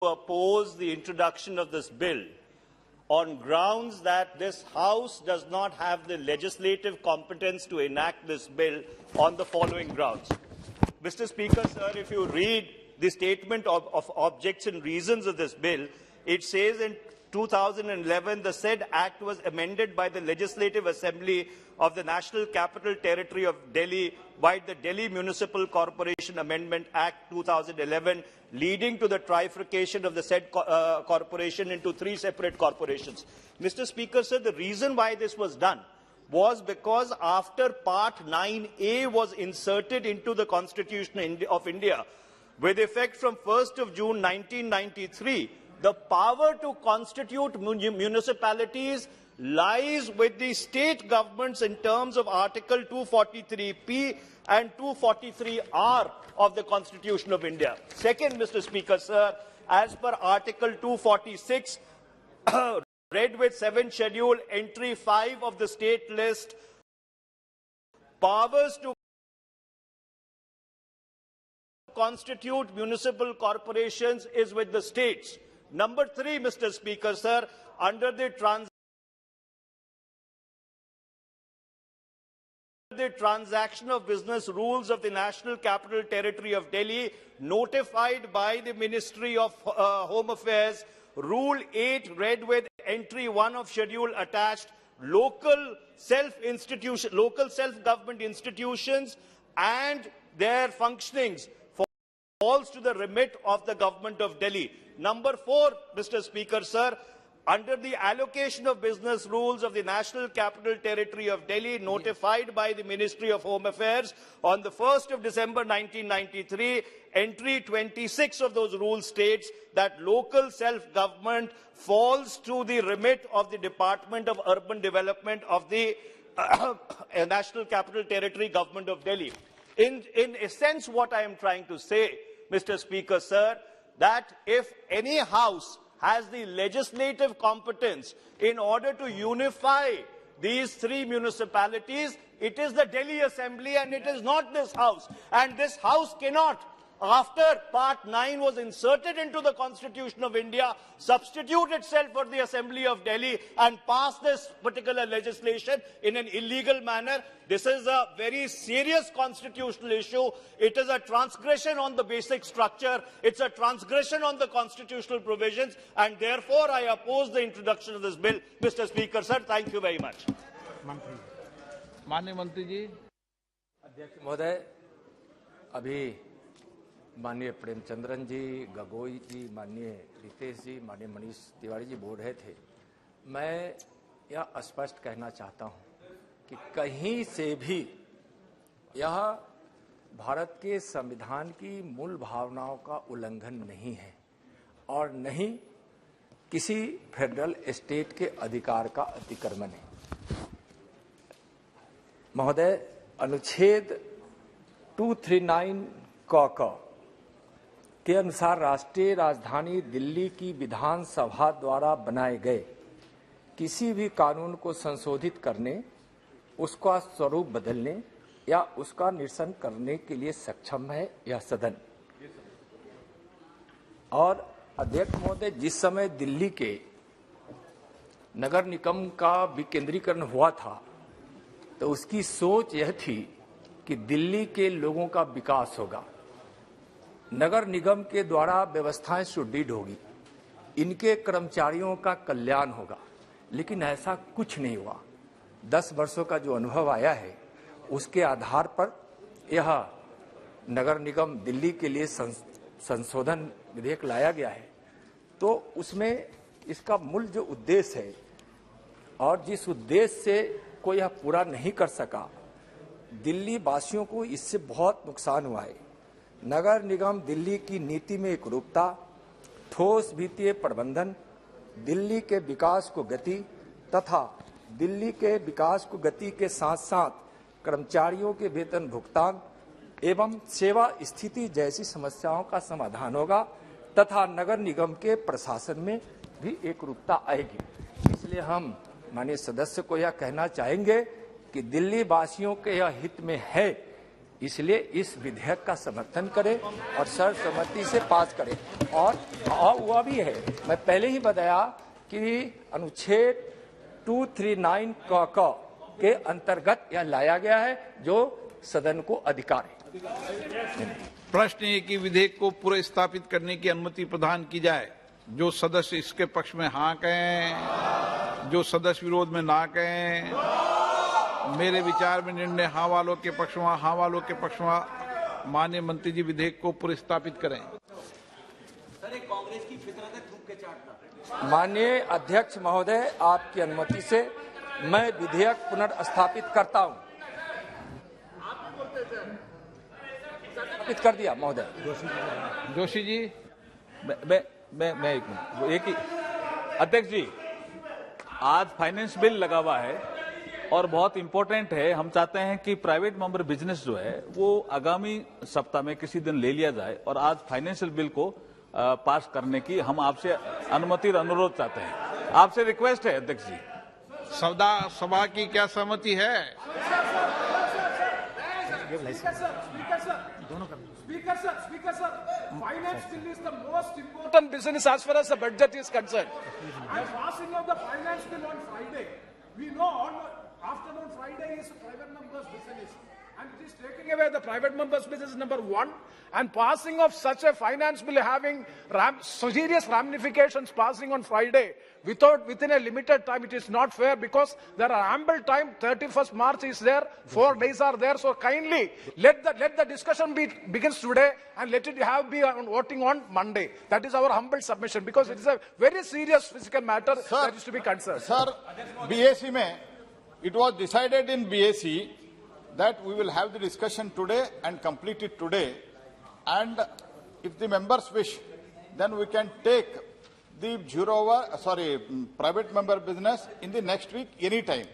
oppose the introduction of this bill on grounds that this House does not have the legislative competence to enact this bill on the following grounds. Mr. Speaker, sir, if you read the statement of objects and reasons of this bill, it says in 2011, the said Act was amended by the Legislative Assembly of the National Capital Territory of Delhi by the Delhi Municipal Corporation Amendment Act 2011, leading to the trifurcation of the said corporation into 3 separate corporations. Mr. Speaker, sir, the reason why this was done was because after Part 9A was inserted into the Constitution of India, with effect from 1st of June 1993, the power to constitute municipalities lies with the state governments in terms of Article 243P and 243R of the Constitution of India. Second, Mr. Speaker, sir, as per Article 246, read with 7th Schedule, Entry 5 of the state list, powers to constitute municipal corporations is with the states. Number 3, Mr. Speaker, sir, under the transaction of business rules of the National Capital Territory of Delhi, notified by the Ministry of Home Affairs, Rule 8, read with Entry 1 of Schedule attached, local self-government institutions and their functionings falls to the remit of the Government of Delhi. Number 4, Mr. Speaker, sir, under the allocation of business rules of the National Capital Territory of Delhi, notified by the Ministry of Home Affairs on the 1st of December 1993, Entry 26 of those rules states that local self-government falls to the remit of the Department of Urban Development of the National Capital Territory Government of Delhi. In essence, what I am trying to say, Mr. Speaker, sir, that if any house has the legislative competence in order to unify these 3 municipalities, it is the Delhi Assembly and it is not this House. And this House cannot, after Part 9 was inserted into the Constitution of India, substitute itself for the Assembly of Delhi and pass this particular legislation in an illegal manner. This is a very serious constitutional issue. It is a transgression on the basic structure. It's a transgression on the constitutional provisions, and therefore I oppose the introduction of this bill. Mr. Speaker, sir, thank you very much. माननीय मंत्री जी। अध्यक्ष महोदय, अभी माननीय प्रेमचंद्रन जी, गगोई जी, माननीय रितेश जी, माननीय मनीष तिवारी जी बोल रहे थे। मैं यह स्पष्ट कहना चाहता हूं कि कहीं से भी यह भारत के संविधान की मूल भावनाओं का उल्लंघन नहीं है और नहीं किसी फेडरल स्टेट के अधिकार का अतिक्रमण है। महोदय, अनुच्छेद 239 क के अनुसार राष्ट्रीय राजधानी दिल्ली की विधानसभा द्वारा बनाए गए किसी भी कानून को संशोधित करने, उसका स्वरूप बदलने या उसका निरसन करने के लिए सक्षम है यह सदन। और अध्यक्ष महोदय, जिस समय दिल्ली के नगर निगम का विकेंद्रीकरण हुआ था तो उसकी सोच यह थी कि दिल्ली के लोगों का विकास होगा, नगर निगम के द्वारा व्यवस्थाएं सुदृढ़ होगी, इनके कर्मचारियों का कल्याण होगा। लेकिन ऐसा कुछ नहीं हुआ। 10 वर्षों का जो अनुभव आया है उसके आधार पर यह नगर निगम दिल्ली के लिए संशोधन विधेयक लाया गया है। तो उसमें इसका मूल जो उद्देश्य है और जिस उद्देश्य से कोई यह पूरा नहीं कर सका, दिल्ली वासियों को इससे बहुत नुकसान हुआ है। नगर निगम दिल्ली की नीति में एकरूपता, ठोस वित्तीय प्रबंधन, दिल्ली के विकास को गति तथा दिल्ली के विकास को गति के साथ साथ कर्मचारियों के वेतन भुगतान एवं सेवा स्थिति जैसी समस्याओं का समाधान होगा तथा नगर निगम के प्रशासन में भी एकरूपता आएगी। इसलिए हम माननीय सदस्य को यह कहना चाहेंगे कि दिल्ली वासियों के यह हित में है इसलिए इस विधेयक का समर्थन करें और सर्वसम्मति से पास करें। और हुआ भी है, मैं पहले ही बताया कि अनुच्छेद 239 क के अंतर्गत यह लाया गया है, जो सदन को अधिकार है। प्रश्न है कि विधेयक को पूरे स्थापित करने की अनुमति प्रदान की जाए। जो सदस्य इसके पक्ष में हाँ कहें, जो सदस्य विरोध में ना कहें। मेरे विचार में निर्णय हाँ वालों के पक्ष में, हाँ वालों के पक्ष में। माननीय मंत्री जी विधेयक को पूरे स्थापित करें। कांग्रेस की फितरत है थूक के चाटना। माननीय अध्यक्ष महोदय, आपकी अनुमति से मैं विधेयक पुनर्स्थापित करता हूं। स्थापित कर दिया महोदय। जोशी जी, मैं एक ही अध्यक्ष जी, आज फाइनेंस बिल लगा हुआ है और बहुत इंपॉर्टेंट है। हम चाहते हैं कि प्राइवेट मेंबर बिजनेस जो है वो आगामी सप्ताह में किसी दिन ले लिया जाए और आज फाइनेंशियल बिल को पास करने की हम आपसे अनुमति और अनुरोध चाहते हैं। आपसे रिक्वेस्ट है अध्यक्ष जी। सभा की क्या सहमति है? Speaker sir, finance bill is the most important business as far as the budget is concerned. And passing of the finance bill on Friday, we know afternoon Friday is private members' business. And it is taking away the private members' business, number one. And passing of such a finance bill having serious ramifications passing on Friday within a limited time, it is not fair because there are ample time. 31st March is there, 4 days are there. So kindly let the discussion begins today and let it be voting on Monday. That is our humble submission because it is a very serious physical matter that is to be considered. Sir, BAC mein, it was decided in BAC that we will have the discussion today and complete it today. And if the members wish, then we can take the private member business in the next week, anytime.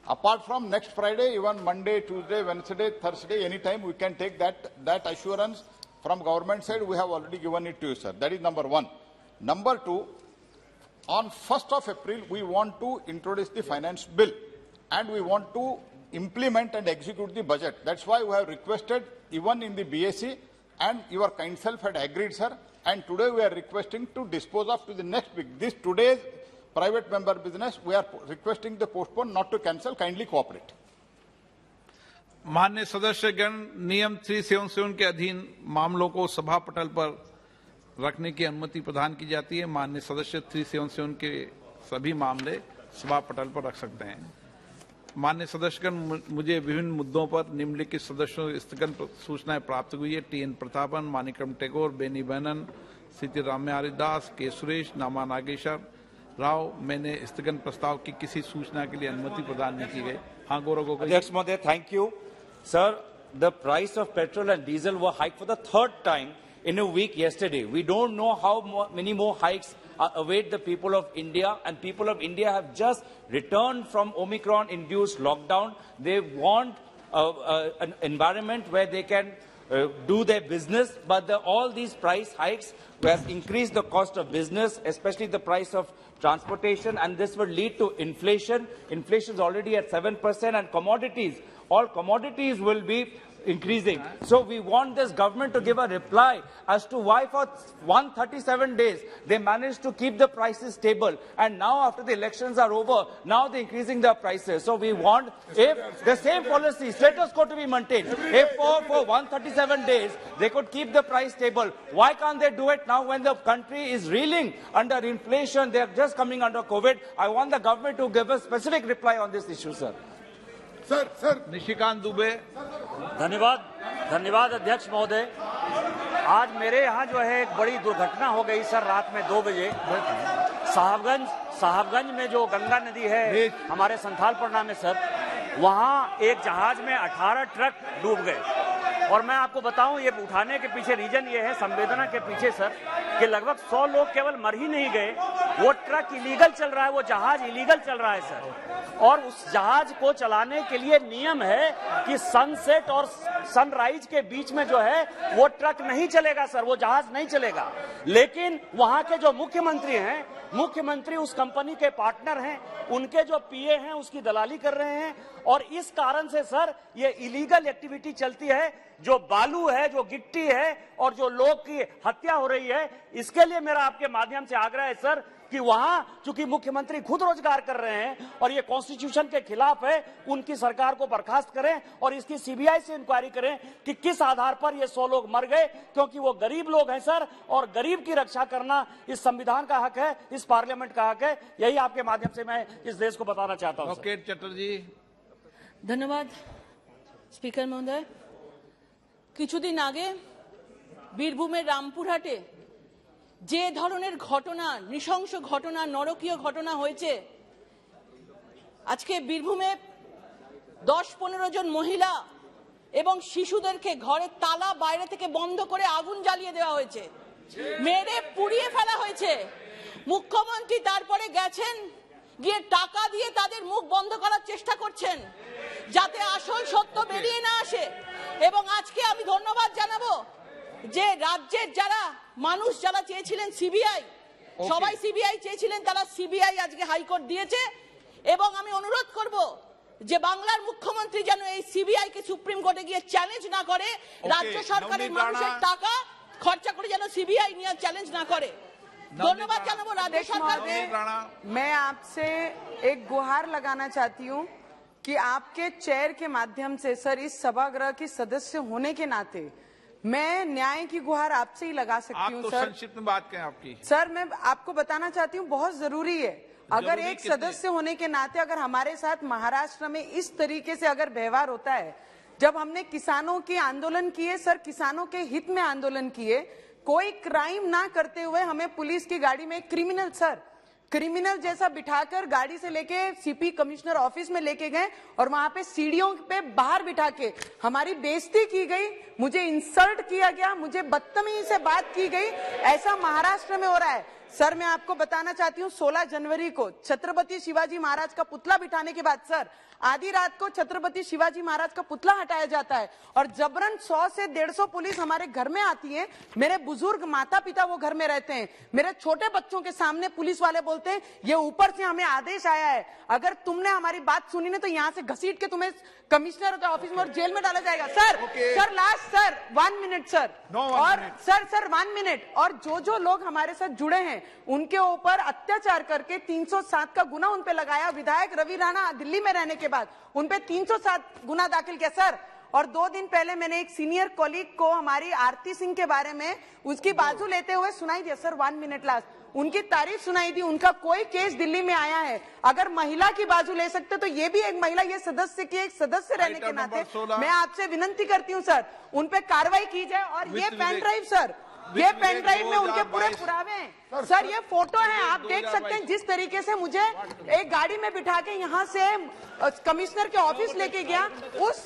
Apart from next Friday, even Monday, Tuesday, Wednesday, Thursday, anytime we can take that assurance from government side. We have already given it to you, sir. That is number one. Number two, on 1st of April, we want to introduce the finance bill and we want to implement and execute the budget. That's why we have requested even in the BAC, and your kind self had agreed, sir. And today we are requesting to dispose of to the next week. This today's private member business, we are requesting the postpone, not to cancel. Kindly cooperate. माननीय सदस्यगण, नियम 377 के अधीन मामलों को सभा पटल पर रखने की अनुमति प्रदान की जाती है। माननीय सदस्य 377 के सभी मामले सभा पटल पर रख सकते हैं। माननीय सदस्यगण, मुझे विभिन्न मुद्दों पर निम्नलिखित सदस्यों से स्थगन सूचनाएं प्राप्त हुई है। टीएन प्रतापन, मानिक्रम टेगोर, बेनी बैनन, सीताराम हरिदास, के सुरेश, नामा नागेश्वर राव। मैंने स्थगन प्रस्ताव की किसी सूचना के लिए अनुमति प्रदान नहीं की गई। हाँ, गौरव गोगोई। अध्यक्ष महोदय, thank you sir. The price of petrol and diesel were hiked for the third time in a week yesterday. We don't know how many more hikes await the people of India, and people of India have just returned from Omicron-induced lockdown. They want an environment where they can do their business, but all these price hikes have increased the cost of business, especially the price of transportation, and this will lead to inflation. Inflation is already at 7%, and commodities, all commodities will be increasing. So we want this government to give a reply as to why for 137 days they managed to keep the prices stable, and now after the elections are over, now they're increasing their prices. So we want, if the same policy, status quo to be maintained, if for 137 days they could keep the price stable, why can't they do it now when the country is reeling under inflation? They're just coming under COVID. I want the government to give a specific reply on this issue, sir. Sir Nishikant Dubey. धन्यवाद अध्यक्ष महोदय। आज मेरे यहाँ जो है एक बड़ी दुर्घटना हो गई सर, रात में 2 बजे साहबगंज में जो गंगा नदी है हमारे संथाल परना में सर, वहाँ एक जहाज में 18 ट्रक डूब गए और मैं आपको बताऊं, ये उठाने के पीछे रीजन ये है, संवेदना के पीछे सर, कि लगभग 100 लोग केवल मर ही नहीं गए, वो ट्रक इलीगल चल रहा है, वो जहाज इलीगल चल रहा है सर। और उस जहाज को चलाने के लिए नियम है कि सनसेट और सनराइज के बीच में जो है वो ट्रक नहीं चलेगा सर, वो जहाज नहीं चलेगा। लेकिन वहां के जो मुख्यमंत्री हैं, मुख्यमंत्री उस कंपनी के पार्टनर हैं, उनके जो पीए हैं उसकी दलाली कर रहे हैं, और इस कारण से सर ये इलीगल एक्टिविटी चलती है। जो बालू है, जो गिट्टी है, और जो लोग की हत्या हो रही है, इसके लिए मेरा आपके माध्यम से आग्रह है सर कि वहां चूंकि मुख्यमंत्री खुद रोजगार कर रहे हैं और ये कॉन्स्टिट्यूशन के खिलाफ है, उनकी सरकार को बर्खास्त करें और इसकी सीबीआई से इंक्वायरी करें कि किस आधार पर ये 100 लोग मर गए, क्योंकि वो गरीब लोग हैं सर, और गरीब की रक्षा करना इस संविधान का हक है, इस पार्लियामेंट का हक है। यही आपके माध्यम से मैं इस देश को बताना चाहता हूं। चटर्जी। धन्यवाद स्पीकर महोदय। কিছুদিন আগে বীরভূমের রামপুরহাটে যে ধরনের ঘটনা, নৃশংস ঘটনা, নরকীয় ঘটনা হয়েছে, আজকে বীরভূমে 10-15 জন মহিলা এবং শিশুদেরকে ঘরে তালা বাইরে থেকে বন্ধ করে আগুন জ্বালিয়ে দেওয়া হয়েছে, মেরে পুড়িয়ে ফেলা হয়েছে। মুখ্যমন্ত্রী তারপরে গেছেন, গিয়ে টাকা দিয়ে তাদের মুখ বন্ধ করার চেষ্টা করছেন যাতে আসল সত্য বেরিয়ে না আসে। এবং আজকে আমি ধন্যবাদ জানাবো যে রাজ্যের যারা মানুষ যারা চেয়েছিলেন সিবিআই, সবাই সিবিআই চেয়েছিলেন, তারা সিবিআই আজকে হাইকোর্ট দিয়েছে। এবং আমি অনুরোধ করব যে বাংলার মুখ্যমন্ত্রী যেন এই সিবিআই কে সুপ্রিম কোর্টে গিয়ে চ্যালেঞ্জ না করে, রাজ্য সরকারের মানুষের টাকা খরচা করে যেন সিবিআই নিয়ে চ্যালেঞ্জ না করে। ধন্যবাদ জানাবো রাজ্য সরকারকে। मैं आपसे एक गुहार लगाना चाहती हूँ कि आपके चेयर के माध्यम से सर, इस सभागृह की सदस्य होने के नाते मैं न्याय की गुहार आपसे ही लगा सकती हूँ। सर संक्षिप्त में बात करें आपकी। सर मैं आपको बताना चाहती हूँ, बहुत जरूरी है, अगर एक सदस्य होने के नाते अगर हमारे साथ महाराष्ट्र में इस तरीके से अगर व्यवहार होता है, जब हमने किसानों के आंदोलन किए सर, किसानों के हित में आंदोलन किए, कोई क्राइम ना करते हुए हमें पुलिस की गाड़ी में क्रिमिनल सर, क्रिमिनल जैसा बिठाकर गाड़ी से लेके सीपी कमिश्नर ऑफिस में लेके गए और वहां पे सीढ़ियों पे बाहर बिठा के हमारी बेइज्जती की गई, मुझे इंसल्ट किया गया, मुझे बदतमीजी से बात की गई। ऐसा महाराष्ट्र में हो रहा है सर। मैं आपको बताना चाहती हूँ, 16 जनवरी को छत्रपति शिवाजी महाराज का पुतला बिठाने के बाद सर आधी रात को छत्रपति शिवाजी महाराज का पुतला हटाया जाता है और जबरन 100 से 150 पुलिस हमारे घर में आती है। मेरे बुजुर्ग माता पिता वो घर में रहते हैं, मेरे छोटे बच्चों के सामने पुलिस वाले बोलते हैं ये ऊपर से हमें आदेश आया है, अगर तुमने हमारी बात सुनी नहीं तो यहाँ से घसीट के तुम्हें कमिश्नर के ऑफिस में और जेल में डाला जाएगा। Sir sir last sir 1 minute sir, और सर 1 मिनट, और जो लोग हमारे साथ जुड़े हैं उनके ऊपर अत्याचार करके 307 का गुना उन पे लगाया। विधायक रवि राणा दिल्ली में रहने के बाद उन पे 307 गुना दाखिल किया सर। और 2 दिन पहले मैंने एक सीनियर कॉलीग को हमारी आरती सिंह के बारे में उसकी बाजू लेते हुए सुनाई दिया सर, 1 मिनट लास्ट, उनकी तारीफ सुनाई दी। उनका कोई केस दिल्ली में आया है, अगर महिला की बाजू ले सकते तो ये भी एक महिला, ये सदस्य की एक सदस्य रहने के नाते मैं आपसे विनंती करती हूँ सर, उन पे कार्रवाई की जाए। और ये पेन ड्राइव सर, ये पेन ड्राइव में उनके पूरे पुरावे हैं सर, ये फोटो है, आप देख सकते हैं जिस तरीके से मुझे एक गाड़ी में बिठा के यहाँ से कमिश्नर के ऑफिस लेके गया, उस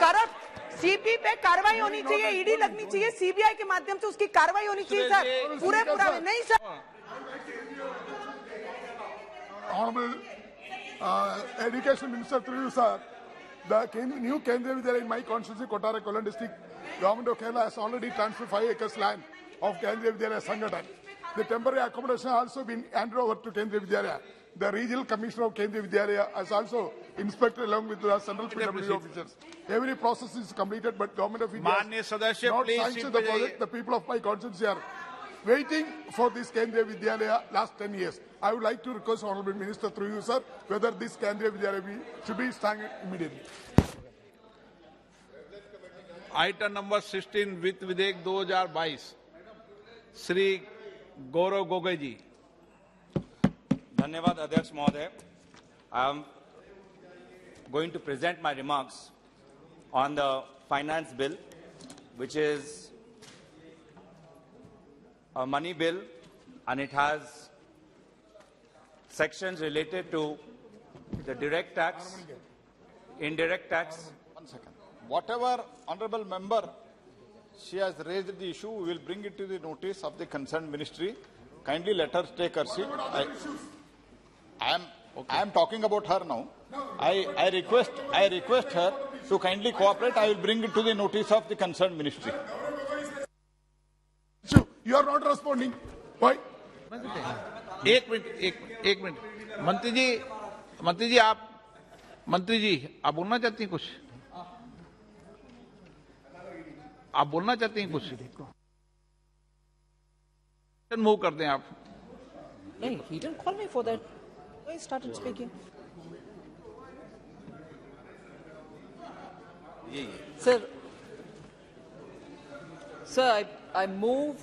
करप्ट सीपी पे कार्रवाई होनी चाहिए, ईडी लगनी चाहिए, सीबीआई के माध्यम से उसकी कार्रवाई होनी चाहिए सर, पूरे पुरावे नहीं sir. Honorable Education Minister through you, sir, the new Kendriya Vidyalaya in my constituency, Kottara, Kollam district, Government of Kerala has already transferred 5 acres land of Kendriya Vidyalaya Sangathan. The temporary accommodation has also been handed over to Kendriya Vidyalaya. The regional commissioner of Kendriya Vidyalaya has also inspected along with the central PWD officers. Every process is completed, but Government of India has not sanctioned the project. The people of my constituency are waiting for this Kendriya Vidyalaya last 10 years. I would like to request Honorable Minister through you, sir, whether this Kendriya Vidyalaya should be started immediately. Item number 16 वित्त विधेयक 2022 श्री गौरव गोगोई जी। धन्यवाद अध्यक्ष महोदय। I am going to present my remarks on the finance bill, which is a money bill, and it has sections related to the direct tax, indirect tax. One second. Whatever honorable member she has raised the issue. We will bring it to the notice of the concerned ministry. Kindly let her take her seat. I am talking about her now. I request her to kindly cooperate. I will bring it to the notice of the concerned ministry. You are not responding. Why? एक minute मंत्री जी आप बोलना चाहती हैं कुछ? आप बोलना चाहती हैं कुछ? मूव कर दें आप. नहीं, he didn't call me for that. I started speaking. Sir, I move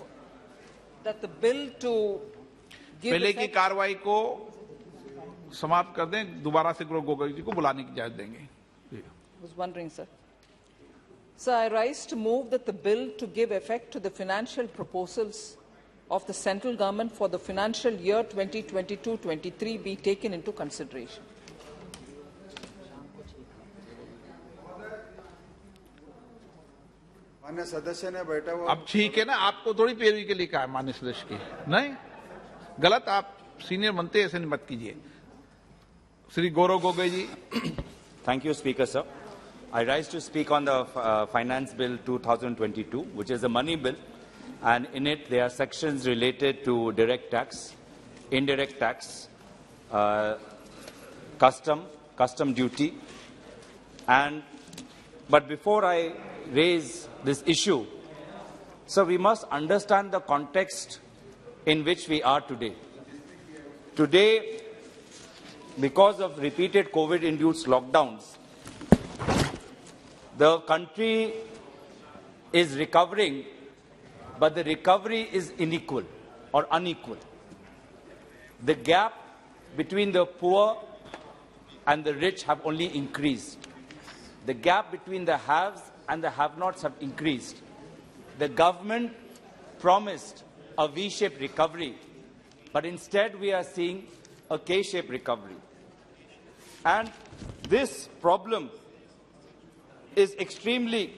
that the bill to give पहले की effect- कार्रवाई को समाप्त कर दें. दोबारा से गोगोई जी को बुलाने की इजाजत देंगे. I was wondering, sir. Sir, I rise to move that the bill to give effect to the financial proposals of the central government for the financial year 2022-23 be taken into consideration. मान्य सदस्य ने बैठा हुआ अब ठीक है ना, आपको थोड़ी पैरवी के लिए कहा है माननीय सदस्य की. नहीं, गलत. आप सीनियर बनते ऐसे मत कीजिए. श्री गौरव गोगोई जी. Thank you, Speaker, sir. I rise to speak on the Finance Bill 2022, which is a money bill, and in it there are sections related to direct tax, indirect tax, custom duty, but before I raise this issue, so we must understand the context in which we are today. Today, because of repeated COVID-induced lockdowns, the country is recovering, but the recovery is unequal. The gap between the poor and the rich have only increased. The gap between the haves and the have-nots have increased. The government promised a V-shaped recovery, but instead we are seeing a K-shaped recovery. And this problem is extremely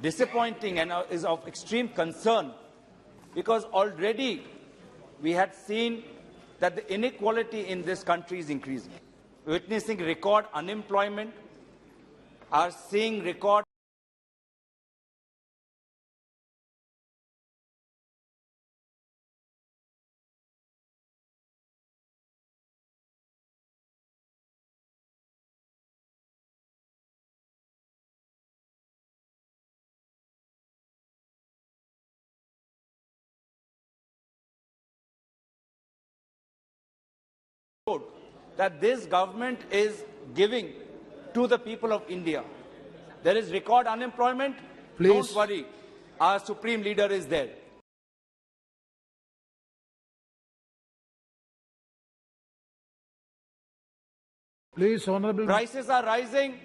disappointing and is of extreme concern, because already we had seen that the inequality in this country is increasing. Witnessing record unemployment, are seeing record that this government is giving to the people of India. There is record unemployment. Please. Don't worry. Our supreme leader is there. Please, Honorable. Prices are rising.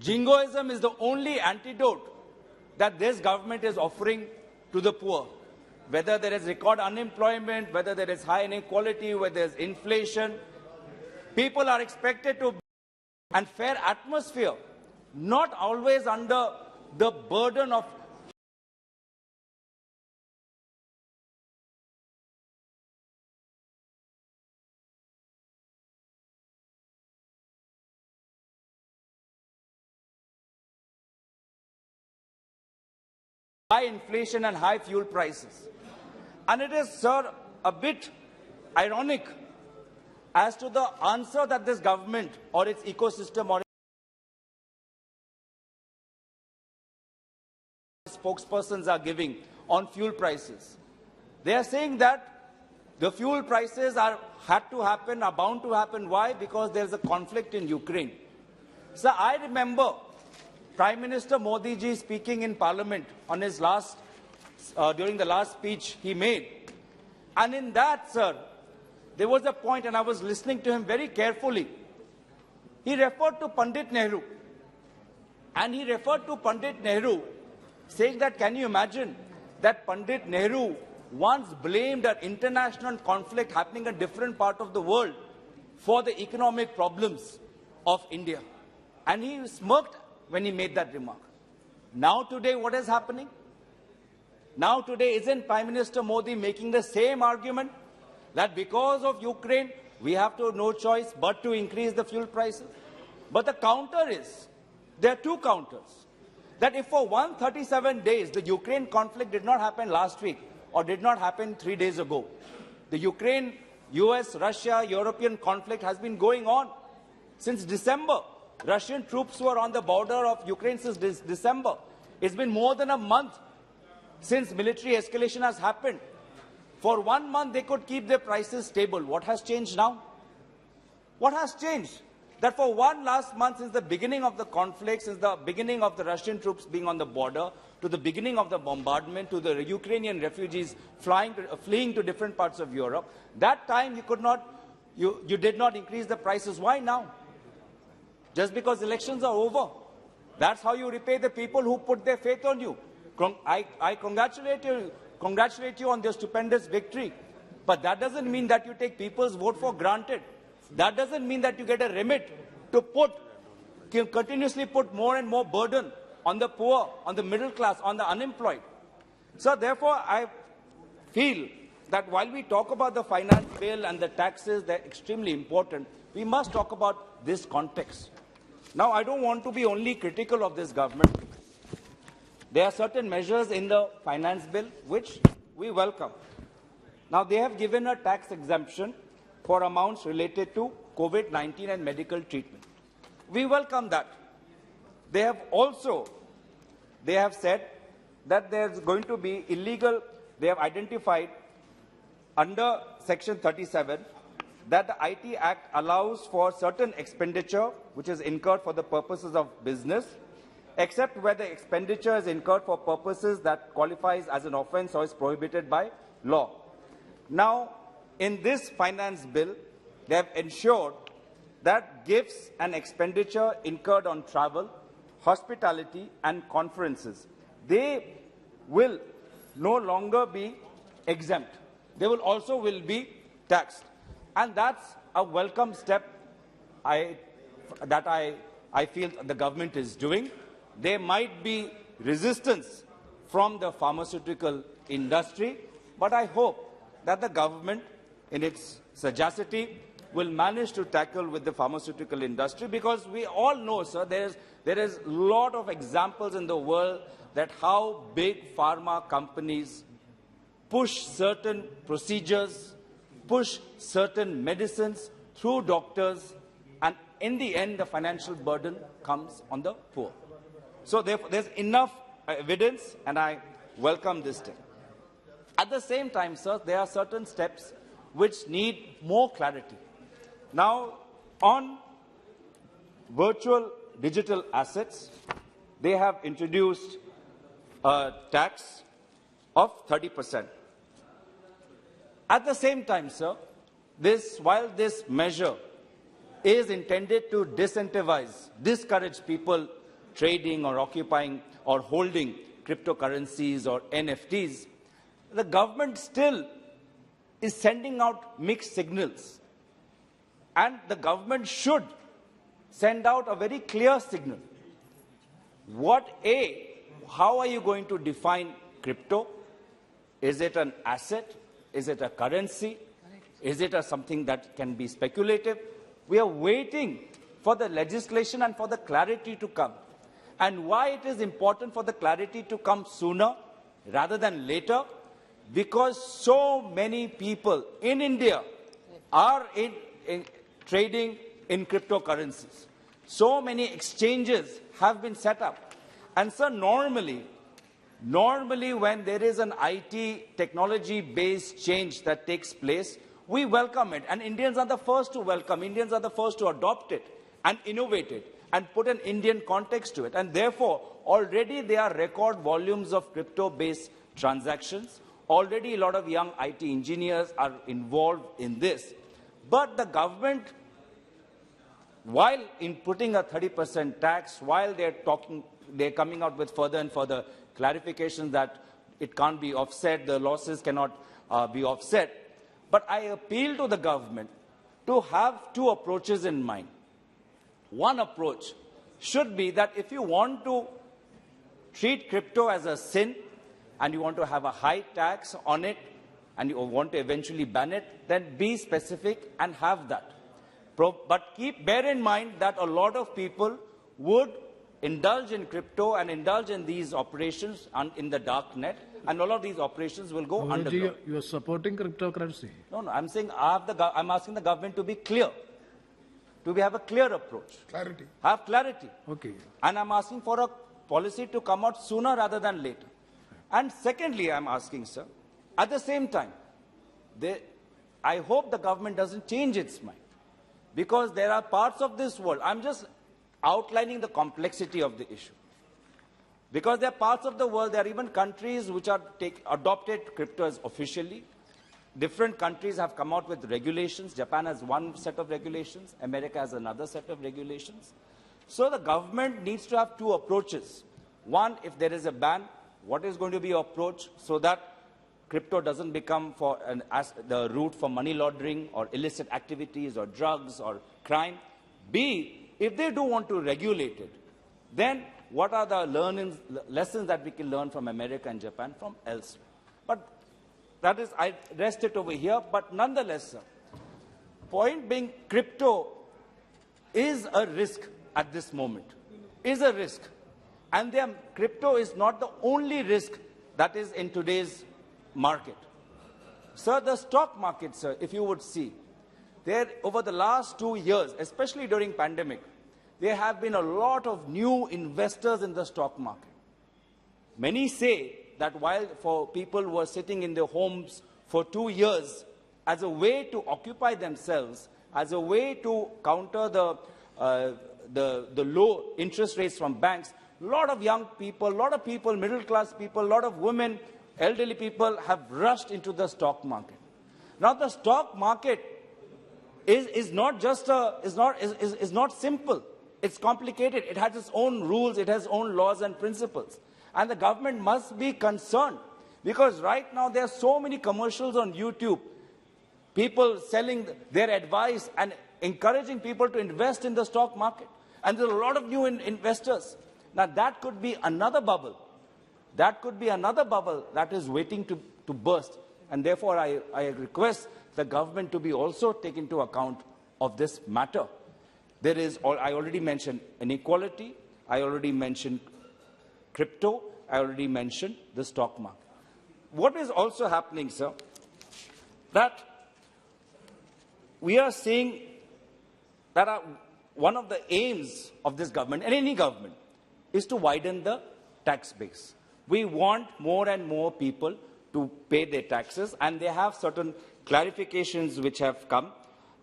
Jingoism is the only antidote that this government is offering to the poor. Whether there is record unemployment, whether there is high inequality, whether there is inflation, people are expected to be in a fair atmosphere, not always under the burden of high inflation and high fuel prices. And it is, sir, a bit ironic as to the answer that this government or its ecosystem or its spokespersons are giving on fuel prices. They are saying that the fuel prices are bound to happen. Why? Because there is a conflict in Ukraine. Sir, I remember Prime Minister Modi ji speaking in Parliament on his during the last speech he made. And in that, sir, there was a point, and I was listening to him very carefully. He referred to Pandit Nehru. And he referred to Pandit Nehru, saying that, can you imagine that Pandit Nehru once blamed an international conflict happening in a different part of the world for the economic problems of India. And he smirked when he made that remark. Now today, what is happening? Now today, isn't Prime Minister Modi making the same argument that because of Ukraine, we have to no choice but to increase the fuel prices? But the counter is, there are two counters, that if for 137 days the Ukraine conflict did not happen last week or did not happen 3 days ago, the Ukraine, US, Russia, European conflict has been going on since December. Russian troops were on the border of Ukraine since December. It's been more than a month since military escalation has happened. For 1 month, they could keep their prices stable. What has changed now? What has changed? That for one last month, since the beginning of the conflict, since the beginning of the Russian troops being on the border, to the beginning of the bombardment, to the Ukrainian refugees fleeing to different parts of Europe, that time you did not increase the prices. Why now? Just because elections are over. That's how you repay the people who put their faith on you. I congratulate you on their stupendous victory. But that doesn't mean that you take people's vote for granted. That doesn't mean that you get a remit to continuously put more and more burden on the poor, on the middle class, on the unemployed. So therefore, I feel that while we talk about the finance bill and the taxes, they're extremely important, we must talk about this context. Now, I don't want to be only critical of this government. There are certain measures in the finance bill which we welcome. Now, they have given a tax exemption for amounts related to COVID-19 and medical treatment. We welcome that. They have said that there's going to be illegal, they have identified under Section 37 that the IT Act allows for certain expenditure which is incurred for the purposes of business, except where the expenditure is incurred for purposes that qualifies as an offence or is prohibited by law. Now, in this finance bill, they have ensured that gifts and expenditure incurred on travel, hospitality and conferences, they will no longer be exempt. They will also be taxed. And that's a welcome step that I feel the government is doing. There might be resistance from the pharmaceutical industry, but I hope that the government, in its sagacity, will manage to tackle with the pharmaceutical industry, because we all know, sir, there is a lot of examples in the world that how big pharma companies push certain procedures, push certain medicines through doctors, and in the end, the financial burden comes on the poor. So therefore, there's enough evidence, and I welcome this step. At the same time, sir, there are certain steps which need more clarity. Now, on virtual digital assets, they have introduced a tax of 30%. At the same time, sir, while this measure is intended to discourage people trading or occupying or holding cryptocurrencies or NFTs, the government still is sending out mixed signals. And the government should send out a very clear signal. How are you going to define crypto? Is it an asset? Is it a currency? Is it something that can be speculative? We are waiting for the legislation and for the clarity to come. And why it is important for the clarity to come sooner rather than later? Because so many people in India are trading in cryptocurrencies. So many exchanges have been set up. And so normally when there is an IT technology-based change that takes place, we welcome it. And Indians are the first to welcome. Indians are the first to adopt it and innovate it and put an Indian context to it. And therefore, already there are record volumes of crypto-based transactions. Already a lot of young IT engineers are involved in this. But the government, while in putting a 30% tax, while they're coming out with further and further clarifications that it can't be offset, the losses cannot be offset. But I appeal to the government to have two approaches in mind. one approach should be that if you want to treat crypto as a sin and you want to have a high tax on it and you want to eventually ban it, then be specific and have that. But bear in mind that a lot of people would indulge in crypto and indulge in these operations in the dark net, and all of these operations will go underground. You are supporting cryptocurrency. No, I'm saying I'm asking the government to be clear, to have a clear approach. Clarity. Have clarity. Okay. And I'm asking for a policy to come out sooner rather than later. And secondly, I'm asking, sir, at the same time, I hope the government doesn't change its mind, because there are parts of this world, I'm just outlining the complexity of the issue. Because there are parts of the world, there are even countries which are adopted crypto as officially. Different countries have come out with regulations. Japan has one set of regulations. America has another set of regulations. So the government needs to have two approaches. One, if there is a ban, what is going to be your approach so that crypto doesn't become the route for money laundering or illicit activities or drugs or crime? B, if they do want to regulate it, then what are the lessons that we can learn from America and Japan from elsewhere? But that is, I rest it over here. But nonetheless, sir, point being, crypto is a risk at this moment, is a risk. And crypto is not the only risk that is in today's market. Sir, the stock market, sir, if you would see, over the last 2 years, especially during pandemic, there have been a lot of new investors in the stock market. Many say that while for people who were sitting in their homes for 2 years, as a way to occupy themselves, as a way to counter the low interest rates from banks, a lot of young people, a lot of people, middle-class people, a lot of women, elderly people have rushed into the stock market. Now, the stock market is not simple. It's complicated. It has its own rules. It has its own laws and principles. And the government must be concerned, because right now there are so many commercials on YouTube, people selling their advice and encouraging people to invest in the stock market. And there are a lot of new investors. Now, that could be another bubble. That could be another bubble that is waiting to burst. And therefore, I request the government to be also taken into account of this matter. I already mentioned inequality. I already mentioned crypto. I already mentioned the stock market. What is also happening, sir, that we are seeing that one of the aims of this government, and any government, is to widen the tax base. We want more and more people to pay their taxes, and they have certain clarifications which have come.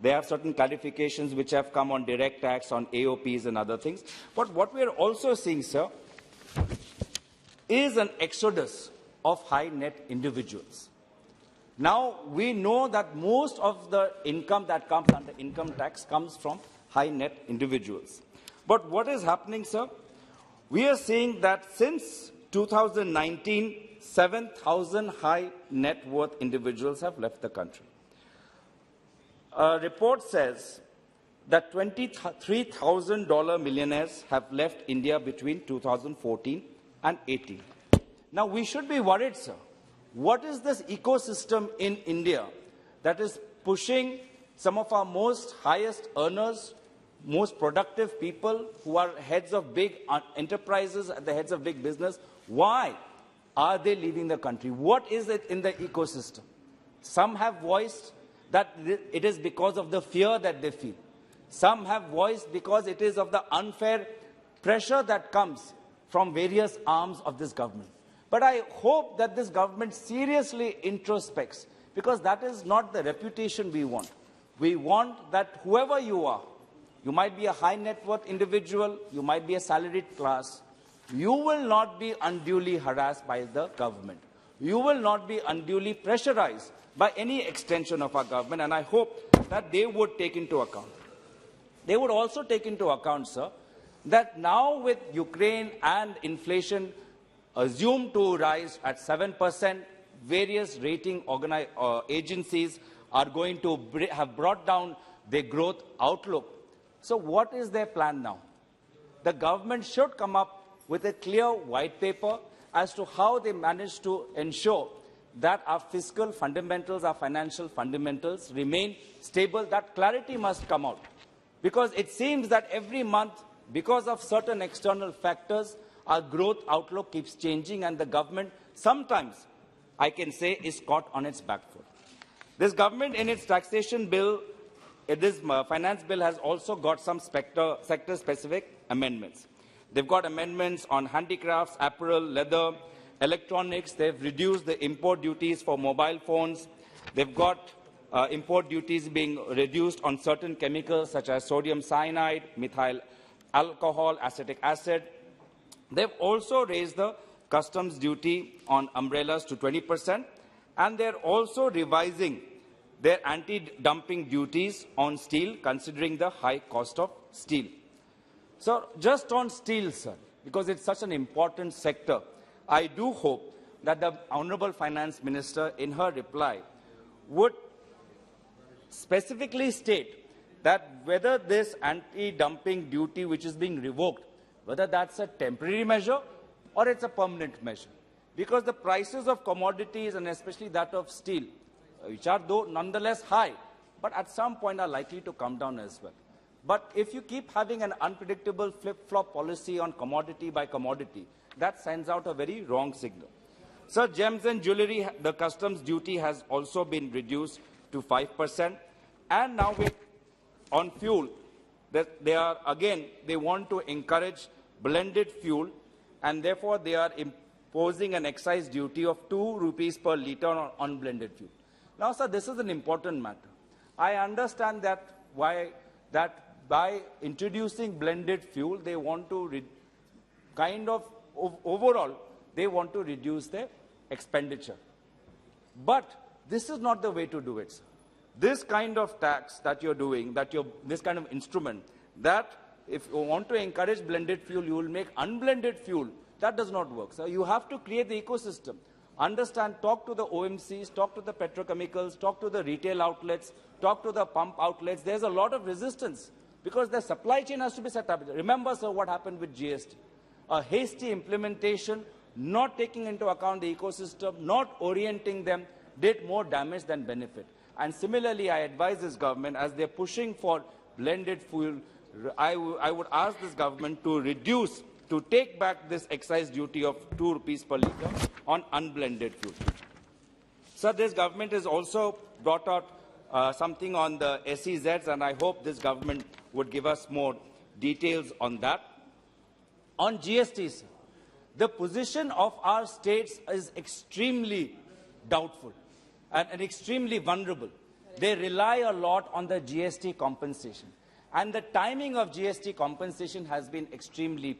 There are certain clarifications which have come on direct tax, on AOPs and other things. But what we are also seeing, sir, is an exodus of high net individuals. Now, we know that most of the income that comes under income tax comes from high net individuals. But what is happening, sir? We are seeing that since 2019, 7,000 high net worth individuals have left the country. A report says that $23,000 millionaires have left India between 2014 and 18. Now, we should be worried, sir. What is this ecosystem in India that is pushing some of our most highest earners, most productive people who are heads of big enterprises and the heads of big business? Why are they leaving the country? What is it in the ecosystem? Some have voiced that it is because of the fear that they feel. Some have voiced because it is of the unfair pressure that comes from various arms of this government. But I hope that this government seriously introspects, because that is not the reputation we want. We want that whoever you are, you might be a high net worth individual, you might be a salaried class, you will not be unduly harassed by the government. You will not be unduly pressurized by any extension of our government, and I hope that they would take into account. They would also take into account, sir, that now with Ukraine and inflation assumed to rise at 7%, various rating agencies are going to have brought down their growth outlook. So what is their plan now? The government should come up with a clear white paper as to how they manage to ensure that our fiscal fundamentals, our financial fundamentals remain stable. That clarity must come out. Because it seems that every month, because of certain external factors, our growth outlook keeps changing and the government sometimes, I can say, is caught on its back foot. This government in its taxation bill, this finance bill has also got some sector-specific amendments. They've got amendments on handicrafts, apparel, leather, electronics. They've reduced the import duties for mobile phones. They've got import duties being reduced on certain chemicals such as sodium cyanide, methyl alcohol, acetic acid. They've also raised the customs duty on umbrellas to 20%, and they're also revising their anti-dumping duties on steel, considering the high cost of steel. So just on steel, sir, because it's such an important sector, I do hope that the Honorable Finance Minister, in her reply, would specifically state that whether this anti-dumping duty which is being revoked, whether that's a temporary measure or it's a permanent measure. Because the prices of commodities, and especially that of steel, which are though nonetheless high, but at some point are likely to come down as well. But if you keep having an unpredictable flip-flop policy on commodity by commodity, that sends out a very wrong signal. Sir, gems and jewellery, the customs duty has also been reduced to 5%. And now on fuel, they want to encourage blended fuel, and therefore they are imposing an excise duty of 2 rupees per litre on unblended fuel. Now, sir, this is an important matter. I understand that by introducing blended fuel, they want to overall, they want to reduce their expenditure. But this is not the way to do it, sir. This kind of tax that you're doing, this kind of instrument, that if you want to encourage blended fuel, you will make unblended fuel. That does not work, sir. You have to create the ecosystem. Understand, talk to the OMCs, talk to the petrochemicals, talk to the retail outlets, talk to the pump outlets. There's a lot of resistance because the supply chain has to be set up. Remember, sir, what happened with GST. A hasty implementation, not taking into account the ecosystem, not orienting them, did more damage than benefit. And similarly, I advise this government, as they're pushing for blended fuel, I would ask this government to take back this excise duty of 2 rupees per litre on unblended fuel. Sir, this government has also brought out something on the SEZs, and I hope this government would give us more details on that. On GST, sir, the position of our states is extremely doubtful and extremely vulnerable. They rely a lot on the GST compensation. And the timing of GST compensation has been extremely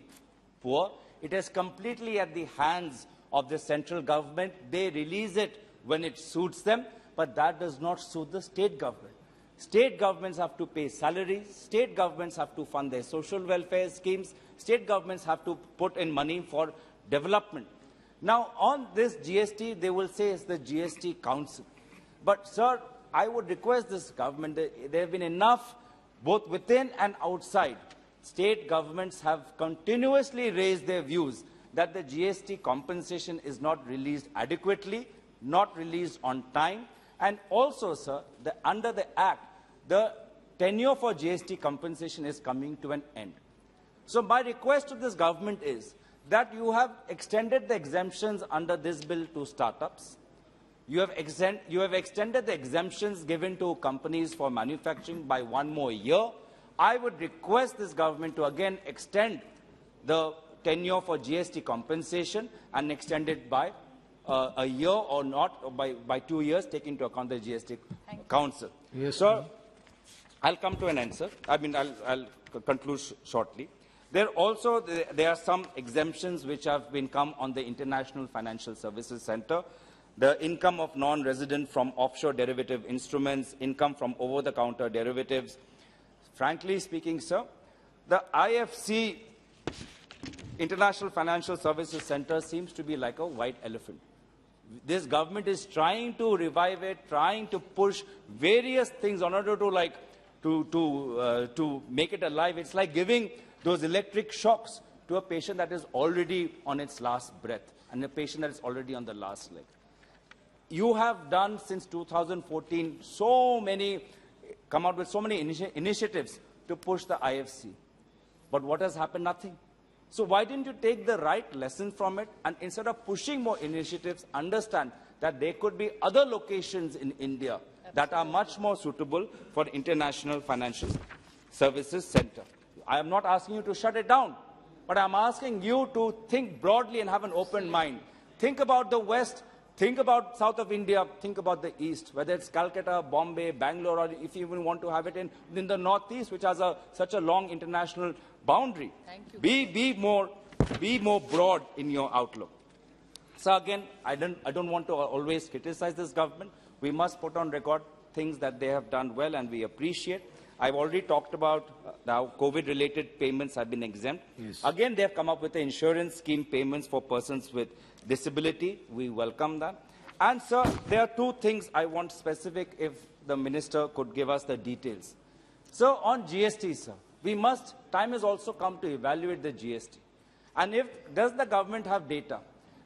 poor. It is completely at the hands of the central government. They release it when it suits them, but that does not suit the state government. State governments have to pay salaries. State governments have to fund their social welfare schemes. State governments have to put in money for development. Now, on this GST, they will say it's the GST Council. But, sir, I would request this government, there have been enough, both within and outside. State governments have continuously raised their views that the GST compensation is not released adequately, not released on time. And also, sir, under the Act, the tenure for GST compensation is coming to an end. So my request to this government is that you have extended the exemptions under this bill to startups. You have extended the exemptions given to companies for manufacturing by 1 more year. I would request this government to again extend the tenure for GST compensation and extend it by a year or not, or by 2 years, taking into account the GST Council. Yes, so, I'll come to an answer. I'll conclude shortly. There are some exemptions which have been come on the International Financial Services Center. The income of non-resident from offshore derivative instruments, income from over-the-counter derivatives. Frankly speaking, sir, the IFC, International Financial Services Center, seems to be like a white elephant. This government is trying to revive it, trying to push various things in order to to make it alive. It's like giving those electric shocks to a patient that is already on its last breath and a patient that is already on the last leg. You have done since 2014 come out with so many initiatives to push the IFC. But what has happened? Nothing. So why didn't you take the right lesson from it and instead of pushing more initiatives, understand that there could be other locations in India that are much more suitable for International Financial Services Center. I am not asking you to shut it down, but I'm asking you to think broadly and have an open mind. Think about the West, think about south of India, think about the East, whether it's Calcutta, Bombay, Bangalore, or if you even want to have it in the Northeast, which has such a long international boundary. Be more broad in your outlook. So again, I don't want to always criticize this government. We must put on record things that they have done well and we appreciate. I've already talked about how COVID-related payments have been exempt. Yes. Again, they have come up with the insurance scheme payments for persons with disability. We welcome that. And, sir, there are two things I want specific if the minister could give us the details. So, on GST, sir, time has also come to evaluate the GST. And does the government have data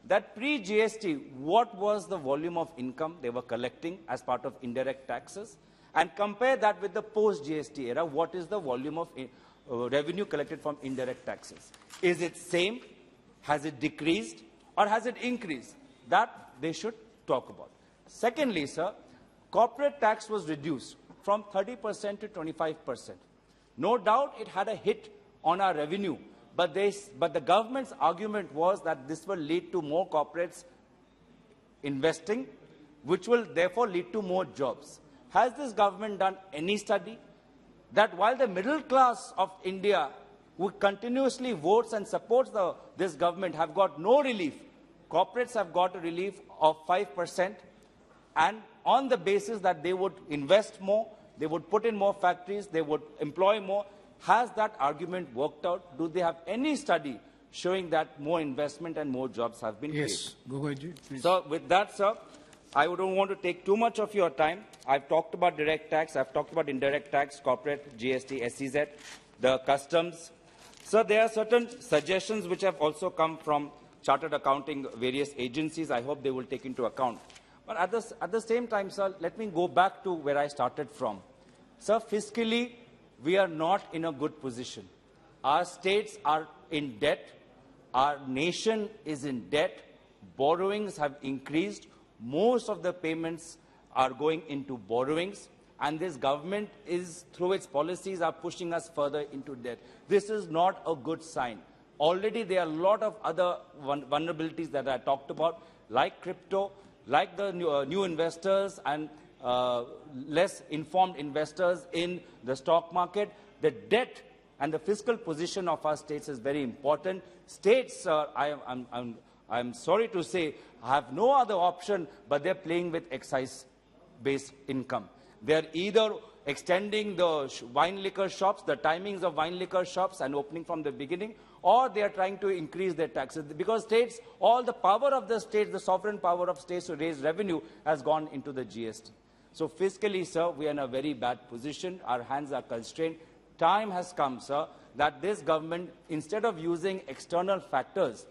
that pre-GST, what was the volume of income they were collecting as part of indirect taxes? And compare that with the post-GST era, what is the volume of revenue collected from indirect taxes? Is it same? Has it decreased? Or has it increased? That they should talk about. Secondly, sir, corporate tax was reduced from 30% to 25%. No doubt it had a hit on our revenue, but the government's argument was that this will lead to more corporates investing, which will therefore lead to more jobs. Has this government done any study that while the middle class of India, who continuously votes and supports this government, have got no relief, corporates have got a relief of 5%, and on the basis that they would invest more, they would put in more factories, they would employ more? Has that argument worked out? Do they have any study showing that more investment and more jobs have been created? Yes, Gogoji, please. So with that, sir, I don't want to take too much of your time. I've talked about direct tax, I've talked about indirect tax, corporate, GST, SEZ, the customs. So there are certain suggestions which have also come from chartered accounting, various agencies. I hope they will take into account. But at the same time, sir, let me go back to where I started from. Sir, fiscally, we are not in a good position. Our states are in debt. Our nation is in debt. Borrowings have increased. Most of the payments are going into borrowings. And this government is, through its policies, are pushing us further into debt. This is not a good sign. Already there are a lot of other vulnerabilities that I talked about, like crypto, like the new investors and less informed investors in the stock market. The debt and the fiscal position of our states is very important. States, I'm sorry to say, have no other option, but they're playing with excise-based income. They're either extending the wine liquor shops, the timings of wine liquor shops and opening from the beginning, or they are trying to increase their taxes. Because states, all the power of the states, the sovereign power of states to raise revenue has gone into the GST. So fiscally, sir, we are in a very bad position. Our hands are constrained. Time has come, sir, that this government, instead of using external factors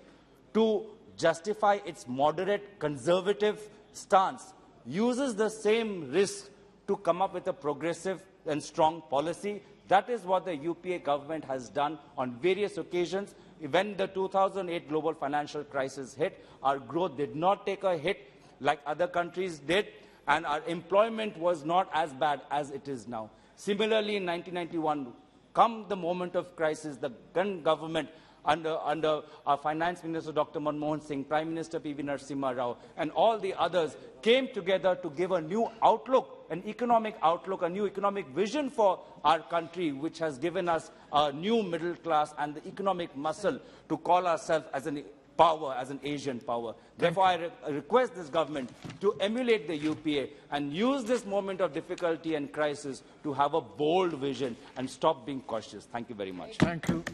to justify its moderate, conservative stance, uses the same risk to come up with a progressive and strong policy. That is what the UPA government has done on various occasions. When the 2008 global financial crisis hit, our growth did not take a hit like other countries did, and our employment was not as bad as it is now. Similarly, in 1991, come the moment of crisis, the then government under our Finance Minister Dr. Manmohan Singh, Prime Minister P.V. Narasimha Rao, and all the others came together to give a new outlook, an economic outlook, a new economic vision for our country, which has given us a new middle class and the economic muscle to call ourselves as an power, as an Asian power. Therefore, I request this government to emulate the UPA and use this moment of difficulty and crisis to have a bold vision and stop being cautious. Thank you very much. Thank you.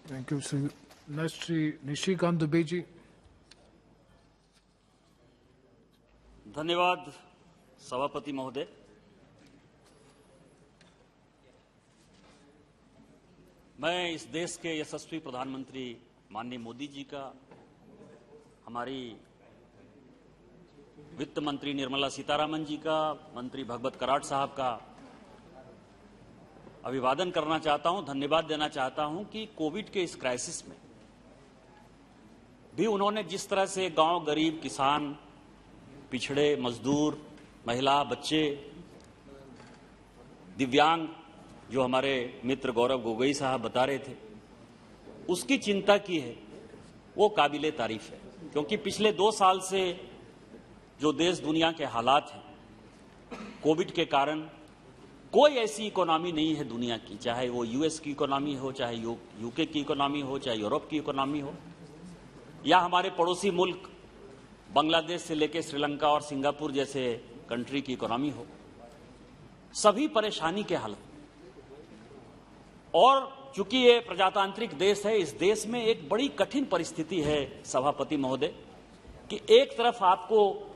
Thank you, Sri. Next, Sri Nishikant Dubey. धन्यवाद सभापति महोदय। मैं इस देश के यशस्वी प्रधानमंत्री माननीय मोदी जी का, हमारी वित्त मंत्री निर्मला सीतारामन जी का, मंत्री भगवत कराड़ साहब का अभिवादन करना चाहता हूं, धन्यवाद देना चाहता हूं कि कोविड के इस क्राइसिस में भी उन्होंने जिस तरह से गांव, गरीब, किसान, पिछड़े, मजदूर, महिला, बच्चे, दिव्यांग, जो हमारे मित्र गौरव गोगोई साहब बता रहे थे, उसकी चिंता की है, वो काबिले तारीफ है। क्योंकि पिछले 2 साल से जो देश दुनिया के हालात हैं, कोविड के कारण कोई ऐसी इकोनॉमी नहीं है दुनिया की, चाहे वो यूएस की इकोनॉमी हो, चाहे यूके की इकोनॉमी हो, चाहे यूरोप की इकोनॉमी हो, या हमारे पड़ोसी मुल्क बांग्लादेश से लेकर श्रीलंका और सिंगापुर जैसे कंट्री की इकोनॉमी हो, सभी परेशानी के हालत। और चूंकि ये प्रजातांत्रिक देश है, इस देश में एक बड़ी कठिन परिस्थिति है सभापति महोदय, कि एक तरफ आपको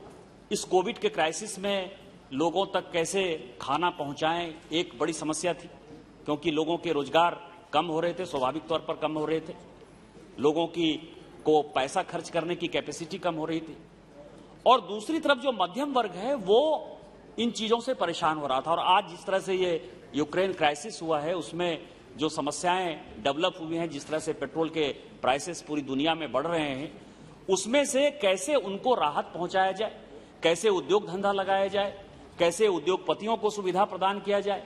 इस कोविड के क्राइसिस में लोगों तक कैसे खाना पहुंचाएं, एक बड़ी समस्या थी, क्योंकि लोगों के रोजगार कम हो रहे थे, स्वाभाविक तौर पर कम हो रहे थे, लोगों को पैसा खर्च करने की कैपेसिटी कम हो रही थी, और दूसरी तरफ जो मध्यम वर्ग है वो इन चीजों से परेशान हो रहा था। और आज जिस तरह से ये यूक्रेन क्राइसिस हुआ है, उसमें जो समस्याएं डेवलप हुई हैं, जिस तरह से पेट्रोल के प्राइसेस पूरी दुनिया में बढ़ रहे हैं, उसमें से कैसे उनको राहत पहुंचाया जाए, कैसे उद्योग धंधा लगाया जाए, कैसे उद्योगपतियों को सुविधा प्रदान किया जाए।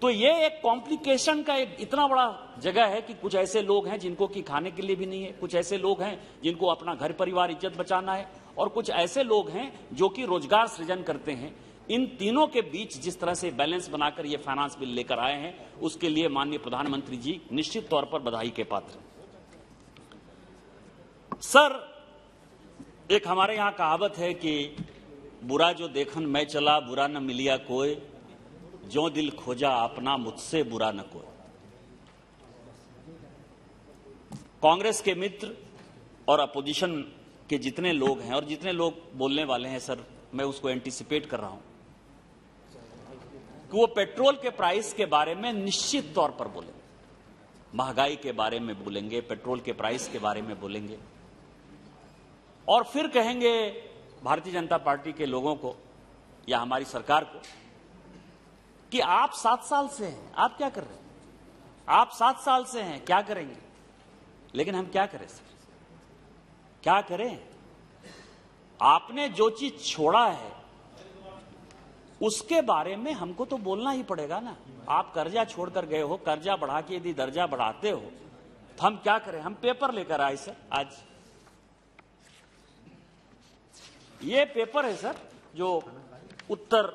तो ये एक कॉम्प्लिकेशन का एक इतना बड़ा जगह है कि कुछ ऐसे लोग हैं जिनको कि खाने के लिए भी नहीं है, कुछ ऐसे लोग हैं जिनको अपना घर परिवार इज्जत बचाना है, और कुछ ऐसे लोग हैं जो कि रोजगार सृजन करते हैं। इन तीनों के बीच जिस तरह से बैलेंस बनाकर ये फाइनेंस बिल लेकर आए हैं, उसके लिए माननीय प्रधानमंत्री जी निश्चित तौर पर बधाई के पात्र। सर, एक हमारे यहां कहावत है कि बुरा जो देखन मैं चला, बुरा न मिलिया कोई, जो दिल खोजा अपना मुझसे बुरा न कोई। कांग्रेस के मित्र और अपोजिशन के जितने लोग हैं और जितने लोग बोलने वाले हैं, सर मैं उसको एंटीसिपेट कर रहा हूं कि वो पेट्रोल के प्राइस के बारे में निश्चित तौर पर बोलेंगे, महंगाई के बारे में बोलेंगे, पेट्रोल के प्राइस के बारे में बोलेंगे, और फिर कहेंगे भारतीय जनता पार्टी के लोगों को या हमारी सरकार को कि आप 7 साल से हैं, आप क्या कर रहे हैं, आप 7 साल से हैं, क्या करेंगे। लेकिन हम क्या करें सर, क्या करें। आपने जो चीज छोड़ा है उसके बारे में हमको तो बोलना ही पड़ेगा ना। आप कर्जा छोड़कर गए हो, कर्जा बढ़ा के यदि दर्जा बढ़ाते हो तो हम क्या करें। हम पेपर लेकर आए सर, आज ये पेपर है सर जो उत्तर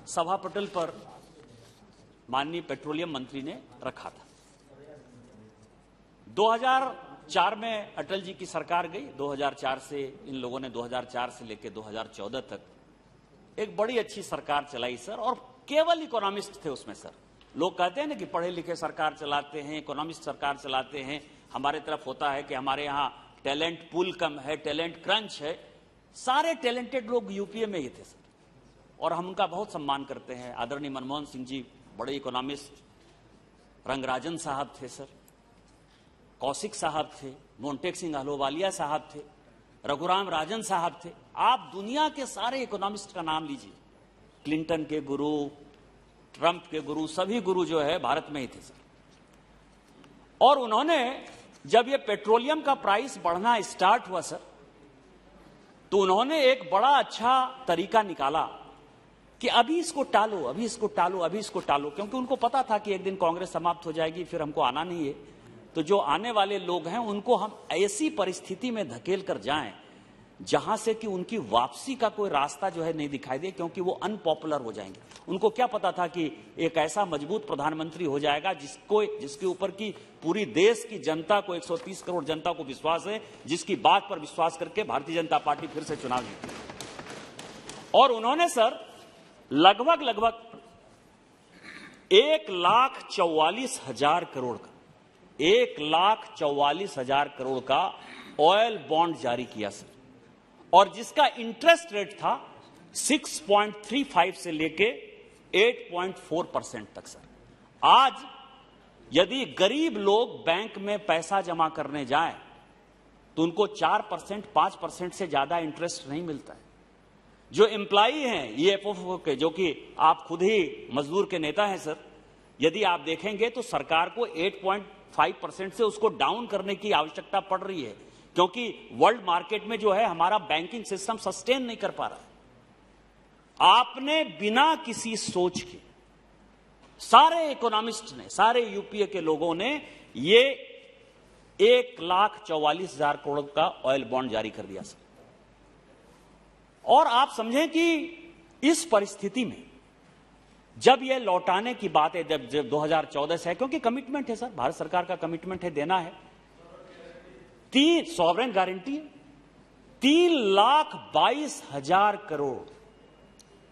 सभा पटल पर माननीय पेट्रोलियम मंत्री ने रखा था। 2004 में अटल जी की सरकार गई, 2004 से इन लोगों ने 2004 से लेकर 2014 तक एक बड़ी अच्छी सरकार चलाई सर, और केवल इकोनॉमिस्ट थे उसमें सर। लोग कहते हैं ना कि पढ़े लिखे सरकार चलाते हैं, इकोनॉमिस्ट सरकार चलाते हैं। हमारे तरफ होता है कि हमारे यहाँ टैलेंट पूल कम है, टैलेंट क्रंच है। सारे टैलेंटेड लोग यूपीए में ही थे सर, और हम उनका बहुत सम्मान करते हैं। आदरणीय मनमोहन सिंह जी बड़े इकोनॉमिस्ट, रंगराजन साहब थे सर, कौशिक साहब थे, मोन्टेक सिंह अहलूवालिया साहब थे, रघुराम राजन साहब थे। आप दुनिया के सारे इकोनॉमिस्ट का नाम लीजिए, क्लिंटन के गुरु, ट्रंप के गुरु, सभी गुरु जो है भारत में ही थे सर। और उन्होंने जब ये पेट्रोलियम का प्राइस बढ़ना स्टार्ट हुआ सर, तो उन्होंने एक बड़ा अच्छा तरीका निकाला कि अभी इसको टालो, अभी इसको टालो, अभी इसको टालो, क्योंकि उनको पता था कि एक दिन कांग्रेस समाप्त हो जाएगी, फिर हमको आना नहीं है। तो जो आने वाले लोग हैं उनको हम ऐसी परिस्थिति में धकेल कर जाएं जहां से कि उनकी वापसी का कोई रास्ता जो है नहीं दिखाई दे, क्योंकि वो अनपॉपुलर हो जाएंगे। उनको क्या पता था कि एक ऐसा मजबूत प्रधानमंत्री हो जाएगा जिसके ऊपर की पूरी देश की जनता को, 130 करोड़ जनता को विश्वास है, जिसकी बात पर विश्वास करके भारतीय जनता पार्टी फिर से चुनाव जीती। और उन्होंने सर लगभग 1,44,000 करोड़ का 1,44,000 करोड़ का ऑयल बॉन्ड जारी किया सर, और जिसका इंटरेस्ट रेट था 6.35 से लेके 8.4% तक सर। आज यदि गरीब लोग बैंक में पैसा जमा करने जाएं तो उनको 4%, 5% से ज्यादा इंटरेस्ट नहीं मिलता है। जो एम्प्लॉई हैं ईएफओ के, जो कि आप खुद ही मजदूर के नेता हैं सर, यदि आप देखेंगे तो सरकार को 8.5% से उसको डाउन करने की आवश्यकता पड़ रही है, क्योंकि वर्ल्ड मार्केट में जो है हमारा बैंकिंग सिस्टम सस्टेन नहीं कर पा रहा है। आपने बिना किसी सोच के, सारे इकोनॉमिस्ट ने, सारे यूपीए के लोगों ने ये 1,44,000 करोड़ का ऑयल बॉन्ड जारी कर दिया सर। और आप समझें कि इस परिस्थिति में जब यह लौटाने की बात है, जब 2014 से है, क्योंकि कमिटमेंट है सर, भारत सरकार का कमिटमेंट है, देना है, 3 सॉवरेन गारंटी है, 3,22,000 करोड़,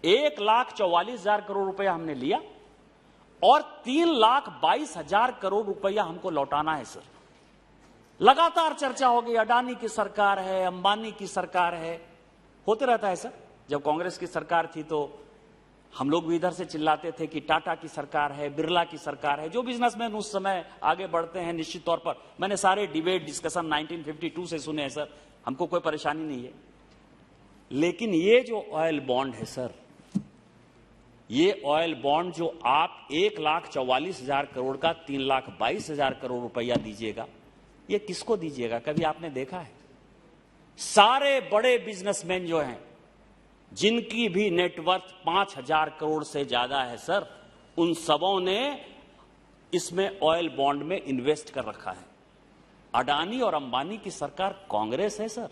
1,44,000 करोड़ रुपया हमने लिया और 3,22,000 करोड़ रुपया हमको लौटाना है सर। लगातार चर्चा हो गई, अडानी की सरकार है, अंबानी की सरकार है, होते रहता है सर। जब कांग्रेस की सरकार थी तो हम लोग भी इधर से चिल्लाते थे कि टाटा की सरकार है, बिरला की सरकार है। जो बिजनेसमैन उस समय आगे बढ़ते हैं, निश्चित तौर पर मैंने सारे डिबेट डिस्कशन 1952 से सुने हैं सर, हमको कोई परेशानी नहीं है। लेकिन ये जो ऑयल बॉन्ड है सर, ये ऑयल बॉन्ड जो आप 1,44,000 करोड़ का 3,22,000 करोड़ रुपया दीजिएगा, ये किसको दीजिएगा? कभी आपने देखा है? सारे बड़े बिजनेसमैन जो हैं, जिनकी भी नेटवर्थ 5,000 करोड़ से ज्यादा है सर, उन सबों ने इसमें ऑयल बॉन्ड में इन्वेस्ट कर रखा है। अडानी और अंबानी की सरकार कांग्रेस है सर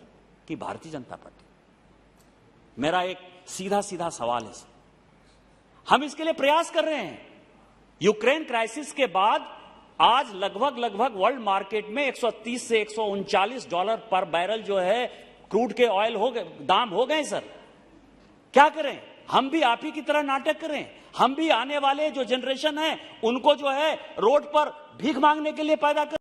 कि भारतीय जनता पार्टी? मेरा एक सीधा सीधा सवाल है सर। हम इसके लिए प्रयास कर रहे हैं। यूक्रेन क्राइसिस के बाद आज लगभग वर्ल्ड मार्केट में 130 से 139 डॉलर पर बैरल जो है क्रूड के ऑयल हो गए, दाम हो गए सर। क्या करें? हम भी आप ही की तरह नाटक करें? हम भी आने वाले जो जनरेशन है उनको जो है रोड पर भीख मांगने के लिए पैदा करें?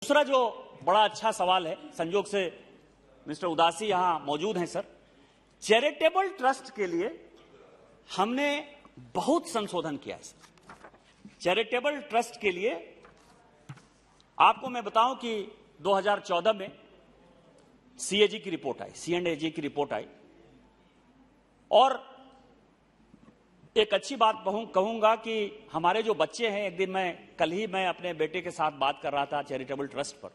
दूसरा जो बड़ा अच्छा सवाल है, संजोग से मिस्टर उदासी यहां मौजूद हैं सर, चैरिटेबल ट्रस्ट के लिए हमने बहुत संशोधन किया है सर। चैरिटेबल ट्रस्ट के लिए आपको मैं बताऊं कि 2014 में सीएजी की रिपोर्ट आई, C&AG की रिपोर्ट आई, और एक अच्छी बात कहूंगा कि हमारे जो बच्चे हैं, एक दिन कल ही मैं अपने बेटे के साथ बात कर रहा था चैरिटेबल ट्रस्ट पर,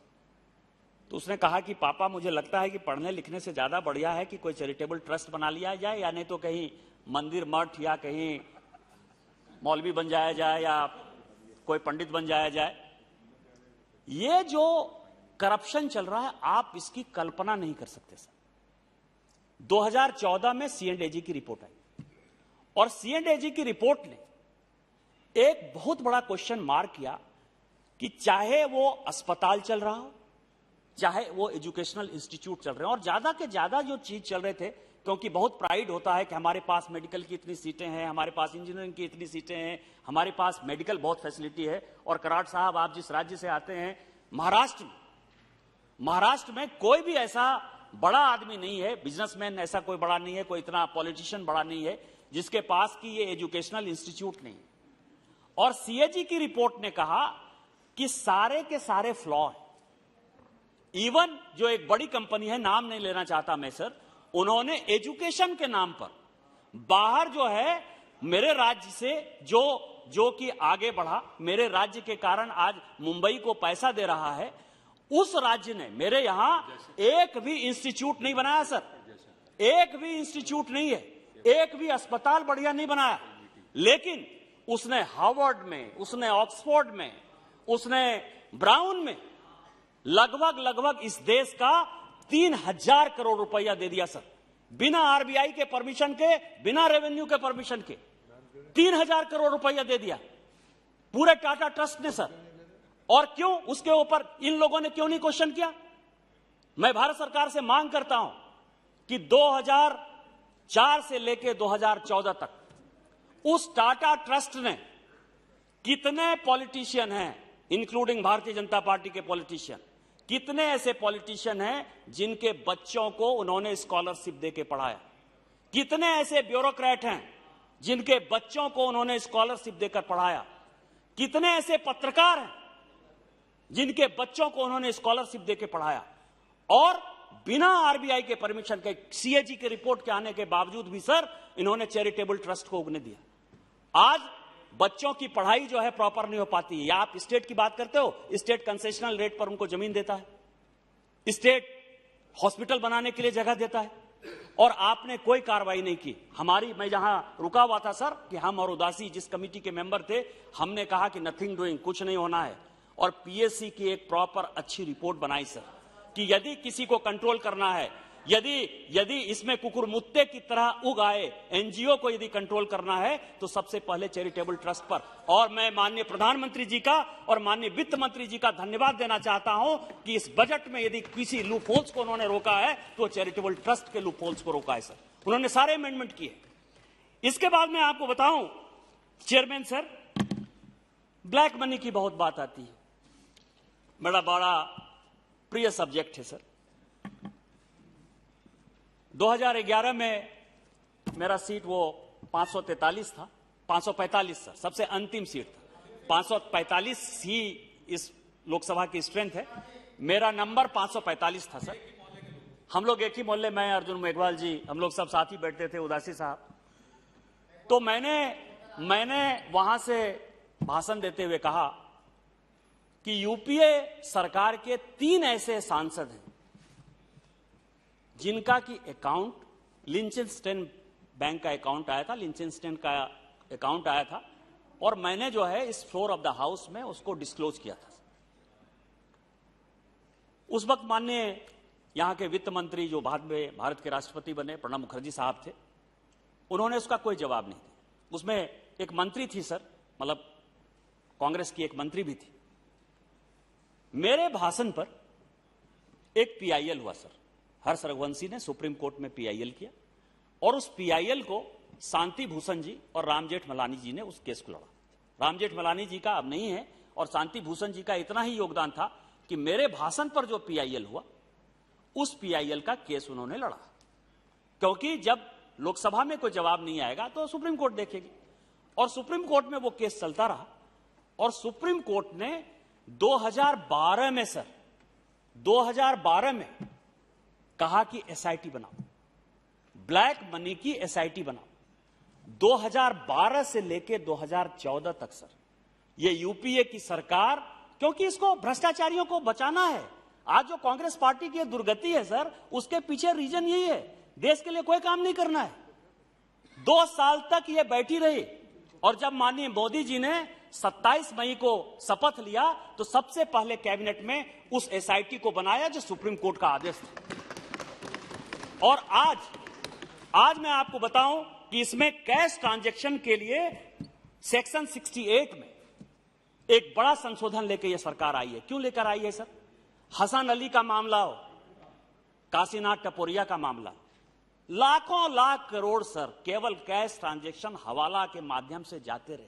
तो उसने कहा कि पापा मुझे लगता है कि पढ़ने लिखने से ज्यादा बढ़िया है कि कोई चैरिटेबल ट्रस्ट बना लिया जाए, या नहीं तो कहीं मंदिर मठ या कहीं मौलवी बन जाया जाए या कोई पंडित बन जाया जाए। ये जो करप्शन चल रहा है, आप इसकी कल्पना नहीं कर सकते सर। 2014 में C&AG की रिपोर्ट आई, और C&AG की रिपोर्ट ने एक बहुत बड़ा क्वेश्चन मार्क किया कि चाहे वो अस्पताल चल रहा हो, चाहे वो एजुकेशनल इंस्टीट्यूट चल रहे हैं, और ज्यादा के ज्यादा जो चीज चल रहे थे, क्योंकि बहुत प्राइड होता है कि हमारे पास मेडिकल की इतनी सीटें हैं, हमारे पास इंजीनियरिंग की इतनी सीटें हैं, हमारे पास मेडिकल बहुत फैसिलिटी है। और कराड़ साहब, आप जिस राज्य से आते हैं, महाराष्ट्र में कोई भी ऐसा बड़ा आदमी नहीं है, बिजनेसमैन ऐसा कोई बड़ा नहीं है, कोई इतना पॉलिटिशियन बड़ा नहीं है जिसके पास की ये एजुकेशनल इंस्टीट्यूट नहीं। और CAG की रिपोर्ट ने कहा कि सारे के सारे फ्लॉ है। इवन जो एक बड़ी कंपनी है, नाम नहीं लेना चाहता मैं सर, उन्होंने एजुकेशन के नाम पर बाहर जो है मेरे राज्य से जो कि आगे बढ़ा, मेरे राज्य के कारण आज मुंबई को पैसा दे रहा है, उस राज्य ने मेरे यहां एक भी इंस्टीट्यूट नहीं बनाया सर, एक भी इंस्टीट्यूट नहीं है, एक भी अस्पताल बढ़िया नहीं बनाया। लेकिन उसने हार्वर्ड में, उसने ऑक्सफोर्ड में, उसने ब्राउन में लगभग इस देश का 3000 करोड़ रुपया दे दिया सर, बिना RBI के परमिशन के, बिना रेवेन्यू के परमिशन के 3000 करोड़ रुपया दे दिया पूरे टाटा ट्रस्ट ने सर। और क्यों? उसके ऊपर इन लोगों ने क्यों नहीं क्वेश्चन किया? मैं भारत सरकार से मांग करता हूं कि 2004 से लेकर 2014 तक उस टाटा ट्रस्ट ने कितने पॉलिटिशियन हैं, इंक्लूडिंग भारतीय जनता पार्टी के पॉलिटिशियन, कितने ऐसे पॉलिटिशियन हैं जिनके बच्चों को उन्होंने स्कॉलरशिप देके पढ़ाया, कितने ऐसे ब्यूरोक्रेट हैं जिनके बच्चों को उन्होंने स्कॉलरशिप देकर पढ़ाया, कितने ऐसे पत्रकार हैं जिनके बच्चों को उन्होंने स्कॉलरशिप देकर पढ़ाया, और बिना RBI के परमिशन के, CAG के रिपोर्ट के आने के बावजूद भी सर इन्होंने चैरिटेबल ट्रस्ट को उगने दिया। आज बच्चों की पढ़ाई जो है प्रॉपर नहीं हो पाती है। या आप स्टेट की बात करते हो, स्टेट कंसेशनल रेट पर उनको जमीन देता है, स्टेट हॉस्पिटल बनाने के लिए जगह देता है, और आपने कोई कार्रवाई नहीं की। मैं जहां रुका हुआ था सर, कि हम और उदासी जिस कमेटी के मेंबर थे, हमने कहा कि नथिंग डूइंग, कुछ नहीं होना है, और PSC की एक प्रॉपर अच्छी रिपोर्ट बनाई सर कि यदि किसी को कंट्रोल करना है, यदि इसमें कुकुरमुत्ते की तरह उग आए NGO को यदि कंट्रोल करना है, तो सबसे पहले चैरिटेबल ट्रस्ट पर। और मैं माननीय प्रधानमंत्री जी का और माननीय वित्त मंत्री जी का धन्यवाद देना चाहता हूं कि इस बजट में यदि किसी लूप होल्स को उन्होंने रोका है तो चैरिटेबल ट्रस्ट के लूप होल्स को रोका है सर। उन्होंने सारे अमेंडमेंट किए। इसके बाद मैं आपको बताऊं चेयरमैन सर, ब्लैक मनी की बहुत बात आती है, मेरा बड़ा प्रिय सब्जेक्ट है सर। 2011 में मेरा सीट वो 543 था, 545 सर, सबसे अंतिम सीट था। 545 ही इस लोकसभा की स्ट्रेंथ है, मेरा नंबर 545 था सर। हम लोग एक ही मोहल्ले में, अर्जुन मेघवाल जी, हम लोग सब साथ ही बैठते थे, उदासी साहब। तो मैंने वहां से भाषण देते हुए कहा कि यूपीए सरकार के 3 ऐसे सांसद हैं जिनका की अकाउंट लिंचेनस्टाइन बैंक का अकाउंट आया था, लिंचेनस्टाइन का अकाउंट आया था, और मैंने जो है इस फ्लोर ऑफ द हाउस में उसको डिस्क्लोज किया था। उस वक्त माननीय यहां के वित्त मंत्री, जो बाद में भारत के राष्ट्रपति बने, प्रणब मुखर्जी साहब थे, उन्होंने उसका कोई जवाब नहीं दिया। उसमें एक मंत्री थी सर, मतलब कांग्रेस की एक मंत्री भी थी। मेरे भाषण पर एक PIL हुआ सर, हर्ष रघुवंशी ने सुप्रीम कोर्ट में PIL किया, और उस PIL को शांति भूषण जी और राम जेठमलानी जी ने उस केस को लड़ा। राम जेठमलानी जी का अब नहीं है, और शांति भूषण जी का इतना ही योगदान था कि मेरे भाषण पर जो पीआईएल हुआ, उस पीआईएल का केस उन्होंने लड़ा, क्योंकि जब लोकसभा में कोई जवाब नहीं आएगा तो सुप्रीम कोर्ट देखेगी। और सुप्रीम कोर्ट में वो केस चलता रहा और सुप्रीम कोर्ट ने 2012 में सर 2012 में कहा कि एसआईटी बनाओ, ब्लैक मनी की एसआईटी बनाओ। 2012 से लेके 2014 तक सर ये यूपीए की सरकार, क्योंकि इसको भ्रष्टाचारियों को बचाना है। आज जो कांग्रेस पार्टी की दुर्गति है सर, उसके पीछे रीजन यही है, देश के लिए कोई काम नहीं करना है। 2 साल तक ये बैठी रही और जब माननीय मोदी जी ने 27 मई को शपथ लिया तो सबसे पहले कैबिनेट में उस एसआईटी को बनाया जो सुप्रीम कोर्ट का आदेश था। और आज मैं आपको बताऊं कि इसमें कैश ट्रांजैक्शन के लिए सेक्शन 68 में एक बड़ा संशोधन लेकर यह सरकार आई है। क्यों लेकर आई है सर? हसन अली का मामला हो, काशीनाथ टपोरिया का मामला, लाखों लाख करोड़ सर केवल कैश ट्रांजैक्शन हवाला के माध्यम से जाते रहे,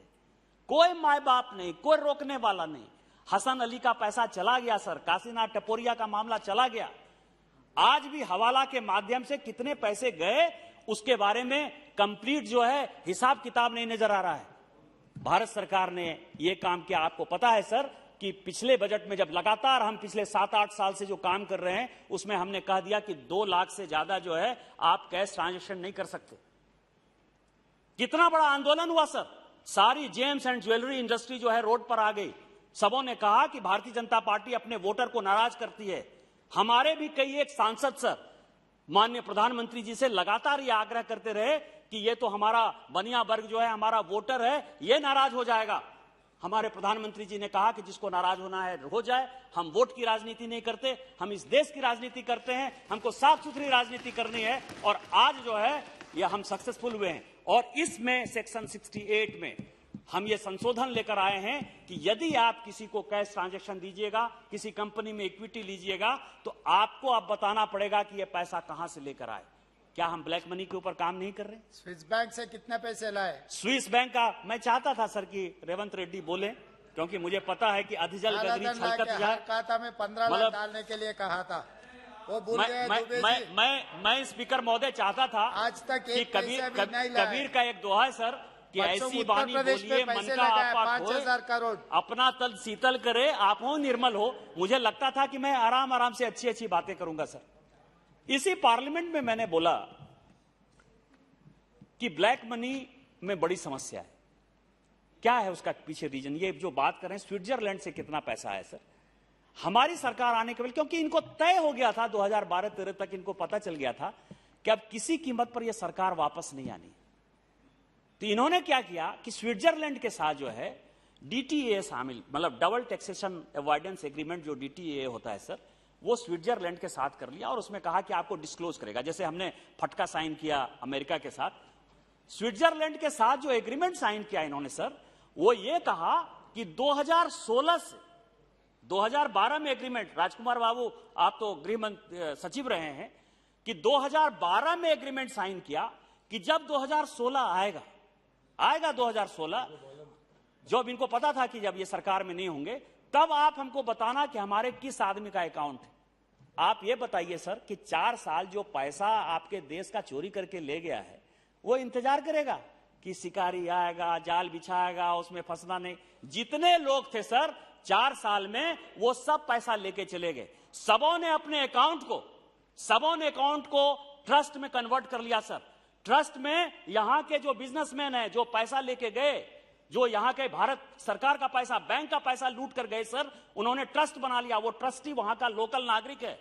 कोई माए बाप नहीं, कोई रोकने वाला नहीं। हसन अली का पैसा चला गया सर, काशीनाथ टपोरिया का मामला चला गया। आज भी हवाला के माध्यम से कितने पैसे गए उसके बारे में कंप्लीट जो है हिसाब किताब नहीं नजर आ रहा है। भारत सरकार ने यह काम किया। आपको पता है सर कि पिछले बजट में जब लगातार हम पिछले 7-8 साल से जो काम कर रहे हैं उसमें हमने कह दिया कि 2 लाख से ज्यादा जो है आप कैश ट्रांजैक्शन नहीं कर सकते। कितना बड़ा आंदोलन हुआ सर, सारी जेम्स एंड ज्वेलरी इंडस्ट्री जो है रोड पर आ गई। सबों ने कहा कि भारतीय जनता पार्टी अपने वोटर को नाराज करती है। हमारे भी कई एक सांसद सर माननीय प्रधानमंत्री जी से लगातार ये आग्रह करते रहे कि ये तो हमारा बनिया वर्ग जो है, हमारा वोटर है, ये नाराज हो जाएगा। हमारे प्रधानमंत्री जी ने कहा कि जिसको नाराज होना है हो जाए, हम वोट की राजनीति नहीं करते, हम इस देश की राजनीति करते हैं, हमको साफ सुथरी राजनीति करनी है। और आज जो है ये हम सक्सेसफुल हुए हैं। और इसमें सेक्शन 68 में हम ये संशोधन लेकर आए हैं कि यदि आप किसी को कैश ट्रांजैक्शन दीजिएगा, किसी कंपनी में इक्विटी लीजिएगा, तो आपको अब बताना पड़ेगा कि ये पैसा कहां से लेकर आए। क्या हम ब्लैक मनी के ऊपर काम नहीं कर रहे? स्विस बैंक से कितने पैसे लाए? स्विस बैंक का मैं चाहता था सर कि रेवंत रेड्डी बोले, क्योंकि मुझे पता है कि अधिजल गगरी छलकत जाए। खाता में 15 लाख डालने के लिए कहा था, वो भूल गए। मैं स्पीकर महोदय चाहता था आज तक कि कबीर का एक दोहा है सर कि ऐसी वाणी बोलिए मन का आपा 5,000 करोड़ अपना तल शीतल करे आप हो निर्मल हो। मुझे लगता था कि मैं आराम आराम से अच्छी अच्छी बातें करूंगा सर। इसी पार्लियामेंट में मैंने बोला कि ब्लैक मनी में बड़ी समस्या है। क्या है उसका पीछे रीजन? ये जो बात कर रहे हैं स्विट्जरलैंड से कितना पैसा आया सर, हमारी सरकार आने के बाद, क्योंकि इनको तय हो गया था 2012-13 तक इनको पता चल गया था कि अब किसी कीमत पर यह सरकार वापस नहीं आनी। तो इन्होंने क्या किया कि स्विट्जरलैंड के साथ जो है डीटीए शामिल, मतलब डबल टैक्सेशन अवॉइडेंस एग्रीमेंट जो डीटीए होता है सर, वो स्विट्जरलैंड के साथ कर लिया और उसमें कहा कि आपको डिस्क्लोज करेगा। जैसे हमने फटका साइन किया अमेरिका के साथ, स्विट्जरलैंड के साथ जो एग्रीमेंट साइन किया इन्होंने सर, वो ये कहा कि 2016 से 2012 में एग्रीमेंट, राजकुमार बाबू आप तो गृह सचिव रहे हैं, कि 2012 में एग्रीमेंट साइन किया कि जब 2016 आएगा 2016, जब इनको पता था कि जब ये सरकार में नहीं होंगे, तब आप हमको बताना कि हमारे किस आदमी का अकाउंट है। आप ये बताइए सर कि 4 साल जो पैसा आपके देश का चोरी करके ले गया है, वो इंतजार करेगा कि शिकारी आएगा, जाल बिछाएगा, उसमें फंसना नहीं। जितने लोग थे सर 4 साल में वो सब पैसा लेके चले गए। सबों ने अपने अकाउंट को ट्रस्ट में कन्वर्ट कर लिया सर। ट्रस्ट में यहां के जो बिजनेसमैन है, जो पैसा लेके गए, जो यहां के भारत सरकार का पैसा, बैंक का पैसा लूट कर गए सर, उन्होंने ट्रस्ट बना लिया। वो ट्रस्टी वहां का लोकल नागरिक है।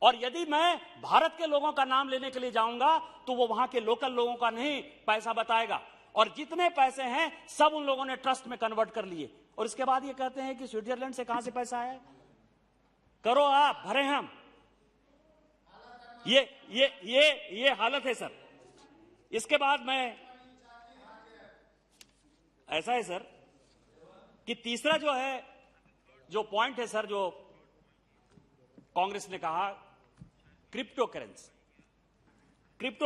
और यदि मैं भारत के लोगों का नाम लेने के लिए जाऊंगा तो वो वहां के लोकल लोगों का नहीं पैसा बताएगा। और जितने पैसे हैं सब उन लोगों ने ट्रस्ट में कन्वर्ट कर लिए। और इसके बाद ये कहते हैं कि स्विट्जरलैंड से कहां से पैसा आया? करो आप, भरे हम। ये हालत है सर। इसके बाद मैं, ऐसा है सर कि तीसरा जो पॉइंट है सर, जो कांग्रेस ने कहा, क्रिप्टो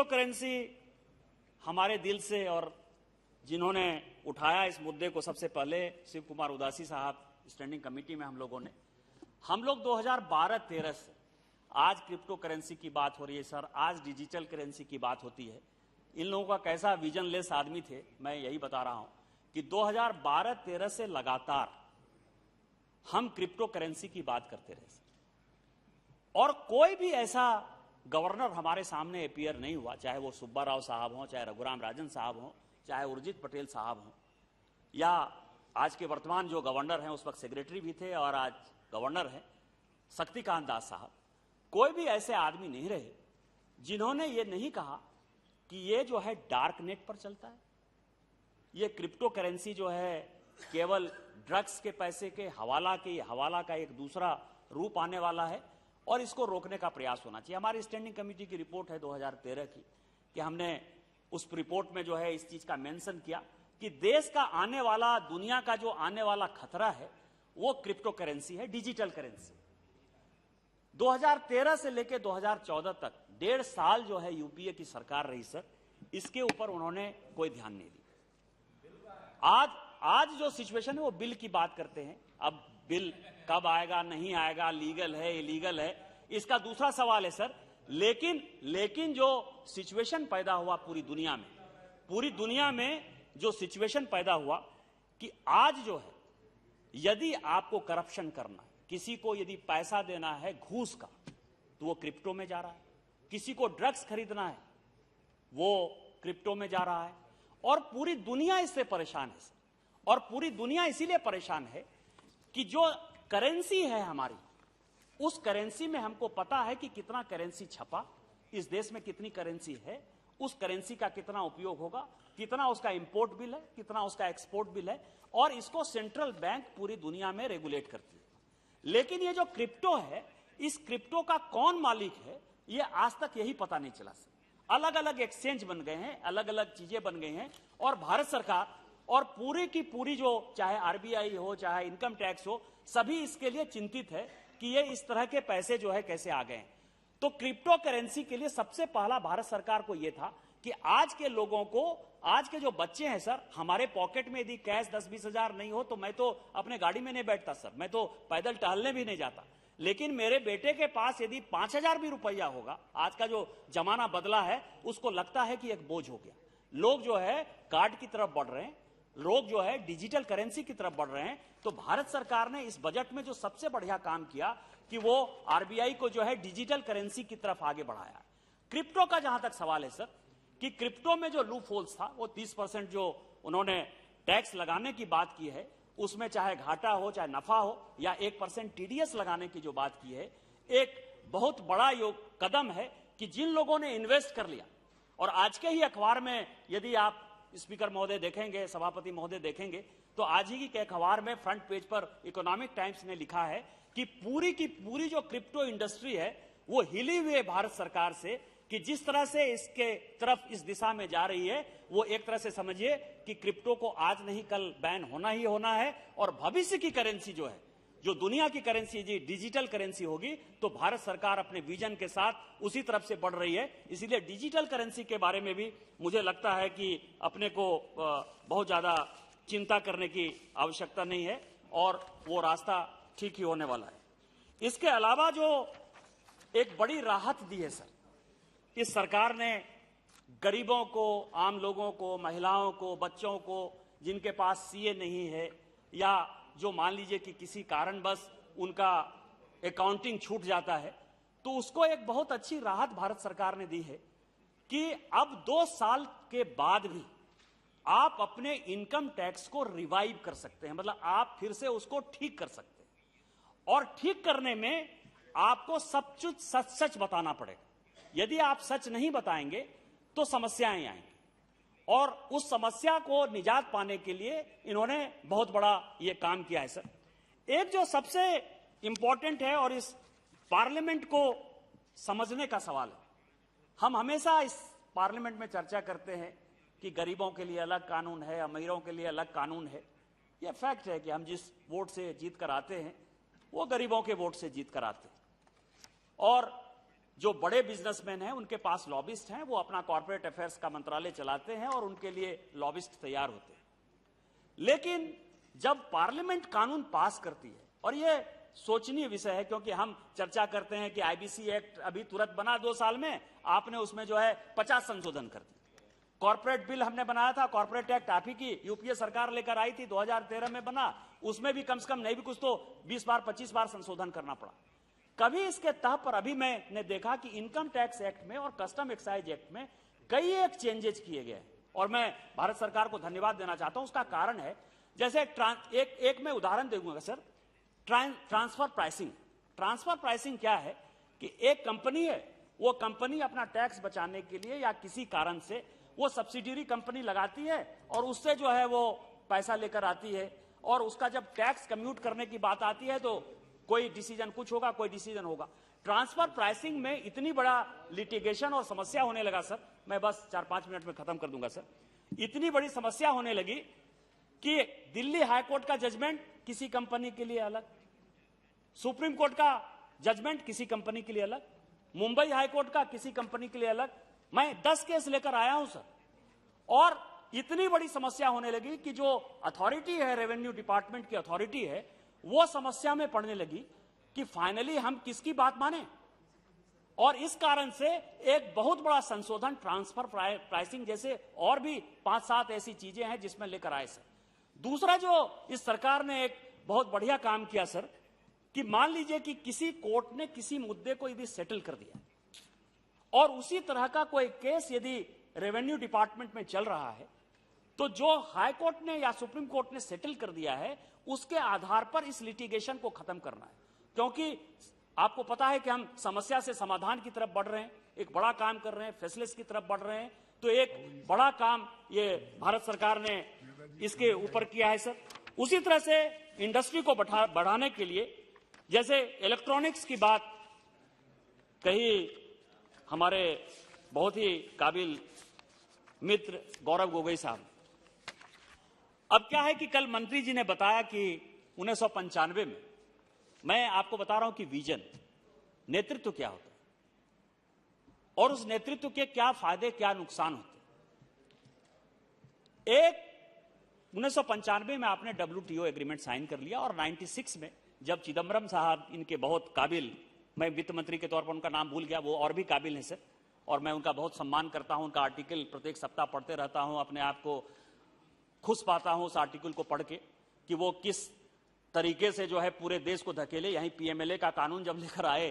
करेंसी हमारे दिल से, और जिन्होंने उठाया इस मुद्दे को सबसे पहले शिव कुमार उदासी साहब, स्टैंडिंग कमेटी में हम लोगों ने, हम लोग 2012-13 से आज क्रिप्टो करेंसी की बात हो रही है सर, आज डिजिटल करेंसी की बात होती है। इन लोगों का कैसा विजनलेस आदमी थे, मैं यही बता रहा हूं कि 2012-13 से लगातार हम क्रिप्टो करेंसी की बात करते रहे और कोई भी ऐसा गवर्नर हमारे सामने अपीयर नहीं हुआ, चाहे वो सुब्बा राव साहब हों, चाहे रघुराम राजन साहब हों, चाहे उर्जित पटेल साहब हों, या आज के वर्तमान जो गवर्नर हैं, उस वक्त सेक्रेटरी भी थे और आज गवर्नर हैं शक्तिकांत दास साहब। कोई भी ऐसे आदमी नहीं रहे जिन्होंने ये नहीं कहा कि ये जो है डार्क नेट पर चलता है, ये क्रिप्टो करेंसी जो है केवल ड्रग्स के पैसे के हवाला का एक दूसरा रूप आने वाला है और इसको रोकने का प्रयास होना चाहिए। हमारी स्टैंडिंग कमेटी की रिपोर्ट है 2013 की कि हमने उस रिपोर्ट में जो है इस चीज का मेंशन किया कि देश का आने वाला, दुनिया का जो आने वाला खतरा है वो क्रिप्टो करेंसी है, डिजिटल करेंसी। 2013 से लेकर 2014 तक 1.5 साल जो है यूपीए की सरकार रही सर, इसके ऊपर उन्होंने कोई ध्यान नहीं दिया। आज जो सिचुएशन है वो बिल की बात करते हैं। अब बिल कब आएगा, नहीं आएगा, लीगल है, इलीगल है, इसका दूसरा सवाल है सर। लेकिन जो सिचुएशन पैदा हुआ पूरी दुनिया में जो सिचुएशन पैदा हुआ कि आज जो है यदि आपको करप्शन करना है, किसी को यदि पैसा देना है घूस का, तो वो क्रिप्टो में जा रहा है। किसी को ड्रग्स खरीदना है वो क्रिप्टो में जा रहा है और पूरी दुनिया इससे परेशान है सर। और पूरी दुनिया इसीलिए परेशान है कि जो करेंसी है हमारी, उस करेंसी में हमको पता है कि कितना करेंसी छपा, इस देश में कितनी करेंसी है, उस करेंसी का कितना उपयोग होगा, कितना उसका इंपोर्ट बिल है, कितना उसका एक्सपोर्ट बिल है, और इसको सेंट्रल बैंक पूरी दुनिया में रेगुलेट करती है। लेकिन ये जो क्रिप्टो है, इस क्रिप्टो का कौन मालिक है, ये आज तक यही पता नहीं चला सर। अलग अलग एक्सचेंज बन गए हैं, अलग अलग चीजें बन गई हैं और भारत सरकार और पूरी की पूरी जो चाहे आरबीआई हो, चाहे इनकम टैक्स हो, सभी इसके लिए चिंतित है कि ये इस तरह के पैसे जो है कैसे आ गए हैं। तो क्रिप्टो करेंसी के लिए सबसे पहला भारत सरकार को यह था कि आज के लोगों को, आज के जो बच्चे हैं सर, हमारे पॉकेट में यदि कैश 10-20 हजार नहीं हो तो मैं तो अपने गाड़ी में नहीं बैठता सर, मैं तो पैदल टहलने भी नहीं जाता। लेकिन मेरे बेटे के पास यदि 5,000 भी रुपया होगा, आज का जो जमाना बदला है, उसको लगता है कि एक बोझ हो गया। लोग जो है कार्ड की तरफ बढ़ रहे हैं, लोग जो है डिजिटल करेंसी की तरफ बढ़ रहे हैं। तो भारत सरकार ने इस बजट में जो सबसे बढ़िया काम किया कि वो आरबीआई को जो है डिजिटल करेंसी की तरफ आगे बढ़ाया। क्रिप्टो का जहां तक सवाल है सर, कि क्रिप्टो में जो लूप होल्स था, वो 30% जो उन्होंने टैक्स लगाने की बात की है, उसमें चाहे घाटा हो चाहे नफा हो, या 1% टीडीएस लगाने की जो बात की है, एक बहुत बड़ा कदम है कि जिन लोगों ने इन्वेस्ट कर लिया। और आज के ही अखबार में यदि आप स्पीकर महोदय देखेंगे, सभापति महोदय देखेंगे, तो आज ही के अखबार में फ्रंट पेज पर इकोनॉमिक टाइम्स ने लिखा है कि पूरी की पूरी जो क्रिप्टो इंडस्ट्री है वो हिली हुई है भारत सरकार से, कि जिस तरह से इसके तरफ इस दिशा में जा रही है, वो एक तरह से समझिए कि क्रिप्टो को आज नहीं कल बैन होना ही होना है। और भविष्य की करेंसी जो है, जो दुनिया की करेंसी जी डिजिटल करेंसी होगी, तो भारत सरकार अपने विजन के साथ उसी तरफ से बढ़ रही है। इसीलिए डिजिटल करेंसी के बारे में भी मुझे लगता है कि अपने को बहुत ज्यादा चिंता करने की आवश्यकता नहीं है और वो रास्ता ठीक ही होने वाला है। इसके अलावा जो एक बड़ी राहत दी है सर, इस सरकार ने गरीबों को, आम लोगों को, महिलाओं को, बच्चों को, जिनके पास सीए नहीं है, या जो मान लीजिए कि किसी कारणवश उनका अकाउंटिंग छूट जाता है, तो उसको एक बहुत अच्छी राहत भारत सरकार ने दी है कि अब 2 साल के बाद भी आप अपने इनकम टैक्स को रिवाइव कर सकते हैं, मतलब आप फिर से उसको ठीक कर सकते हैं। और ठीक करने में आपको सब कुछ सच सच बताना पड़ेगा। यदि आप सच नहीं बताएंगे तो समस्याएं आएंगी, और उस समस्या को निजात पाने के लिए इन्होंने बहुत बड़ा ये काम किया है सर। एक जो सबसे इंपॉर्टेंट है और इस पार्लियामेंट को समझने का सवाल है, हम हमेशा इस पार्लियामेंट में चर्चा करते हैं कि गरीबों के लिए अलग कानून है, अमीरों के लिए अलग कानून है। यह फैक्ट है कि हम जिस वोट से जीत कर आते हैं वो गरीबों के वोट से जीत कर आते हैं, और जो बड़े बिजनेसमैन हैं उनके पास लॉबिस्ट हैं, वो अपना कॉर्पोरेट अफेयर्स का मंत्रालय चलाते हैं और उनके लिए लॉबिस्ट तैयार होते हैं। लेकिन जब पार्लियामेंट कानून पास करती है, और ये सोचनीय विषय है, क्योंकि हम चर्चा करते हैं कि आईबीसी एक्ट अभी तुरंत बना 2 साल में, आपने उसमें जो है 50 संशोधन कर दिए। कॉर्पोरेट बिल हमने बनाया था, कॉर्पोरेट एक्ट आप ही की यूपीए सरकार लेकर आई थी, 2013 में बना, उसमें भी कम से कम नहीं भी कुछ तो 20 बार 25 बार संशोधन करना पड़ा। कभी इसके तह पर अभी मैंने देखा कि इनकम टैक्स एक्ट में और कस्टम एक्साइज एक्ट में कई एक चेंजेस किए गए, और मैं भारत सरकार को धन्यवाद देना चाहता हूं। उसका कारण है, जैसे एक मैं उदाहरण दूंगा sir, transfer pricing. Transfer pricing क्या है कि एक कंपनी है, वो कंपनी अपना टैक्स बचाने के लिए या किसी कारण से वो सब्सिडियरी कंपनी लगाती है और उससे जो है वो पैसा लेकर आती है, और उसका जब टैक्स कम्यूट करने की बात आती है तो कोई डिसीजन कुछ होगा, कोई डिसीजन होगा। ट्रांसफर प्राइसिंग में इतनी बड़ा लिटिगेशन और समस्या होने लगा सर, मैं बस 4-5 मिनट में खत्म कर दूंगा सर। इतनी बड़ी समस्या होने लगी कि दिल्ली हाईकोर्ट का जजमेंट किसी कंपनी के लिए अलग, सुप्रीम कोर्ट का जजमेंट किसी कंपनी के लिए अलग, मुंबई हाईकोर्ट का किसी कंपनी के लिए अलग। मैं 10 केस लेकर आया हूं सर, और इतनी बड़ी समस्या होने लगी कि जो अथॉरिटी है, रेवेन्यू डिपार्टमेंट की अथॉरिटी है, वो समस्या में पड़ने लगी कि फाइनली हम किसकी बात माने। और इस कारण से एक बहुत बड़ा संशोधन ट्रांसफर प्राइसिंग जैसे और भी 5-7 ऐसी चीजें हैं जिसमें लेकर आए सर। दूसरा जो इस सरकार ने एक बहुत बढ़िया काम किया सर, कि मान लीजिए कि किसी कोर्ट ने किसी मुद्दे को यदि सेटल कर दिया और उसी तरह का कोई केस यदि रेवेन्यू डिपार्टमेंट में चल रहा है, तो जो हाई कोर्ट ने या सुप्रीम कोर्ट ने सेटल कर दिया है उसके आधार पर इस लिटिगेशन को खत्म करना है। क्योंकि आपको पता है कि हम समस्या से समाधान की तरफ बढ़ रहे हैं, एक बड़ा काम कर रहे हैं, फैसलेस की तरफ बढ़ रहे हैं, तो एक बड़ा काम ये भारत सरकार ने इसके ऊपर किया है सर। उसी तरह से इंडस्ट्री को बढ़ाने के लिए जैसे इलेक्ट्रॉनिक्स की बात कही हमारे बहुत ही काबिल मित्र गौरव गोगोई साहब। अब क्या है कि कल मंत्री जी ने बताया कि 1995 में, मैं आपको बता रहा हूं कि विजन, नेतृत्व क्या होता है और उस नेतृत्व के क्या फायदे क्या नुकसान होते हैं। एक 1995 में आपने WTO एग्रीमेंट साइन कर लिया, और 96 में जब चिदम्बरम साहब, इनके बहुत काबिल, मैं वित्त मंत्री के तौर पर उनका नाम भूल गया, वो और भी काबिल हैं सर, और मैं उनका बहुत सम्मान करता हूं, उनका आर्टिकल प्रत्येक सप्ताह पढ़ते रहता हूं, अपने आप को खुश पाता हूं उस आर्टिकल को पढ़ के कि वो किस तरीके से जो है पूरे देश को धकेले। यहीं PMLA का कानून जब लेकर आए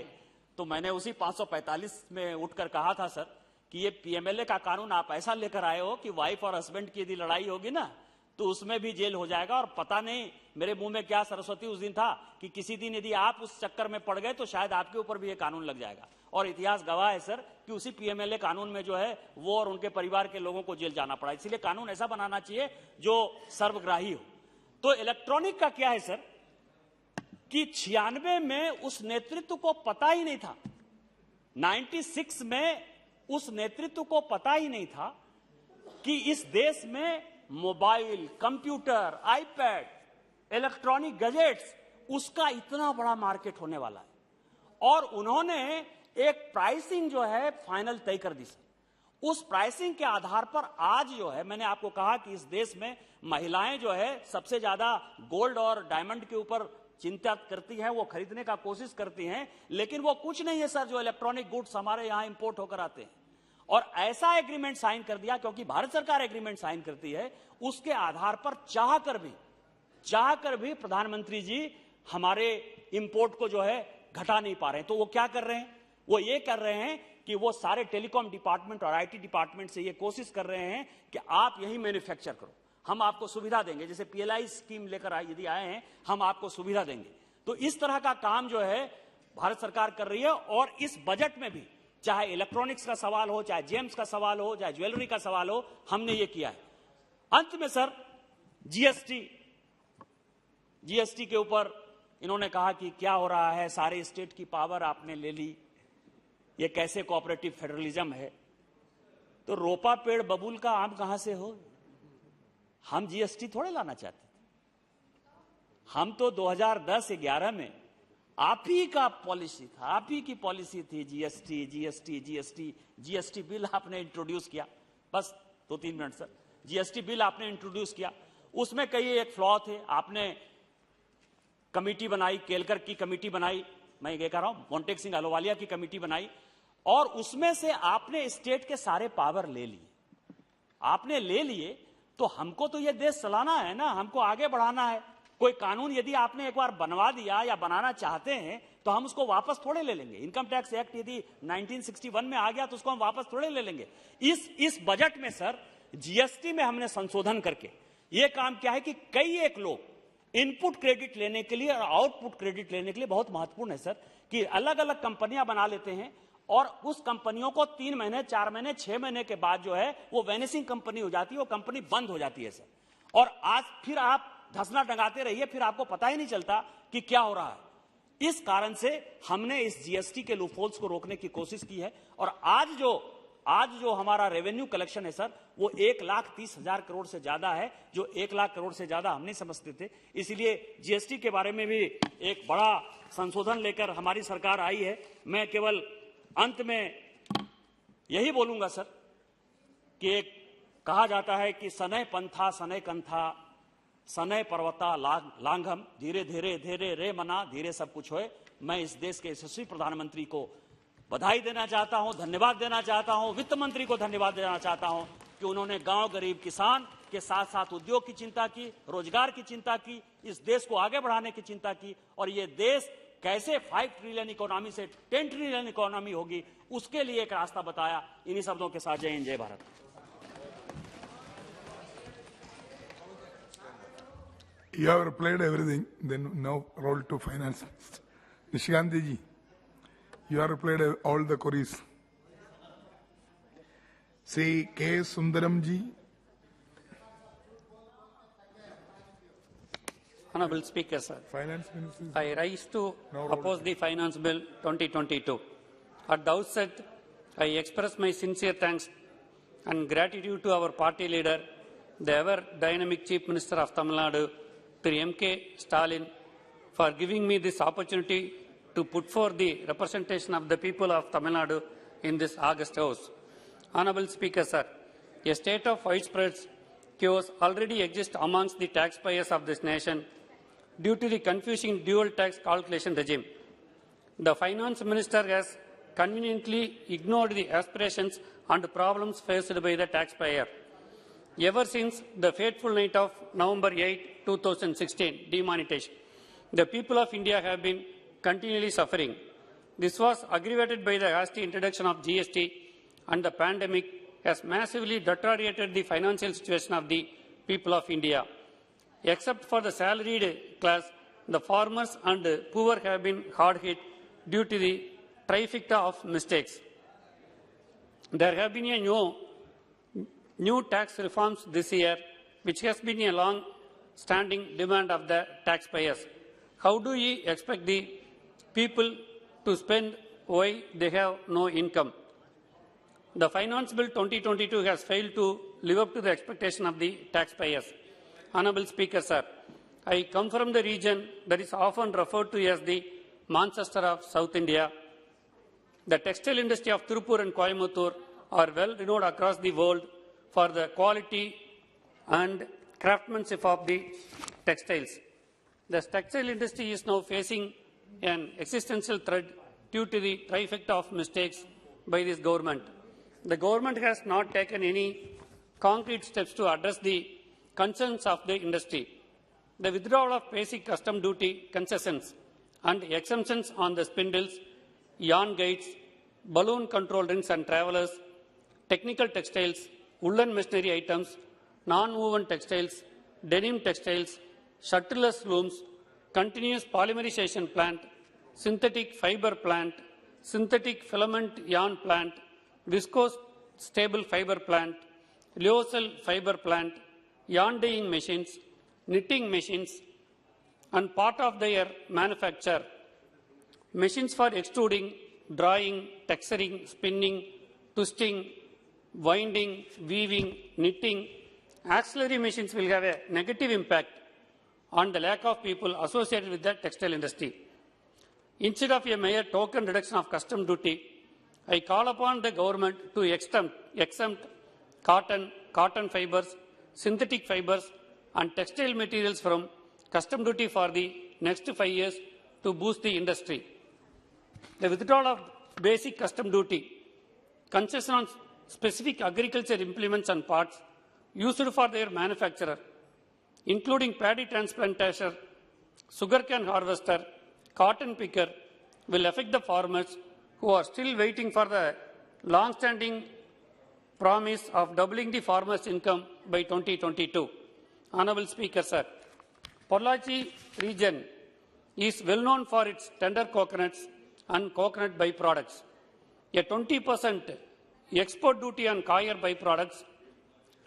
तो मैंने उसी 545 में उठकर कहा था सर कि ये PMLA का कानून आप ऐसा लेकर आए हो कि वाइफ और हस्बैंड की यदि लड़ाई होगी ना तो उसमें भी जेल हो जाएगा। और पता नहीं मेरे मुंह में क्या सरस्वती उस दिन था कि किसी दिन यदि आप उस चक्कर में पड़ गए तो शायद आपके ऊपर भी ये कानून लग जाएगा। और इतिहास गवाह है सर कि उसी PMLA कानून में जो है वो और उनके परिवार के लोगों को जेल जाना पड़ा। इसलिए कानून ऐसा बनाना चाहिए जो सर्वग्राही हो। तो इलेक्ट्रॉनिक का क्या है सर कि 96 में उस नेतृत्व को पता ही नहीं था, 96 में उस नेतृत्व को पता ही नहीं था कि इस देश में mobile, computer, iPad, electronic gadgets, उसका इतना बड़ा मार्केट होने वाला है। और उन्होंने एक प्राइसिंग जो है फाइनल तय कर दी सर। उस प्राइसिंग के आधार पर आज जो है, मैंने आपको कहा कि इस देश में महिलाएं जो है सबसे ज्यादा गोल्ड और डायमंड के ऊपर चिंता करती हैं, वो खरीदने का कोशिश करती हैं, लेकिन वो कुछ नहीं है सर जो इलेक्ट्रॉनिक गुड्स हमारे यहां इंपोर्ट होकर आते हैं। और ऐसा एग्रीमेंट साइन कर दिया, क्योंकि भारत सरकार एग्रीमेंट साइन करती है, उसके आधार पर चाहकर भी प्रधानमंत्री जी हमारे इंपोर्ट को जो है घटा नहीं पा रहे हैं। तो वो क्या कर रहे हैं, वो ये कर रहे हैं कि वो सारे टेलीकॉम डिपार्टमेंट और IT डिपार्टमेंट से ये कोशिश कर रहे हैं कि आप यही मैन्युफैक्चर करो, हम आपको सुविधा देंगे। जैसे PLI स्कीम लेकर यदि आए हैं, हम आपको सुविधा देंगे। तो इस तरह का काम जो है भारत सरकार कर रही है। और इस बजट में भी चाहे इलेक्ट्रॉनिक्स का सवाल हो, चाहे जेम्स का सवाल हो, चाहे ज्वेलरी का सवाल हो, हमने ये किया है। अंत में सर GST के ऊपर इन्होंने कहा कि क्या हो रहा है, सारे स्टेट की पावर आपने ले ली, ये कैसे कोऑपरेटिव फेडरलिज्म है। तो रोपा पेड़ बबूल का आम कहां से हो। हम GST थोड़े लाना चाहते थे, हम तो 2010-11 में आप ही का पॉलिसी था, आप ही की पॉलिसी थी GST बिल आपने इंट्रोड्यूस किया। बस 2-3 मिनट सर। GST बिल आपने इंट्रोड्यूस किया, उसमें कई एक फ्लॉ थे। आपने कमेटी बनाई, केलकर की कमेटी बनाई, मैं ये कह रहा हूं मोंटेक सिंह अहलूवालिया की कमेटी बनाई, और उसमें से आपने स्टेट के सारे पावर ले लिए। आपने ले लिए तो हमको तो ये देश चलाना है ना, हमको आगे बढ़ाना है। कोई कानून यदि आपने एक बार बनवा दिया या बनाना चाहते हैं तो हम उसको वापस थोड़े ले लेंगे। इनकम टैक्स एक्ट यदि 1961 में आ गया तो उसको हम वापस थोड़े ले लेंगे। इस बजट में सर जीएसटी में हमने संशोधन करके ये काम किया है कि कई एक लोग इनपुट क्रेडिट लेने के लिए और आउटपुट क्रेडिट लेने के लिए बहुत महत्वपूर्ण है सर कि अलग अलग कंपनियां बना लेते हैं और उस कंपनियों को 3 महीने 4 महीने 6 महीने के बाद जो है वो वेनिसिंग कंपनी हो जाती है, वो कंपनी बंद हो जाती है सर। और आज फिर आप धसना टंगाते रहिए, फिर आपको पता ही नहीं चलता कि क्या हो रहा है। इस कारण से हमने इस जीएसटी के लूपहोल्स को रोकने की कोशिश की है और आज जो हमारा रेवेन्यू कलेक्शन है सर वो 1,30,000 करोड़ से ज्यादा है, जो 1 लाख करोड़ से ज्यादा हम नहीं समझते थे। इसीलिए जीएसटी के बारे में भी एक बड़ा संशोधन लेकर हमारी सरकार आई है। मैं केवल अंत में यही बोलूंगा सर कि एक कहा जाता है कि सनय पंथा सनय कंथा सनय पर्वता लांघम धीरे धीरे धीरे रे मना धीरे सब कुछ होए। मैं इस देश के यशस्वी प्रधानमंत्री को बधाई देना चाहता हूं, धन्यवाद देना चाहता हूं, वित्त मंत्री को धन्यवाद देना चाहता हूं कि उन्होंने गांव गरीब किसान के साथ साथ उद्योग की चिंता की, रोजगार की चिंता की, इस देश को आगे बढ़ाने की चिंता की और ये देश कैसे 5 ट्रिलियन इकोनॉमी से 10 ट्रिलियन इकोनॉमी होगी उसके लिए एक रास्ता बताया। इन्हीं शब्दों के साथ जय हिंद जय Bharat. You have played everything, then now roll to finance. Nishikant ji, you have played all the queries. Say K. Sundaram ji. Honorable Speaker, sir. Finance Minister. I rise to oppose the Finance Bill 2022. At the outset, I express my sincere thanks and gratitude to our party leader, the ever-dynamic Chief Minister of Tamil Nadu, Sri M.K. Stalin, for giving me this opportunity to put forth the representation of the people of Tamil Nadu in this August House. Honorable Speaker, sir, a state of widespread chaos already exists amongst the taxpayers of this nation due to the confusing dual tax calculation regime. The Finance Minister has conveniently ignored the aspirations and problems faced by the taxpayer. Ever since the fateful night of November 8, 2016, demonetization, the people of India have been continually suffering. This was aggravated by the hasty introduction of GST, and the pandemic has massively deteriorated the financial situation of the people of India. Except for the salaried class, the farmers and poor have been hard hit due to the trifecta of mistakes. There have been new tax reforms this year, which has been a long-standing demand of the taxpayers. How do we expect the people to spend while they have no income? The Finance Bill 2022 has failed to live up to the expectation of the taxpayers. Honourable Speaker, sir, I come from the region that is often referred to as the Manchester of South India. The textile industry of Tirupur and Coimbatore are well renowned across the world for the quality and craftsmanship of the textiles. The textile industry is now facing an existential threat due to the trifecta of mistakes by this government. The government has not taken any concrete steps to address the concerns of the industry. The withdrawal of basic custom duty concessions and exemptions on the spindles, yarn guides, balloon control rings and travelers, technical textiles, woolen machinery items, non-woven textiles, denim textiles, shutterless looms, continuous polymerization plant, synthetic fiber plant, synthetic filament yarn plant, viscose stable fiber plant, lyocell fiber plant, yarn dyeing machines, knitting machines, and part of their manufacture, machines for extruding, drawing, texturing, spinning, twisting, winding, weaving, knitting. Auxiliary machines will have a negative impact on the lack of people associated with the textile industry. Instead of a mere token reduction of custom duty, I call upon the government to exempt cotton, cotton fibers, synthetic fibers, and textile materials from custom duty for the next 5 years to boost the industry. The withdrawal of basic custom duty, concession on specific agriculture implements and parts used for their manufacturer, including paddy transplanter, sugarcane harvester, cotton picker, will affect the farmers who are still waiting for the long-standing promise of doubling the farmers' income by 2022. Honourable Speaker, sir, Pollachi region is well known for its tender coconuts and coconut byproducts. A 20% export duty on coir byproducts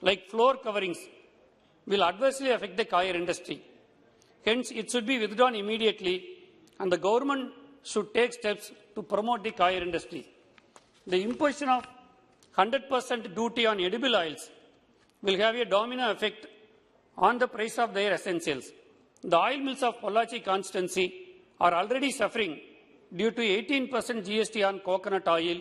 like floor coverings will adversely affect the coir industry. Hence, it should be withdrawn immediately and the government should take steps to promote the coir industry. The imposition of 100% duty on edible oils will have a domino effect on the price of their essentials. The oil mills of Pollachi constituency are already suffering due to 18% GST on coconut oil,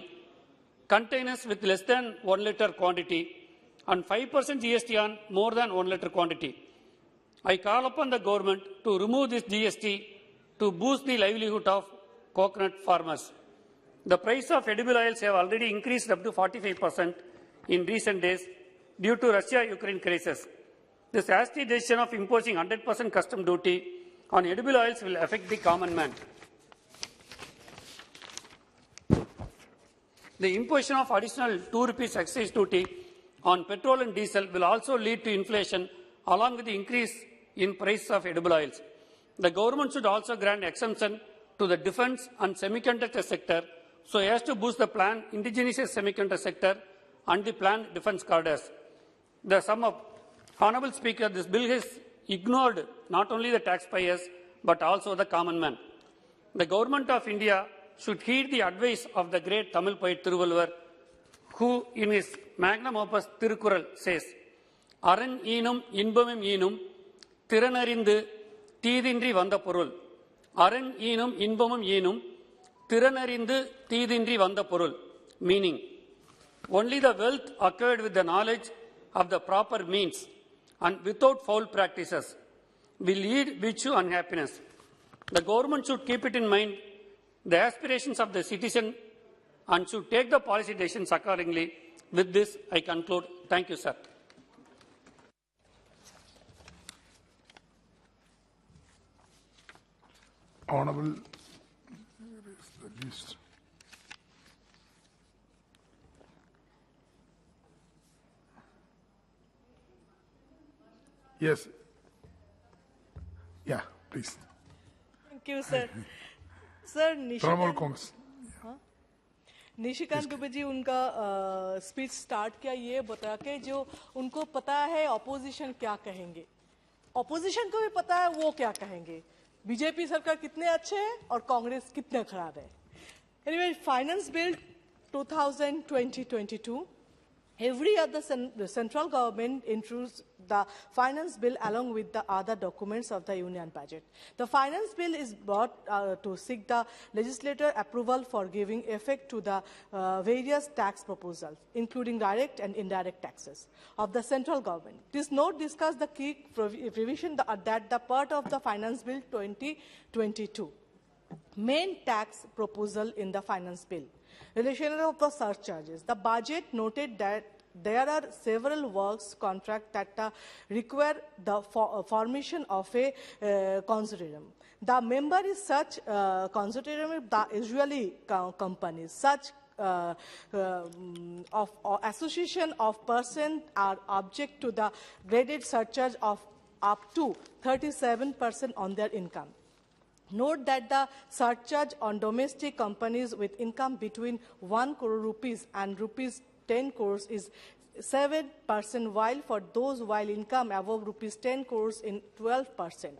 containers with less than 1 liter quantity, and 5% GST on more than 1 liter quantity. I call upon the government to remove this GST to boost the livelihood of coconut farmers. The price of edible oils have already increased up to 45% in recent days due to Russia-Ukraine crisis. This hasty decision of imposing 100% custom duty on edible oils will affect the common man. The imposition of additional 2 rupees excise duty on petrol and diesel will also lead to inflation along with the increase in price of edible oils. The government should also grant exemption to the defence and semiconductor sector so as to boost the planned indigenous semiconductor sector and the planned defence corridors. The sum up, Honourable Speaker, this bill has ignored not only the taxpayers but also the common man. The Government of India should heed the advice of the great Tamil poet Thiruvalluvar, who in his magnum opus Thirukural says, Aran eenum inbamum eenum thiranarindhu teedindri vanda porul. Aran eenum inbamum eenum thiranarindhu teedindri vanda porul. Meaning, only the wealth acquired with the knowledge of the proper means and without foul practices will lead virtue and happiness. The government should keep it in mind the aspirations of the citizen and should take the policy decisions accordingly. With this, I conclude. Thank you, sir. Honourable, yes. Yeah, please. Thank you, sir. Sir Nishikant Dubey ji उनका speech start किया ये बता के जो उनको पता है opposition क्या कहेंगे, ऑपोजिशन को भी पता है वो क्या कहेंगे, बीजेपी सरकार कितने अच्छे हैं और कांग्रेस कितने खराब है. Anyway, finance bill 2020-22, every other central government introduced the finance bill along with the other documents of the union budget. The finance bill is brought to seek the legislator approval for giving effect to the various tax proposals, including direct and indirect taxes of the central government. This note discusses the key provision that the part of the finance bill 2022. Main tax proposal in the finance bill. Relation of the surcharges. The budget noted that there are several works contracts that require the formation of a consortium. The member is such consortium, the usually companies, such of association of persons are object to the graded surcharge of up to 37% on their income. Note that the surcharge on domestic companies with income between 1 crore rupees and rupees 10 crores is 7%, while for those while income above rupees 10 crores in 12%.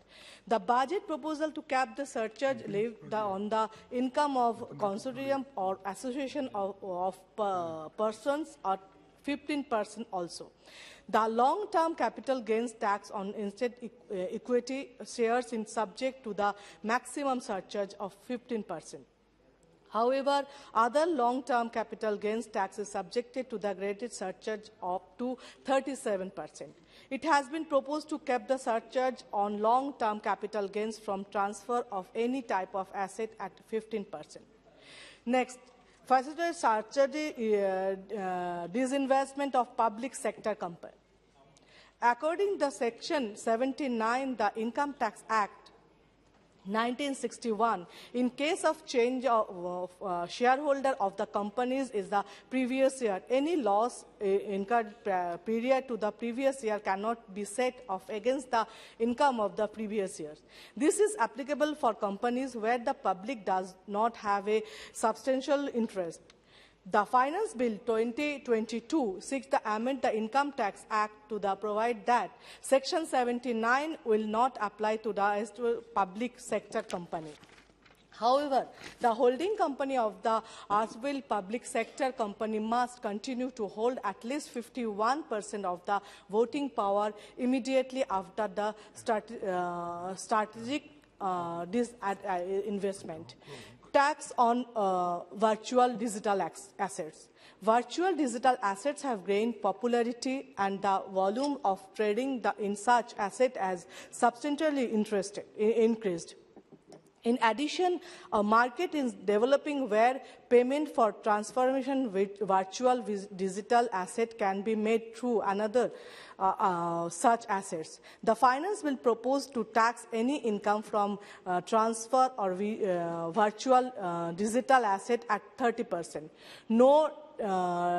The budget proposal to cap the surcharge levied on the income of consortium or association of persons at 15% also. The long-term capital gains tax on instead equity shares is subject to the maximum surcharge of 15%. However, other long-term capital gains tax is subjected to the graded surcharge up to 37%. It has been proposed to cap the surcharge on long-term capital gains from transfer of any type of asset at 15%. Next, facilitate surcharge disinvestment of public sector company. According to Section 79, the Income Tax Act 1961, in case of change of shareholder of the companies is the previous year, any loss incurred period to the previous year cannot be set off against the income of the previous years. This is applicable for companies where the public does not have a substantial interest. The Finance Bill 2022 seeks to amend the Income Tax Act to provide that Section 79 will not apply to the public sector company. However, the holding company of the Artsville public sector company must continue to hold at least 51% of the voting power immediately after the strategic investment. Tax on virtual digital assets. Virtual digital assets have gained popularity and the volume of trading in such assets has substantially increased. In addition, a market is developing where payment for transformation with virtual digital asset can be made through another such assets. The finance will propose to tax any income from transfer or virtual digital asset at 30%. No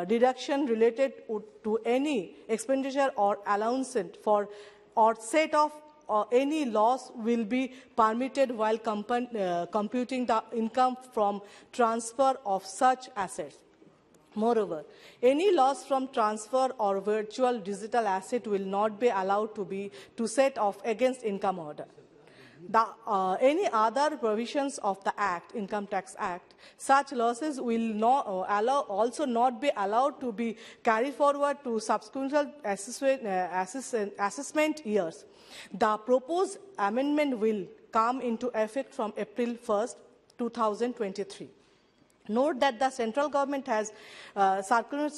deduction related to any expenditure or allowance for or set off or any loss will be permitted while computing the income from transfer of such assets. Moreover, any loss from transfer or virtual digital asset will not be allowed to set off against income order. Any other provisions of the Act, Income Tax Act, such losses will also not be allowed to be carried forward to subsequent assessment years. The proposed amendment will come into effect from April 1st, 2023. Note that the central government has certain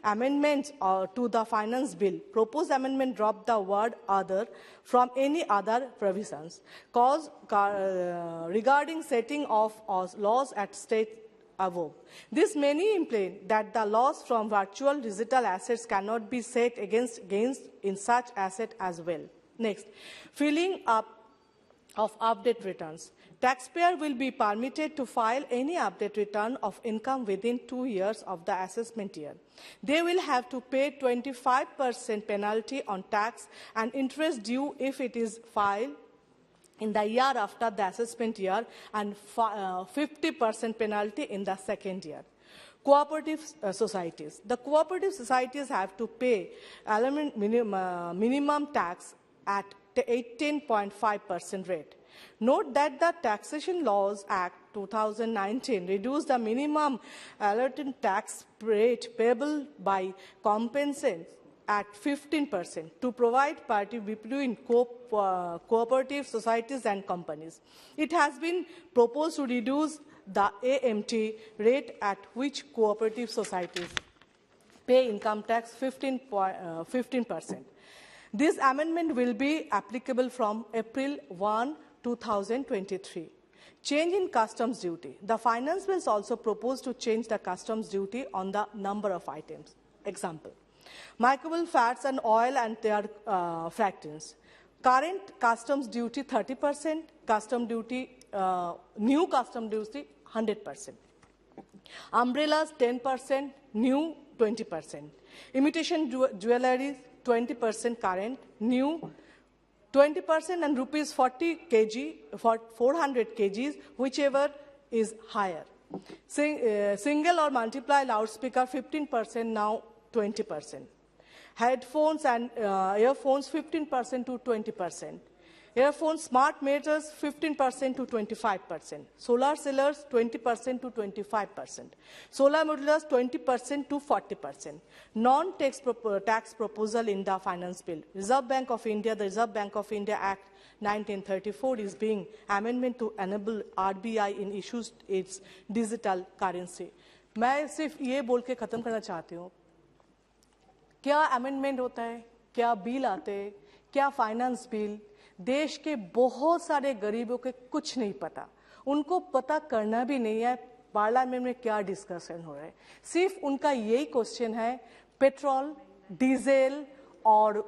amendments to the finance bill. Proposed amendment dropped the word other from any other provisions. Regarding setting of laws at state above. This may imply that the loss from virtual digital assets cannot be set against gains in such asset as well. Next, filling up of update returns. Taxpayer will be permitted to file any update return of income within 2 years of the assessment year. They will have to pay 25% penalty on tax and interest due if it is filed in the year after the assessment year and 50% penalty in the second year. Cooperative societies. The cooperative societies have to pay minimum tax at 18.5% rate. Note that the Taxation Laws Act 2019 reduced the minimum allotted tax rate payable by compensation at 15% to provide parity between cooperative societies and companies. It has been proposed to reduce the AMT rate at which cooperative societies pay income tax 15%. This amendment will be applicable from April 1, 2023. Change in customs duty. The finance bills also propose to change the customs duty on the number of items. Example, microbial fats and oil and their fractants. Current customs duty 30%, custom duty, new custom duty 100%. Umbrellas 10%, new 20%. Imitation jewelry 20% current, new 20% and rupees 40 kg for 400 kgs, whichever is higher. Single or multiply loudspeaker 15%, now 20%. Headphones and earphones 15% to 20%. Earphones, smart meters, 15% to 25%. Solar sellers, 20% to 25%. Solar modulars, 20% to 40%. Non-tax tax proposal in the finance bill. Reserve Bank of India, the Reserve Bank of India Act 1934 is being amendment to enable RBI in issues its digital currency. मैं सिर्फ ये बोल के ख़त्म करना चाहती हूँ, क्या अमेंडमेंट होता है, क्या बिल आते हैं, क्या फाइनेंस बिल, देश के बहुत सारे गरीबों के कुछ नहीं पता, उनको पता करना भी नहीं है पार्लियामेंट में क्या डिस्कशन हो रहा है। सिर्फ उनका यही क्वेश्चन है पेट्रोल, डीजल और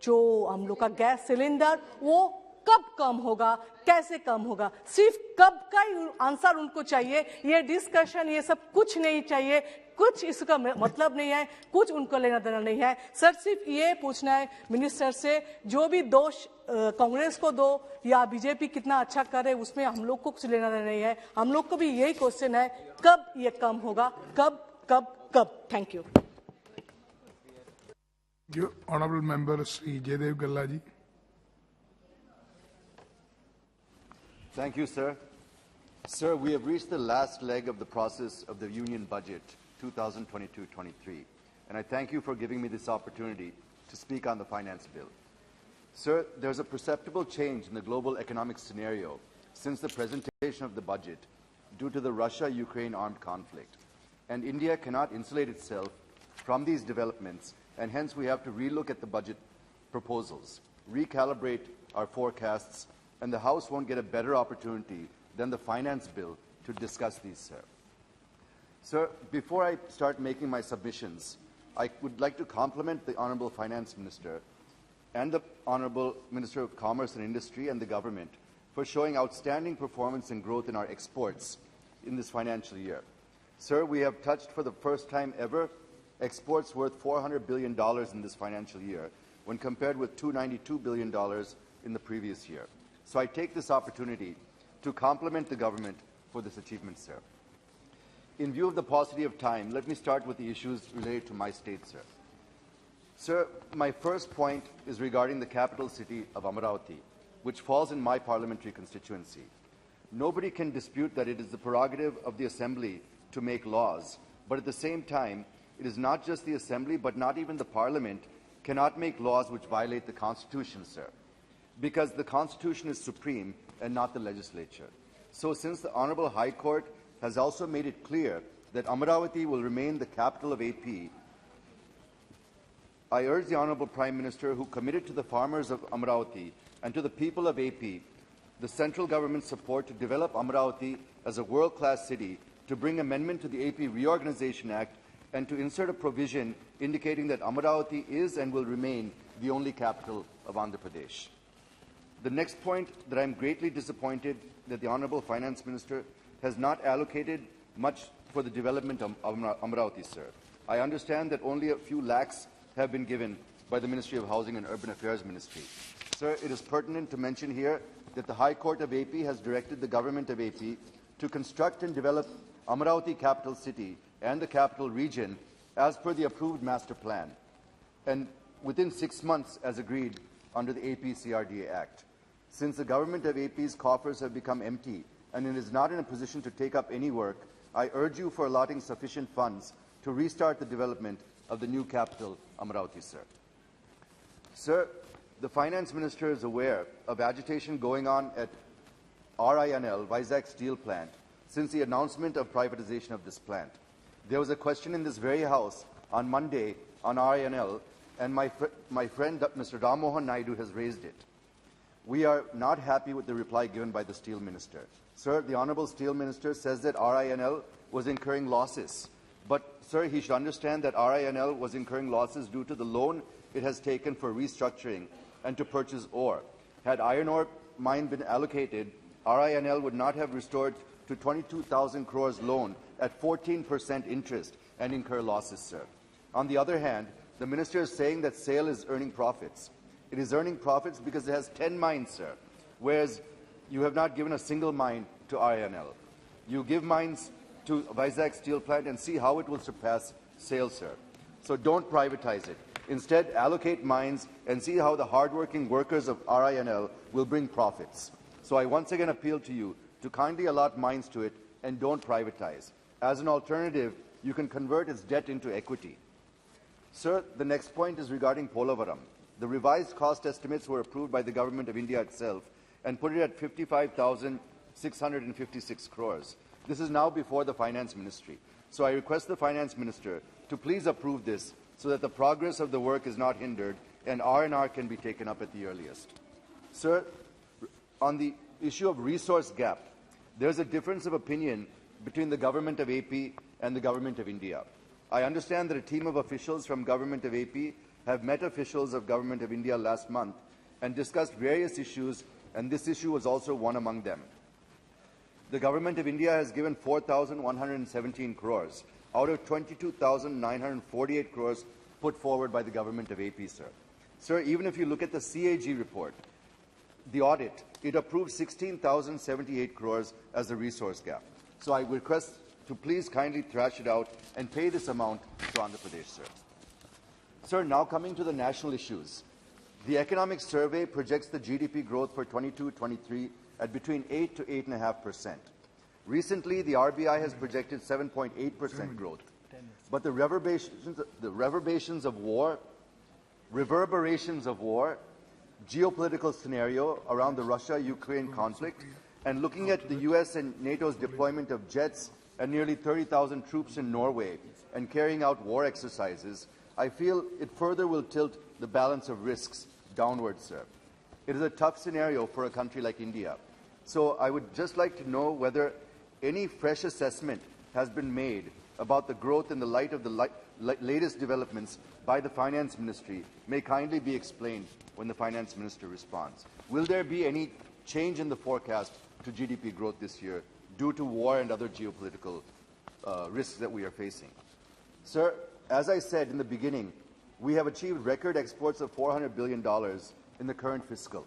जो हम लोग का गैस सिलेंडर वो कब कम होगा, कैसे कम होगा, सिर्फ कब का आंसर उनको चाहिए। ये डिस्कशन ये सब कुछ नहीं चाहिए, कुछ इसका मतलब नहीं है, कुछ उनको लेना देना नहीं है। सर सिर्फ ये पूछना है मिनिस्टर से, जो भी दोष कांग्रेस को दो या बीजेपी कितना अच्छा करे उसमें हम लोग को कुछ लेना देना नहीं है। हम लोग को भी यही क्वेश्चन है, कब ये कम होगा, कब कब कब। Thank you. Honourable member Shri Jayadev Galla ji. Thank you, sir. Sir, we have reached the last leg of the process of the Union Budget 2022-23, and I thank you for giving me this opportunity to speak on the finance bill. Sir, there's a perceptible change in the global economic scenario since the presentation of the budget due to the Russia-Ukraine armed conflict, and India cannot insulate itself from these developments, and hence we have to relook at the budget proposals, recalibrate our forecasts, and the House won't get a better opportunity than the finance bill to discuss these, sir. Sir, before I start making my submissions, I would like to compliment the Honourable Finance Minister and the Honourable Minister of Commerce and Industry and the government for showing outstanding performance and growth in our exports in this financial year. Sir, we have touched for the first time ever exports worth $400 billion in this financial year when compared with $292 billion in the previous year. So I take this opportunity to compliment the government for this achievement, sir. In view of the paucity of time, let me start with the issues related to my state, sir. Sir, my first point is regarding the capital city of Amaravati, which falls in my parliamentary constituency. Nobody can dispute that it is the prerogative of the Assembly to make laws, but at the same time, it is not just the Assembly, but not even the Parliament cannot make laws which violate the Constitution, sir, because the Constitution is supreme and not the legislature. So since the Honourable High Court has also made it clear that Amaravati will remain the capital of AP, I urge the Honourable Prime Minister, who committed to the farmers of Amaravati and to the people of AP the central government's support to develop Amaravati as a world-class city, to bring amendment to the AP Reorganization Act and to insert a provision indicating that Amaravati is and will remain the only capital of Andhra Pradesh. The next point, that I am greatly disappointed that the Honourable Finance Minister has not allocated much for the development of Amaravati, sir. I understand that only a few lakhs have been given by the Ministry of Housing and Urban Affairs Ministry. Sir, it is pertinent to mention here that the High Court of AP has directed the government of AP to construct and develop Amaravati capital city and the capital region as per the approved master plan, and within 6 months as agreed under the AP CRDA Act. Since the government of AP's coffers have become empty and it is not in a position to take up any work, I urge you for allotting sufficient funds to restart the development of the new capital, Amaravati, sir. Sir, the Finance Minister is aware of agitation going on at RINL, Vizag Steel Plant, since the announcement of privatization of this plant. There was a question in this very House on Monday on RINL, and my friend Mr. Ram Mohan Naidu has raised it. We are not happy with the reply given by the Steel Minister. Sir, the Honourable Steel Minister says that RINL was incurring losses. But, sir, he should understand that RINL was incurring losses due to the loan it has taken for restructuring and to purchase ore. Had iron ore mine been allocated, RINL would not have restored to 22,000 crores loan at 14% interest and incur losses, sir. On the other hand, the Minister is saying that SAIL is earning profits. It is earning profits because it has 10 mines, sir, whereas you have not given a single mine to RINL. You give mines to Vizag Steel Plant and see how it will surpass SAIL, sir. So don't privatize it. Instead, allocate mines and see how the hardworking workers of RINL will bring profits. So I once again appeal to you to kindly allot mines to it and don't privatize. As an alternative, you can convert its debt into equity. Sir, the next point is regarding Polavaram. The revised cost estimates were approved by the Government of India itself and put it at 55,656 crores. This is now before the Finance Ministry. So I request the Finance Minister to please approve this so that the progress of the work is not hindered and R&R can be taken up at the earliest. Sir, on the issue of resource gap, there's a difference of opinion between the Government of AP and the Government of India. I understand that a team of officials from Government of AP have met officials of Government of India last month and discussed various issues, and this issue was also one among them. The Government of India has given 4,117 crores out of 22,948 crores put forward by the Government of AP, sir. Sir, even if you look at the CAG report, the audit, it approved 16,078 crores as the resource gap. So I request to please kindly thrash it out and pay this amount to Andhra Pradesh, sir. Sir, now coming to the national issues. The economic survey projects the GDP growth for 22-23 at between 8 to 8.5%. Recently, the RBI has projected 7.8% growth. But the reverberations of war, geopolitical scenario around the Russia-Ukraine conflict, and looking at the US and NATO's deployment of jets and nearly 30,000 troops in Norway and carrying out war exercises, I feel it further will tilt the balance of risks downwards, sir. It is a tough scenario for a country like India. So I would just like to know whether any fresh assessment has been made about the growth in the light of the latest developments by the Finance Ministry may kindly be explained when the Finance Minister responds. Will there be any change in the forecast to GDP growth this year due to war and other geopolitical risks that we are facing? Sir, as I said in the beginning, we have achieved record exports of $400 billion in the current fiscal.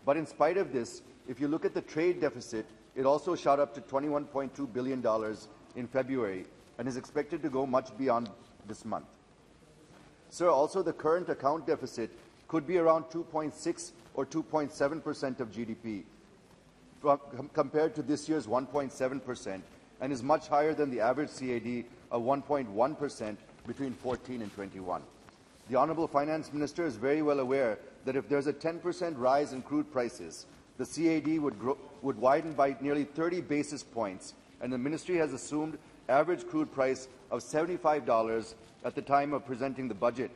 But in spite of this, if you look at the trade deficit, it also shot up to $21.2 billion in February and is expected to go much beyond this month. Sir, also the current account deficit could be around 2.6 or 2.7% of GDP compared to this year's 1.7% and is much higher than the average CAD of 1.1% between 14 and 21. The Honourable Finance Minister is very well aware that if there's a 10% rise in crude prices, the CAD would widen by nearly 30 basis points, and the Ministry has assumed average crude price of $75 at the time of presenting the budget.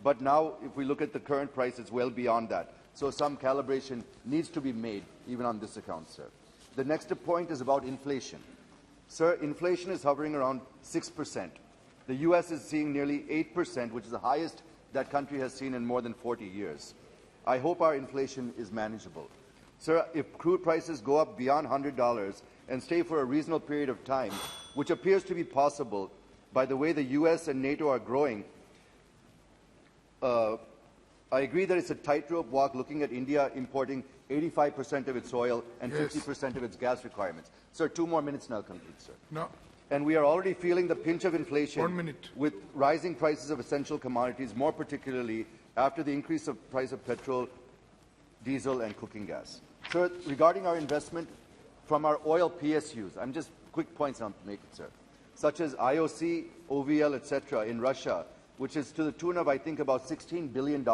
But now, if we look at the current price, it's well beyond that. So some calibration needs to be made, even on this account, sir. The next point is about inflation. Sir, inflation is hovering around 6%. The US is seeing nearly 8%, which is the highest that country has seen in more than 40 years. I hope our inflation is manageable. Sir, if crude prices go up beyond $100 and stay for a reasonable period of time, which appears to be possible by the way the US and NATO are growing, I agree that it's a tightrope walk looking at India importing 85% of its oil and 50% of its gas requirements. Sir, 2 more minutes and I'll conclude, sir. No. And we are already feeling the pinch of inflation 1 minute. with rising prices of essential commodities, more particularly after the increase of price of petrol, diesel and cooking gas. Sir, regarding our investment from our oil PSUs, I'm just quick points on to make it, sir, such as IOC, OVL, etc. in Russia, which is to the tune of, I think, about $16 billion.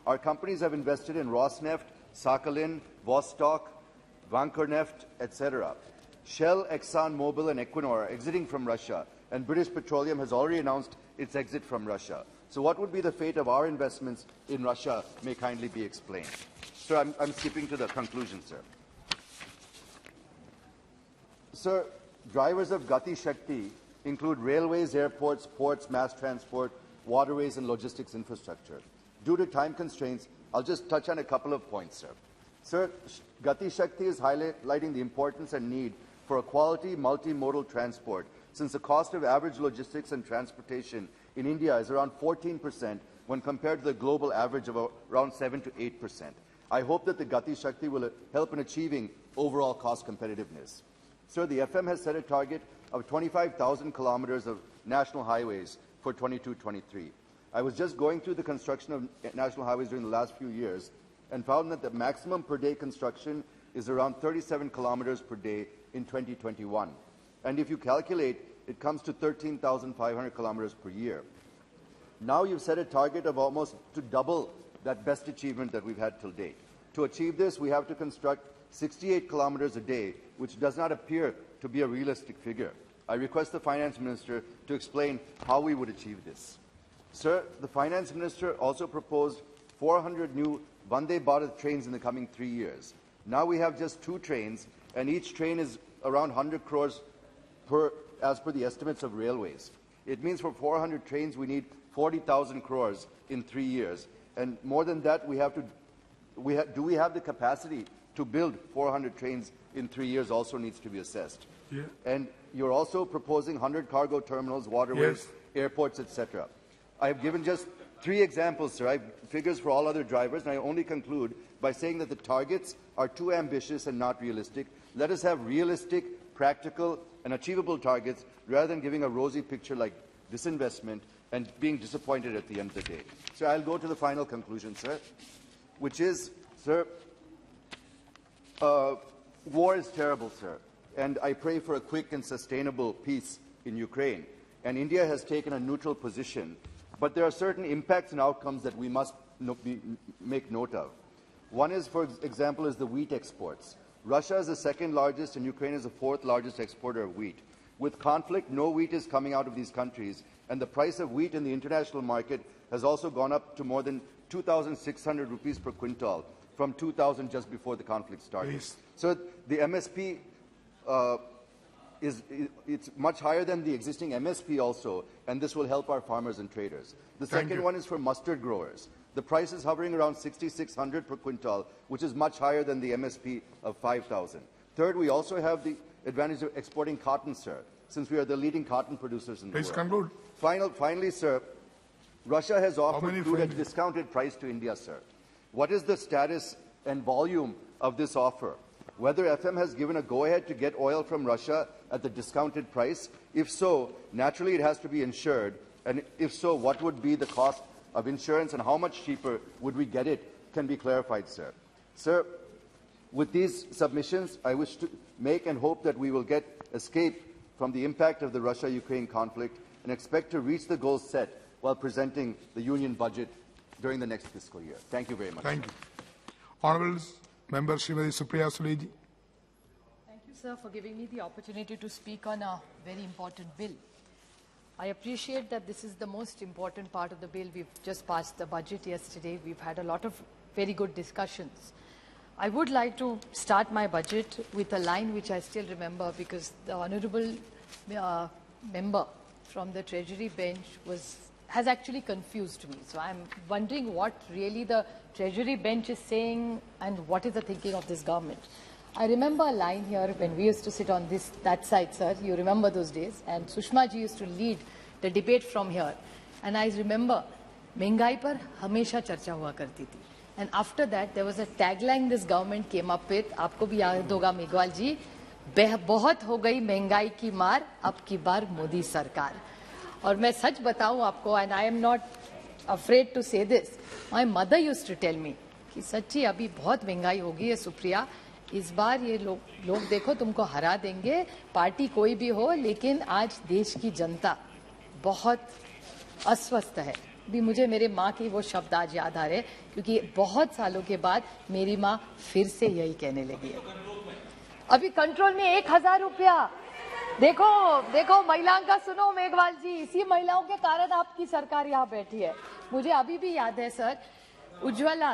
Our companies have invested in Rosneft, Sakhalin, Vostok, Vankorneft, etc. Shell, ExxonMobil and Equinor are exiting from Russia, and British Petroleum has already announced its exit from Russia. So what would be the fate of our investments in Russia may kindly be explained. Sir, I'm skipping to the conclusion, sir. Sir, drivers of Gati Shakti include railways, airports, ports, mass transport, waterways and logistics infrastructure. Due to time constraints, I'll just touch on a couple of points, sir. Sir, Gati Shakti is highlighting the importance and need for a quality multimodal transport, since the cost of average logistics and transportation in India is around 14% when compared to the global average of around 7 to 8%. I hope that the Gati Shakti will help in achieving overall cost competitiveness. Sir, the FM has set a target of 25,000 kilometers of national highways for 22-23. I was just going through the construction of national highways during the last few years and found that the maximum per day construction is around 37 kilometers per day in 2021. And if you calculate, it comes to 13,500 kilometers per year. Now you've set a target of almost to double that best achievement that we've had till date. To achieve this, we have to construct 68 kilometers a day, which does not appear to be a realistic figure. I request the Finance Minister to explain how we would achieve this. Sir, the Finance Minister also proposed 400 new Vande Bharat trains in the coming 3 years. Now we have just 2 trains, and each train is around 100 crores as per the estimates of railways. It means for 400 trains, we need 40,000 crores in 3 years. And more than that, do we have the capacity to build 400 trains in 3 years also needs to be assessed. Yeah. And you're also proposing 100 cargo terminals, waterways, airports, etc. I've given just 3 examples, sir. I have figures for all other drivers, and I only conclude by saying that the targets are too ambitious and not realistic. Let us have realistic, practical, and achievable targets rather than giving a rosy picture like disinvestment and being disappointed at the end of the day. So I'll go to the final conclusion, sir, which is, sir, war is terrible, sir, and I pray for a quick and sustainable peace in Ukraine. And India has taken a neutral position, but there are certain impacts and outcomes that we must make note of. One is, for example, is the wheat exports. Russia is the 2nd largest and Ukraine is the 4th largest exporter of wheat. With conflict, no wheat is coming out of these countries, and the price of wheat in the international market has also gone up to more than 2,600 rupees per quintal, from 2,000 just before the conflict started. Please. So the MSP it's much higher than the existing MSP also, and this will help our farmers and traders. The second one is for mustard growers. The price is hovering around 6,600 per quintal, which is much higher than the MSP of 5,000. Third, we also have the advantage of exporting cotton, sir, since we are the leading cotton producers in the world. Please conclude. Finally, sir, Russia has offered crude at a discounted price to India, sir. What is the status and volume of this offer? Whether FM has given a go-ahead to get oil from Russia at the discounted price? If so, naturally it has to be insured. And if so, what would be the cost of insurance and how much cheaper would we get it can be clarified, sir. Sir, with these submissions, I wish to make and hope that we will get escape from the impact of the Russia-Ukraine conflict and expect to reach the goals set while presenting the Union budget during the next fiscal year. Thank you very much. Thank you. Honourable Member Srimati Supriya Suleji. Thank you, sir, for giving me the opportunity to speak on a very important bill. I appreciate that this is the most important part of the bill. We've just passed the budget yesterday. We've had a lot of very good discussions. I would like to start my budget with a line which I still remember, because the honourable member from the Treasury bench has actually confused me. So I'm wondering what really the Treasury bench is saying and what is the thinking of this government. I remember a line here when we used to sit on that side, sir. You remember those days? And Sushma ji used to lead the debate from here. And I remember, महंगाई पर हमेशा चर्चा हुआ करती थी. And after that, there was a tagline this government came up with. आपको भी याद होगा मेघवाल जी, बहुत हो गई महंगाई की मार, अब की बार मोदी सरकार. और मैं सच बताऊं आपको, and I am not afraid to say this, my mother used to tell me कि सच्ची अभी बहुत महंगाई हो गई है सुप्रिया, इस बार ये लोग देखो तुमको हरा देंगे, पार्टी कोई भी हो, लेकिन आज देश की जनता बहुत अस्वस्थ है. भी मुझे मेरे माँ की वो शब्द आज याद आ रहे, क्योंकि बहुत सालों के बाद मेरी माँ फिर से यही कहने लगी है. अभी कंट्रोल में 1,000 रुपया. देखो महिलाओं का सुनो मेघवाल जी, इसी महिलाओं के कारण आपकी सरकार यहाँ बैठी है. मुझे अभी भी याद है sir, Ujjwala,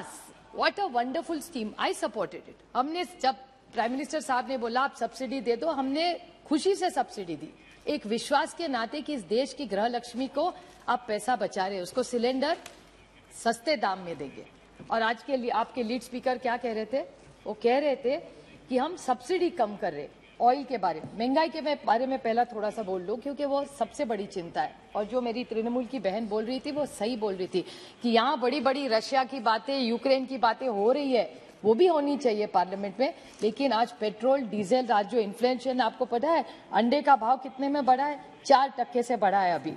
what a wonderful scheme, I supported it. हमने जब प्राइम मिनिस्टर साहब ने बोला आप सब्सिडी दे दो, हमने खुशी से सब्सिडी दी, एक विश्वास के नाते कि इस देश की गृह लक्ष्मी को आप पैसा बचा रहे, उसको सिलेंडर सस्ते दाम में देंगे. और आज के लिए आपके लीड स्पीकर क्या कह रहे थे? वो कह रहे थे कि हम सब्सिडी कम कर रहे. ऑयल के बारे में, महंगाई के बारे में पहला थोड़ा सा बोल लो, क्योंकि वो सबसे बड़ी चिंता है. और जो मेरी तृणमूल की बहन बोल रही थी वो सही बोल रही थी कि यहाँ बड़ी बड़ी रशिया की बातें, यूक्रेन की बातें हो रही है, वो भी होनी चाहिए पार्लियामेंट में. लेकिन आज पेट्रोल डीजल, आज जो इन्फ्लेशन आपको पता है, अंडे का भाव कितने में बढ़ा है? 4% से बढ़ा है. अभी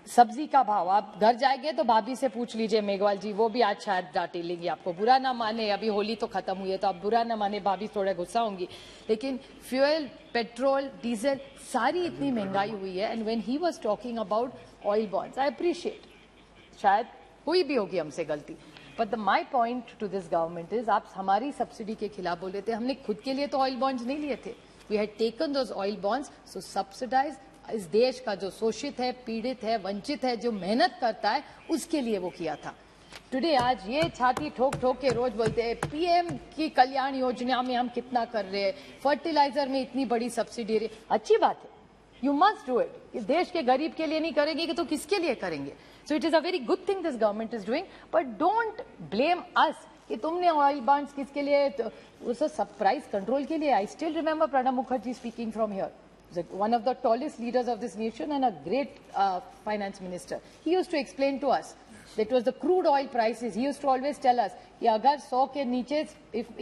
सब्जी का भाव, आप घर जाएंगे तो भाभी से पूछ लीजिए मेघवाल जी, वो भी आज शायद डांटे लेंगी आपको, बुरा ना माने, अभी होली तो खत्म हुई है तो आप बुरा ना माने, भाभी थोड़ा गुस्सा होंगी, लेकिन फ्यूल, पेट्रोल, डीजल, सारी इतनी महंगाई हुई है। And when he was talking about oil bonds, I appreciate, शायद हुई भी होगी हमसे गलती, but my point two this government is, आप हमारी सब्सिडी के खिलाफ बोल रहे थे, हमने खुद के लिए तो ऑयल बॉन्ड्स नहीं लिए थे, we had taken those oil bonds, so subsidise इस देश का जो शोषित है, पीड़ित है, वंचित है, जो मेहनत करता है, उसके लिए वो किया था। टुडे आज ये छाती ठोक ठोक के रोज बोलते हैं पीएम की कल्याण योजना में हम कितना कर रहे हैं, फर्टिलाइजर में इतनी बड़ी सब्सिडी, अच्छी बात है, यू मस्ट डू इट, इस देश के गरीब के लिए नहीं करेंगे तो किसके लिए करेंगे? So it is a very good thing this government is doing, but don't blame us कि तुमने ऑयल बॉन्ड्स किसके लिए, तो सब प्राइस कंट्रोल के लिए। I still remember Pranab Mukherjee speaking from here, one of the tallest leaders of this nation and a great finance minister. He used to explain to us that it was the crude oil prices. He used to always tell us कि अगर 100 के नीचे,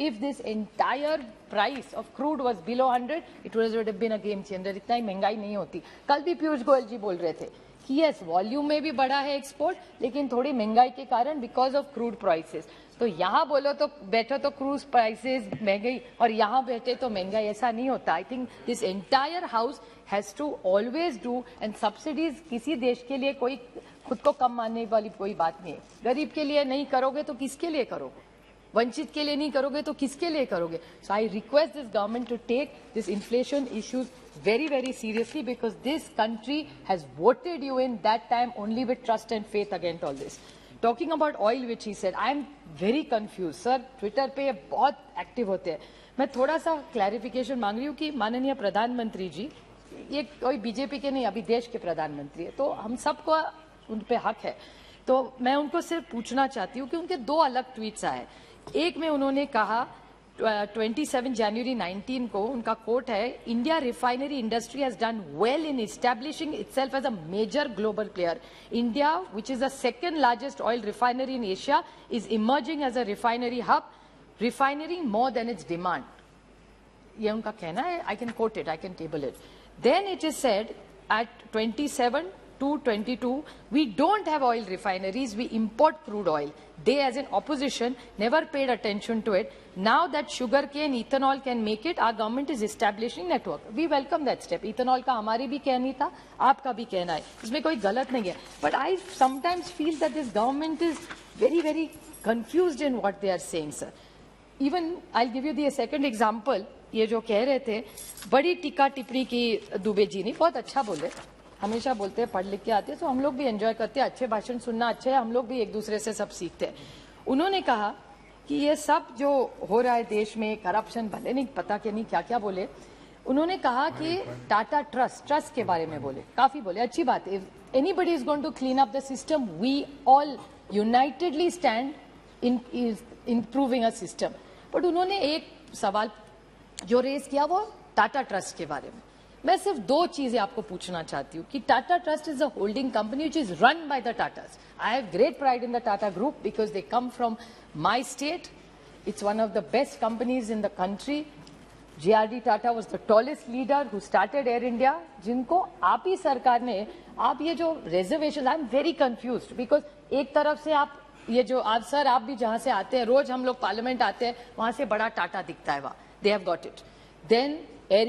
if this entire price of crude was below 100, it would have been a game changer. इतना ही महंगाई नहीं होती। कल भी पीयूष गोयल जी बोल रहे थे कि यस, वॉल्यूम में भी बढ़ा है एक्सपोर्ट, लेकिन थोड़ी महंगाई के कारण बिकॉज ऑफ क्रूड प्राइसेस। तो यहाँ बोलो तो बैठो तो क्रूज प्राइसेस महंगाई, और यहाँ बैठे तो महंगाई, ऐसा नहीं होता। I think this entire house has to always do, and subsidies किसी देश के लिए कोई खुद को कम मानने वाली कोई बात नहीं है। गरीब के लिए नहीं करोगे तो किसके लिए करोगे? वंचित के लिए नहीं करोगे तो किसके लिए करोगे? So I request this government to take this inflation issues very, very seriously, because this country has voted you in that time only with trust and faith against all this. Talking about oil, which he said, I am very confused. Sir, Twitter पे बहुत active होते हैं। मैं थोड़ा सा clarification मांग रही हूँ कि माननीय प्रधानमंत्री जी, ये कोई बीजेपी के नहीं, अभी देश के प्रधानमंत्री है, तो हम सबको उन पे हक है। तो मैं उनको सिर्फ पूछना चाहती हूँ कि उनके दो अलग ट्वीट्स आए। एक में उन्होंने कहा 27 जनवरी 19 को, उनका कोट है, India refinery industry has done well in establishing itself as a major global player. India, which is the second largest oil refinery in Asia, is emerging as a refinery hub, refining more than its demand. ये उनका कहना है, I can quote it, I can table it. Then it is said at 27/2/22, we don't have oil refineries, we import crude oil. They, as an opposition, never paid attention to it. Now that sugarcane, ethanol can make it, our government is establishing network. We welcome that step. Ethanol का हमारी भी कहनी था, आपका भी कहना है, इसमें कोई गलत नहीं है. But I sometimes feel that this government is very, very confused in what they are saying, sir. Even I'll give you the second example. ये जो कह रहे थे, बड़ी टीका टिप्पणी की दुबे जी ने, बहुत अच्छा बोले, हमेशा बोलते हैं पढ़ लिख के आते हैं, तो हम लोग भी एंजॉय करते हैं, अच्छे भाषण सुनना अच्छा है, हम लोग भी एक दूसरे से सब सीखते हैं। उन्होंने कहा कि ये सब जो हो रहा है देश में, करप्शन, भले नहीं पता कि नहीं क्या क्या बोले, उन्होंने कहा कि टाटा ट्रस्ट के बारे में बोले, काफी बोले, अच्छी बात है। Anybody is going to clean up the system, we all unitedly stand in improving a system. But उन्होंने एक सवाल जो रेज किया वो टाटा ट्रस्ट के बारे में। मैं सिर्फ दो चीजें आपको पूछना चाहती हूँ कि Tata trust is a holding company which is run by the Tatas. I have great pride in the Tata group because they come from my state. It's one of the best companies in the country. JRD Tata was the tallest leader who started Air India, जिनको आप ही सरकार ने, आप ये जो reservation, I am very confused because एक तरफ से आप ये जो आप सर, आप भी जहां से आते हैं, रोज हम लोग पार्लियामेंट आते हैं, वहां से बड़ा टाटा दिखता है, वहां they have got it. Then Air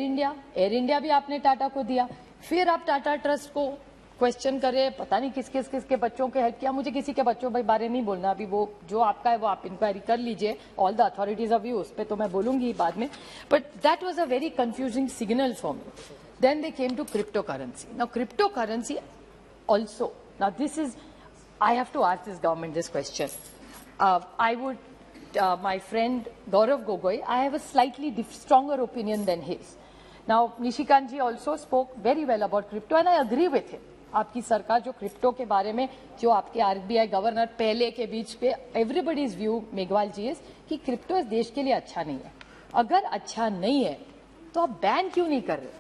India भी आपने टाटा को दिया, फिर आप टाटा ट्रस्ट को क्वेश्चन करे, पता नहीं किस किस के बच्चों के हेल्प किया, मुझे किसी के बच्चों के बारे नहीं बोलना, अभी वो जो आपका है वो आप इंक्वायरी कर लीजिए, all the authorities of you, उस पर तो मैं बोलूंगी बाद में, but that was a very confusing signal for me. Then they came to crypto currency. Now crypto currency also, now this is, I have to ask this government this question. I would, my friend Gaurav Gogoi, I have a slightly stronger opinion than his. Now, Nishikant ji also spoke very well about crypto and I agree with him. आपकी सरकार जो crypto के बारे में, जो आपके RBI governor पहले के बीच पे, everybody's view, Meghwal ji, is कि क्रिप्टो इस देश के लिए अच्छा नहीं है। अगर अच्छा नहीं है तो आप बैन क्यों नहीं कर रहे?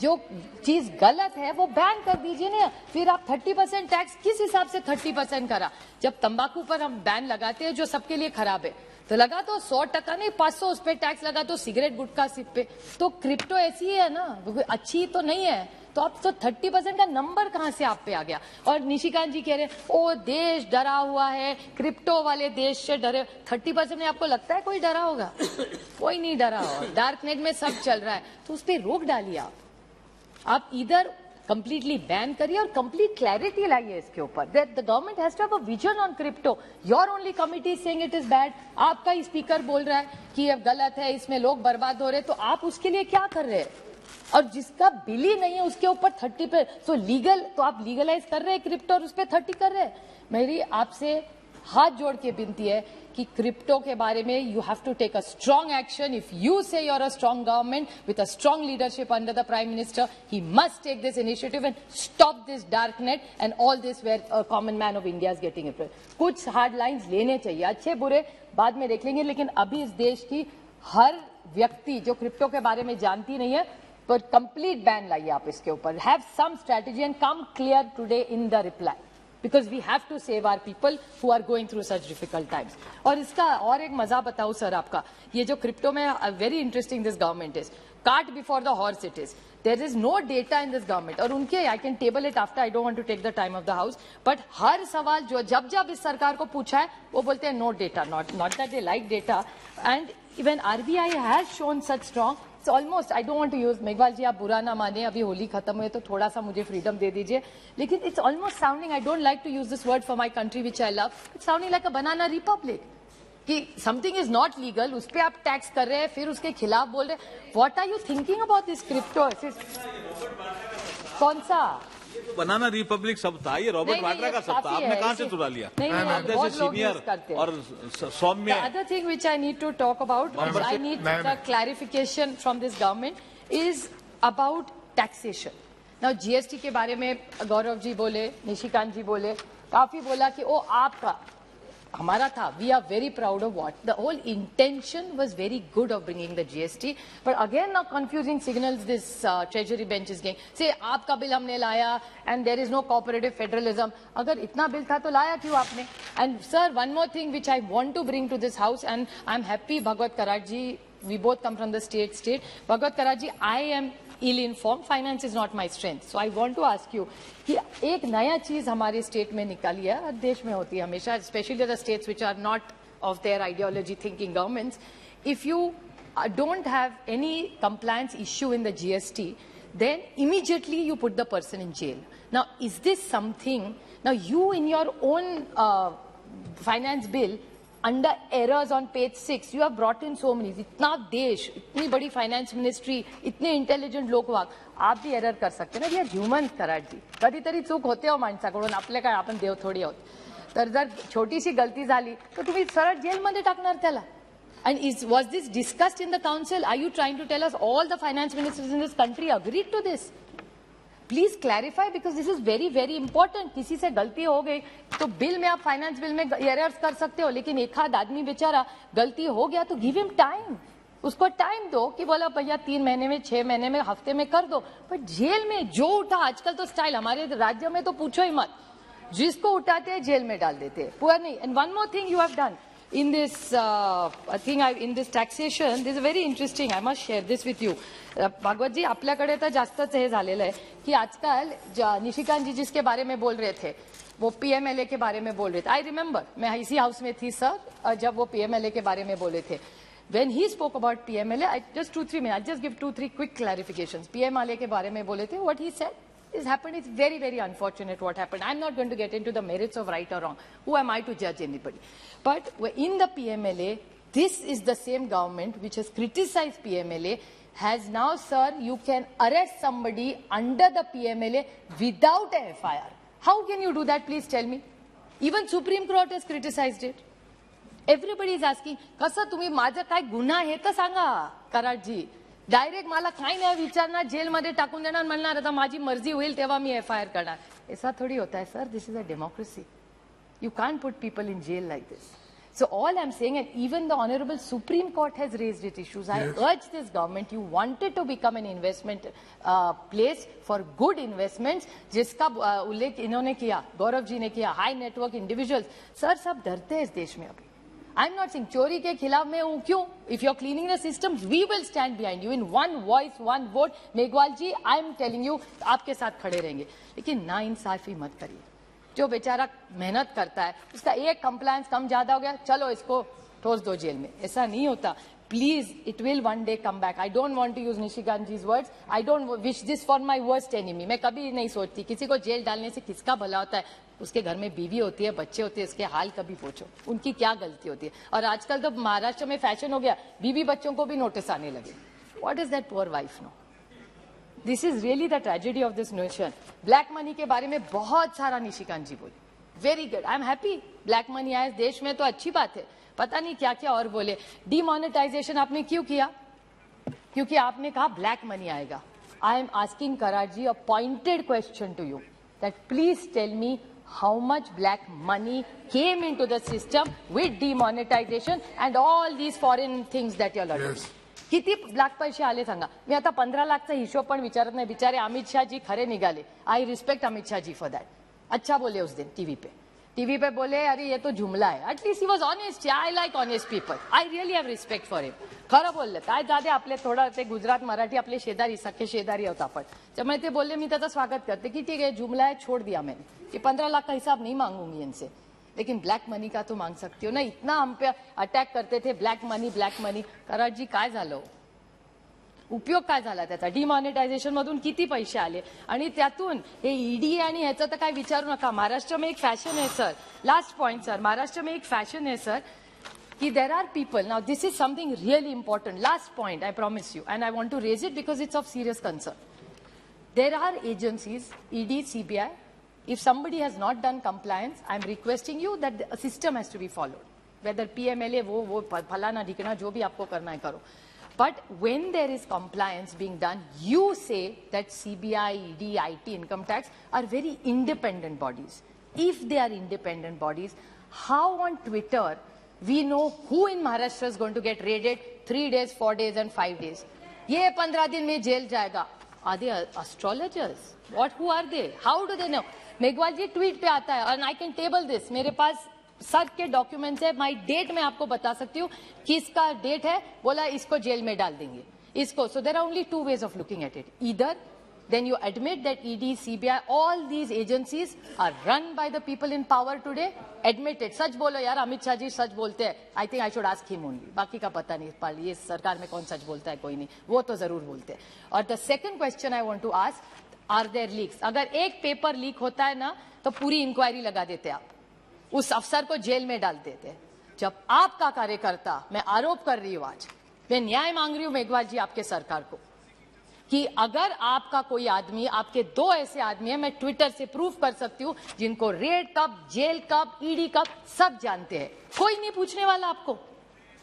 जो चीज गलत है वो बैन कर दीजिए ना। फिर आप 30% टैक्स किस हिसाब से 30% करा? जब तंबाकू पर हम बैन लगाते हैं जो सबके लिए खराब है, तो लगा तो 100% नहीं, 500 उस पर टैक्स लगा तो सिगरेट गुटखा सिप पे। तो क्रिप्टो ऐसी है ना, अच्छी तो नहीं है, तो आप तो 30% का नंबर कहां से आप पे आ गया? और निशिकांत जी कह रहे हैं ओ देश डरा हुआ है, क्रिप्टो वाले देश से डरे। 30% में आपको लगता है कोई डरा होगा? कोई नहीं डरा होगा। डार्क नेट में सब चल रहा है, तो उस पर रोक डालिए। आप इधर कंप्लीटली बैन करिए और कंप्लीट क्लैरिटी लाइए इसके ऊपर that the government has to have a vision on crypto. Your only committee saying it is bad. आपका ही स्पीकर बोल रहा है कि ये गलत है, इसमें लोग बर्बाद हो रहे हैं, तो आप उसके लिए क्या कर रहे हैं? और जिसका बिल ही नहीं है उसके ऊपर 30 पे तो लीगल, तो आप लीगलाइज कर रहे हैं क्रिप्टो और उस पर 30 कर रहे हैं। मेरी आपसे हाथ जोड़ के विनती है कि क्रिप्टो के बारे में you have to take a strong action. If you say you are a strong government with a strong leadership under the prime minister, he must take this initiative and stop this dark net and all this where common man of India is getting it. कुछ hard lines लेने चाहिए, अच्छे बुरे बाद में देख लेंगे, लेकिन अभी इस देश की हर व्यक्ति जो क्रिप्टो के बारे में जानती नहीं है, तो कंप्लीट बैन लाइए आप इसके ऊपर। Have some strategy and come clear today in the reply, because we have to save our people who are going through such difficult times. और इसका और एक मजा बताऊं सर आपका, ये जो क्रिप्टो में very interesting this government is, cart before the horse it is. There is no data in this government. और उनके I can table it after, I don't want to take the time of the house, but हर सवाल जो जब इस सरकार को पूछा है वो बोलते हैं no data, not that they like data. And even RBI has shown such strong, it's almost, I don't want to use, Meghwal जी आप बुरा ना माने, अभी होली खत्म हुए तो थोड़ा सा मुझे फ्रीडम दे दीजिए, लेकिन it's almost sounding, I don't like to use this word for my country which I love, it's sounding like a banana republic. कि something is not legal, उस पे आप टैक्स कर रहे हैं, फिर उसके खिलाफ बोल रहे हैं. What are you thinking about this crypto? कौन सा? बनाना रिपब्लिक शब्द था, ये रॉबर्ट वाड्रा का शब्द था, आपने कहां से चुरा लिया? आप जैसे सीनियर और सौम्य. The other thing which I need to talk about, which I need the clarification from this government, is about taxation. Now GST के बारे में गौरव जी बोले, निशिकांत जी बोले, काफी बोला कि ओ आपका हमारा था. We are very proud of what the whole intention was very good of bringing the GST, but again now confusing signals this treasury bench is getting. Say आपका बिल हमने लाया and there is no cooperative federalism. अगर इतना bill था तो लाया क्यों आपने? And sir, one more thing which I want to bring to this house, and I'm happy Bhagwat Karaj ji, we both come from the state. Bhagwat Karaj ji, I am ill-informed, finance is not my strength. So I want to ask you कि एक नया चीज हमारे state में निकाली है, हर देश में होती है हमेशा, especially the states which are not of their ideology thinking governments. If you don't have any compliance issue in the GST, then immediately you put the person in jail. Now, is this something, now you in your own finance bill, under errors on page 6, you have brought in so many. इतना देश, इतनी बड़ी finance ministry, इतने intelligent लोक वाग, आप भी error कर सकते ना. वी आर ह्युमन कराड जी, कधीतरी चूक होते हो माणसाकडून, आपले काय आपण देव थोडी आहोत. तर जर छोटीशी गलती झाली तर तुम्ही सरळ जेलमध्ये टाकणार त्याला. And was this discussed in the council? Are you trying to tell us all the finance ministers in this country agreed to this? Please clarify, because this is very very important. किसी से गलती हो गई तो bill में आप finance bill में errors कर सकते हो, लेकिन एक आध आदमी बेचारा गलती हो गया तो गिव हिम टाइम, उसको टाइम दो कि बोला भैया 3 महीने में, 6 महीने में, हफ्ते में कर दो. पर जेल में जो उठा, आजकल तो स्टाइल हमारे राज्य में तो पूछो ही मत, जिसको उठाते हैं जेल में डाल देते हैं, पुअर नहीं. And one more thing you have done in this in this taxation, this is very interesting. I must share this with you. Bhagwat ji, आपल्याकडे तर जास्तच हे झालेलं आहे की आजकाल निशिकांत जी जिसके बारे में बोल रहे थे, वो पीएमएलए के बारे में बोल रहे थे. आई रिमेंबर, मैं इसी हाउस में थी सर जब वो पीएमएलए के बारे में बोले थे. When he spoke about PMLA, just 2-3 minutes, I'll just give 2-3 quick clarifications. PMLA के बारे में बोले थे, what he said is happened. It's very very unfortunate what happened. I'm not going to get into the merits of right or wrong. Who am I to judge anybody? But in the PMLA, this is the same government which has criticized PMLA, has now, sir, you can arrest somebody under the PMLA without a FIR. How can you do that? Please tell me. Even Supreme Court has criticized it. Everybody is asking, कसं तुम्ही माझा काय गुन्हा आहे तर सांगा कराड जी. Direct मला काही नाही विचारणार, जेलमध्ये टाकून देणार, म्हणणार आता माझी मर्जी होईल तेव्हा मी FIR करणार. ऐसा थोड़ी होता है sir. This is a democracy. You can't put people in jail like this. So all I'm saying, and even the Honorable Supreme Court has raised its issues. Yes. I urge this government, you wanted to become an investment place for good investments, जिसका उल्लेख इन्होंने किया, गौरव जी ने किया, high network individuals. Sir सब डरते हैं इस देश में अभी. आई एम नॉट सिंग चोरी के खिलाफ मैं हूं, क्यों? If you are cleaning the systems we will stand behind you in one voice one vote. Meghwal ji, I am telling you, आपके साथ खड़े रहेंगे, लेकिन ना इंसाफी मत करिए। जो बेचारा मेहनत करता है, उसका एक कंप्लायंस कम ज्यादा हो गया, चलो इसको ठोस दो जेल में, ऐसा नहीं होता। Please, it will one day come back. I don't want to use Nishikant ji's words. I don't wish this for my worst enemy. मैं कभी नहीं सोचती किसी को जेल डालने से किसका भला होता है। उसके घर में बीवी होती है, बच्चे होते हैं, इसके हाल कभी पूछो, उनकी क्या गलती होती है। और आजकल तो महाराष्ट्र में फैशन हो गया, बीवी बच्चों को भी नोटिस आने लगे। What is that poor wife now? This is really the tragedy of this nation. Black money के बारे में बहुत सारा निशिकांत जी बोले, very good, I am happy. Black money आए देश में तो अच्छी बात है, पता नहीं क्या क्या और बोले। डिमोनेटाइजेशन आपने क्यों किया? क्योंकि आपने कहा ब्लैक मनी आएगा। आई am asking Karad ji a pointed question to you that please tell me how much black money came into the system with demonetisation and all these foreign things that you learn. किती black पैसे आले सांगा? मी आता 15 लाखचा हिशोब पण विचारत नाही, बिचारे अमित शाह जी खरे निघाले। I respect Amit Shah ji for that. अच्छा बोले उस दिन टीवी पे बोले अरे ये तो जुमला है, at least he was honest. I like honest people, I really have respect for him. खरं बोलले काय जाते आपले थोडं ते गुजरात मराठी आपले शेजारी सख्खे शेजारी आहोत आपण, त्यामुळे ते बोलले मी त्याचं स्वागत करते की ठीक है जुमला है, छोड़ दिया मैंने, ये 15 लाख का हिसाब नहीं मांगूंगी इनसे, लेकिन ब्लैक मनी का तो मांग सकती हो ना। इतना हम पे अटॅक करते थे ब्लॅक मनी। करार जी काय झालं? उपयोग काय झाला त्याचा? डिमॉनिटायझेशन मधून किती पैसे आले आणि त्यातून हे ईडी आणि ह्याचं तर काय विचारू नका। महाराष्ट्र में एक फॅशन है sir, last point sir, Maharashtra में एक फॅशन है सर कि there are people, now this is something really important, last point I promise you and I want to raise it because it's of serious concern. There are agencies, ED, CBI, if somebody has not done compliance, I am requesting you that the system has to be followed, whether PMLA वो फलाना ढिकना जो भी आपको करना है करो। But when there is compliance being done, you say that CBI, ED, IT, income tax are very independent bodies. If they are independent bodies, how on Twitter we know who in Maharashtra is going to get raided 3 days, 4 days and 5 days? ये 15 दिन में jail जाएगा। Are they astrologers? What? Who are they? How do they know? Meghwal ji tweet पे आता है और I can table this, मेरे पास sir के डॉक्यूमेंट्स है, माई डेट मैं आपको बता सकती हूँ कि इसका डेट है, बोला इसको जेल में डाल देंगे इसको। So there are only 2 ways of looking at it. Either then you admit that ED, CBI, all these agencies are run by the people in power today. Admit it. सच बोलो यार, अमित शाह जी सच बोलते हैं। I think I should ask him only. बाकी का पता नहीं, ये सरकार में कौन सच बोलता है, कोई नहीं, वो तो जरूर बोलते हैं। और the second question I want to ask, are there leaks? अगर एक पेपर लीक होता है ना तो पूरी इंक्वायरी लगा देते आप, उस अफसर को जेल में डाल देते। जब आपका कार्यकर्ता, मैं आरोप कर रही हूं आज, मैं न्याय मांग रही हूं मेघवाल जी आपके सरकार को कि अगर आपका कोई आदमी, आपके 2 ऐसे आदमी हैं, मैं ट्विटर से प्रूफ कर सकती हूं, जिनको रेड कब, जेल कब, ईडी कब सब जानते हैं, कोई नहीं पूछने वाला आपको।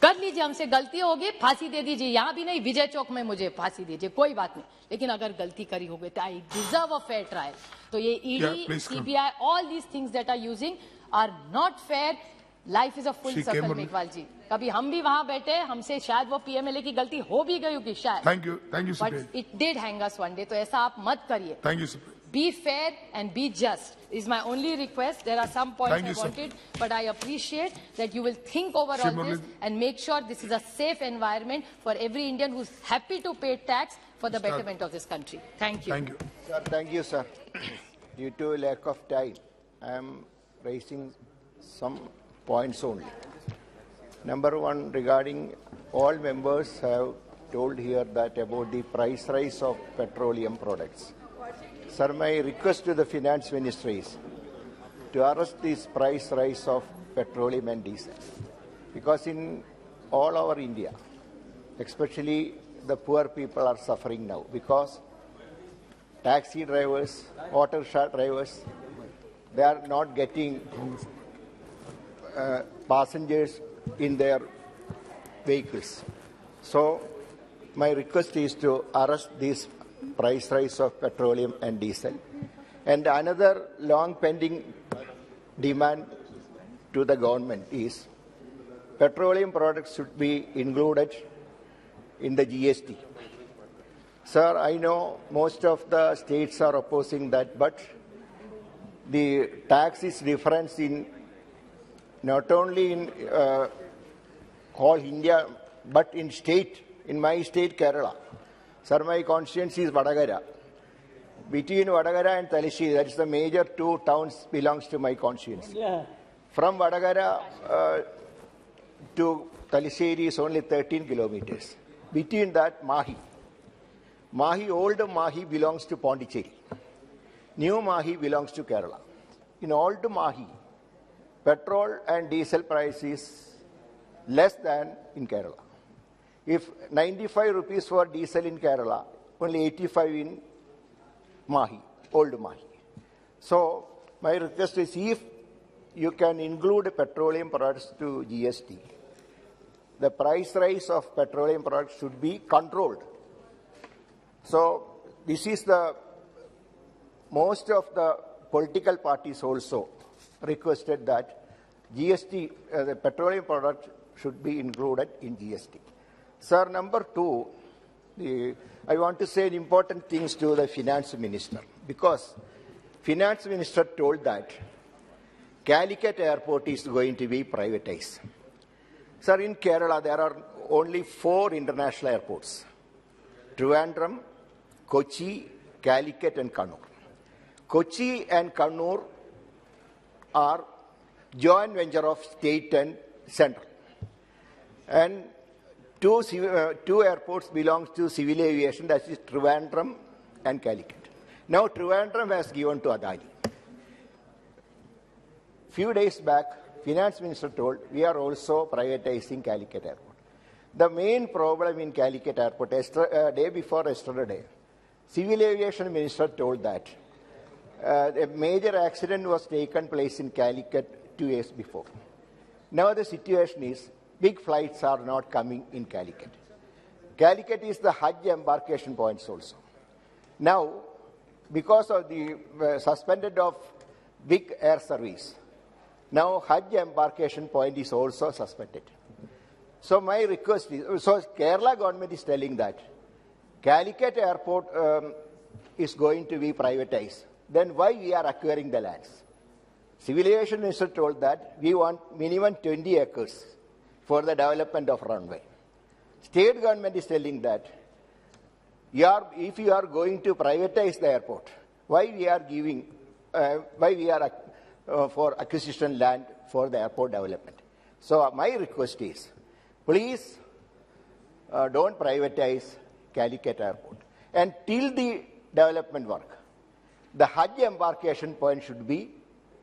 कर लीजिए, हमसे गलती होगी, फांसी दे दीजिए, यहां भी नहीं विजय चौक में मुझे फांसी दीजिए, कोई बात नहीं, लेकिन अगर गलती करी होगी तो I deserve a fair trial. तो ये ED, CBI, all these things that are using are not fair. Life is a full circle Meghwal ji, कभी हम भी वहां बैठे, हमसे शायद वो पीएमएलए की गलती हो भी गई होगी शायद, thank you but it did hang us one day. तो ऐसा आप मत करिए। Thank you. Be fair and be just is my only request. There are some points I wanted, but I appreciate that you will think over all this and make sure this is a safe environment for every Indian who's happy to pay tax for the betterment of this country. Thank you. Thank you. Sir, thank you, sir. Due to lack of time, I am raising some points only. Number one, regarding all members have told here that about the price rise of petroleum products. Sir, my request to the finance ministry is to arrest this price rise of petroleum and diesel, because in all over India, especially the poor people are suffering now, because taxi drivers, auto rickshaw drivers, they are not getting passengers in their vehicles. So my request is to arrest this price rise of petroleum and diesel. And another long pending demand to the government is petroleum products should be included in the GST. Sir, I know most of the states are opposing that, but the tax is different in not only in whole India, but in my state, Kerala. Sir, my constituency is Vadagara. Between Vadagara and Talisheri, that is the major two towns belongs to my constituency. Yeah. From Vadagara to Talisheri is only 13 kilometers. Between that, Mahi. Old Mahi belongs to Pondicherry. New Mahi belongs to Kerala. In old Mahi, petrol and diesel price is less than in Kerala. If 95 rupees for diesel in Kerala, only 85 in Mahi, old Mahi. So my request is if you can include petroleum products to GST, the price rise of petroleum products should be controlled. So this is most of the political parties also requested that GST, the petroleum product should be included in GST. Sir, number two, I want to say important things to the finance minister, because finance minister told that Calicut airport is going to be privatized. Sir, in Kerala there are only 4 international airports: Trivandrum, Kochi, Calicut and Kannur. Kochi and Kannur are joint venture of state and central. And two airports belong to civil aviation, that is Trivandrum and Calicut. Now Trivandrum has given to Adani. Few days back, finance minister told we are also privatizing Calicut airport. The main problem in Calicut airport, day before yesterday, civil aviation minister told that a major accident was taken place in Calicut 2 years before. Now the situation is big flights are not coming in Calicut. Calicut is the Hajj embarkation points also. Now, because of the suspended of big air service, now Hajj embarkation point is also suspended. So my request is, so Kerala government is telling that Calicut airport is going to be privatized. Then why we are acquiring the lands? Civil aviation minister told that we want minimum 20 acres for the development of runway. State government is telling that if you are going to privatize the airport, why we are giving, for acquisition land for the airport development. So my request is, please don't privatize Calicut airport. And till the development work, the Hajj embarkation point should be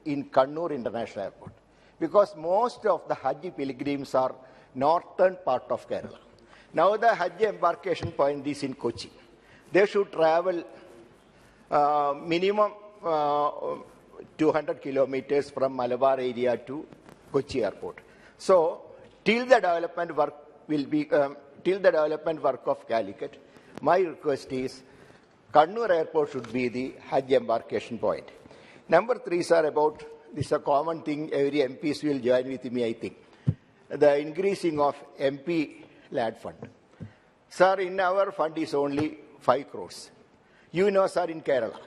in Kannur International Airport, because most of the Hajj pilgrims are northern part of Kerala. Now the Hajj embarkation point is in Kochi. They should travel minimum 200 kilometers from Malabar area to Kochi airport. So till the development work will be, till the development work of Calicut, my request is Kannur airport should be the Hajj embarkation point. Number 3, sir, about this is a common thing, every MPs will join with me, I think. The increasing of MP land fund. Sir, in our fund is only 5 crores. You know, sir, in Kerala,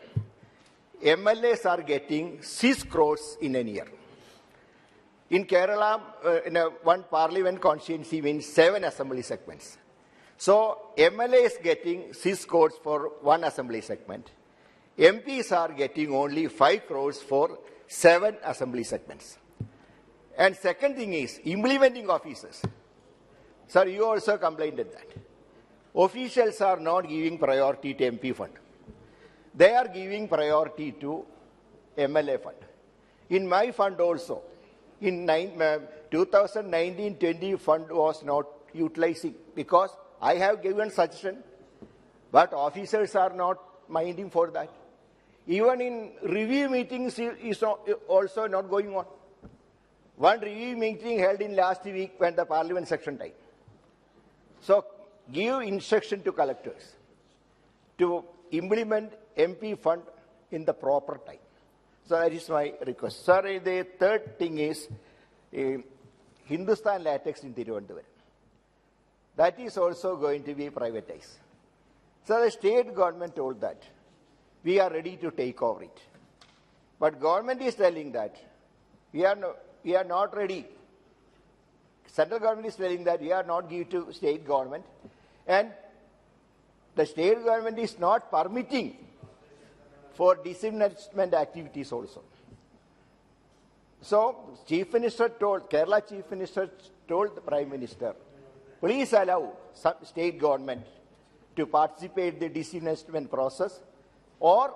MLAs are getting 6 crores in a year. In Kerala, one parliament constituency means 7 assembly segments. So MLA is getting 6 crores for 1 assembly segment. MPs are getting only 5 crores for 7 assembly segments. And second thing is implementing officers. Sir, you also complained at that. Officials are not giving priority to MP fund. They are giving priority to MLA fund. In my fund also, in 2019-20 fund was not utilizing because I have given suggestion, but officers are not minding for that. Even in review meetings is also not going on. One review meeting held in last week when the parliament section time. So give instruction to collectors to implement MP fund in the proper time. So that is my request. Sir, the third thing is Hindustan Latex in Thiruvananthapuram. That is also going to be privatized. So the state government told that we are ready to take over it. But government is telling that we are not ready. central government is telling that we are not giving to state government, and the state government is not permitting for disinvestment activities also. So, Kerala Chief Minister told the Prime Minister, please allow some state government to participate in the disinvestment process, or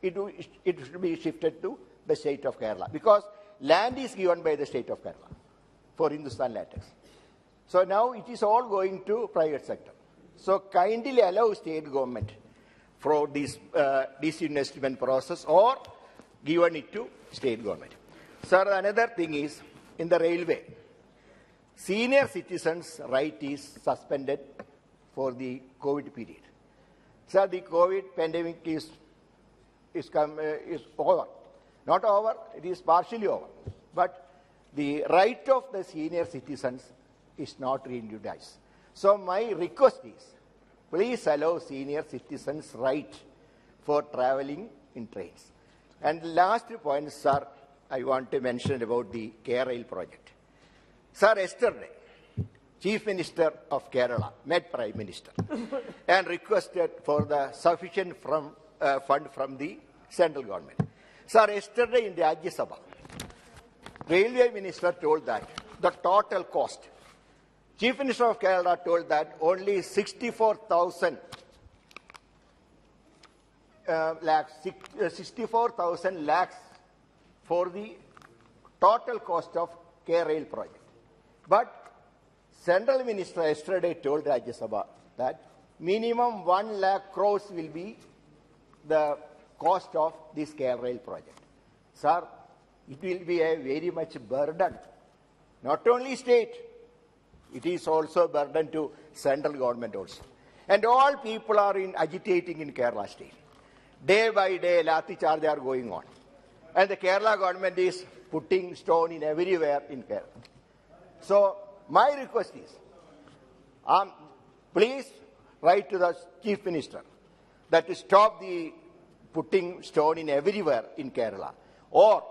it should be shifted to the state of Kerala, because land is given by the state of Kerala for Hindustan Latex. So now it is all going to private sector. So kindly allow state government for this disinvestment process, or given it to state government. Sir, another thing is, in the railway, senior citizens' right is suspended for the COVID period. Sir, the COVID pandemic is over. Not over, it is partially over. But the right of the senior citizens is not reintroduced. So my request is, please allow senior citizens' right for traveling in trains. And the last point, sir, I want to mention about the K-Rail project. Sir, yesterday, Chief Minister of Kerala met Prime Minister and requested for the sufficient fund from the central government. Sir, yesterday in the Lok Sabha, Railway Minister told that the total cost, Chief Minister of Kerala told that only 64,000 lakhs for the total cost of K-Rail project. But Central Minister yesterday told Lok Sabha that minimum 1 lakh crores will be the cost of this K-Rail project. Sir, it will be a very much burden, not only state, it is also a burden to central government also. And all people are agitating in Kerala state. Day by day, Lathi charge are going on. And the Kerala government is putting stone in everywhere in Kerala. So, my request is, please write to the Chief Minister that to stop the putting stone in everywhere in Kerala, or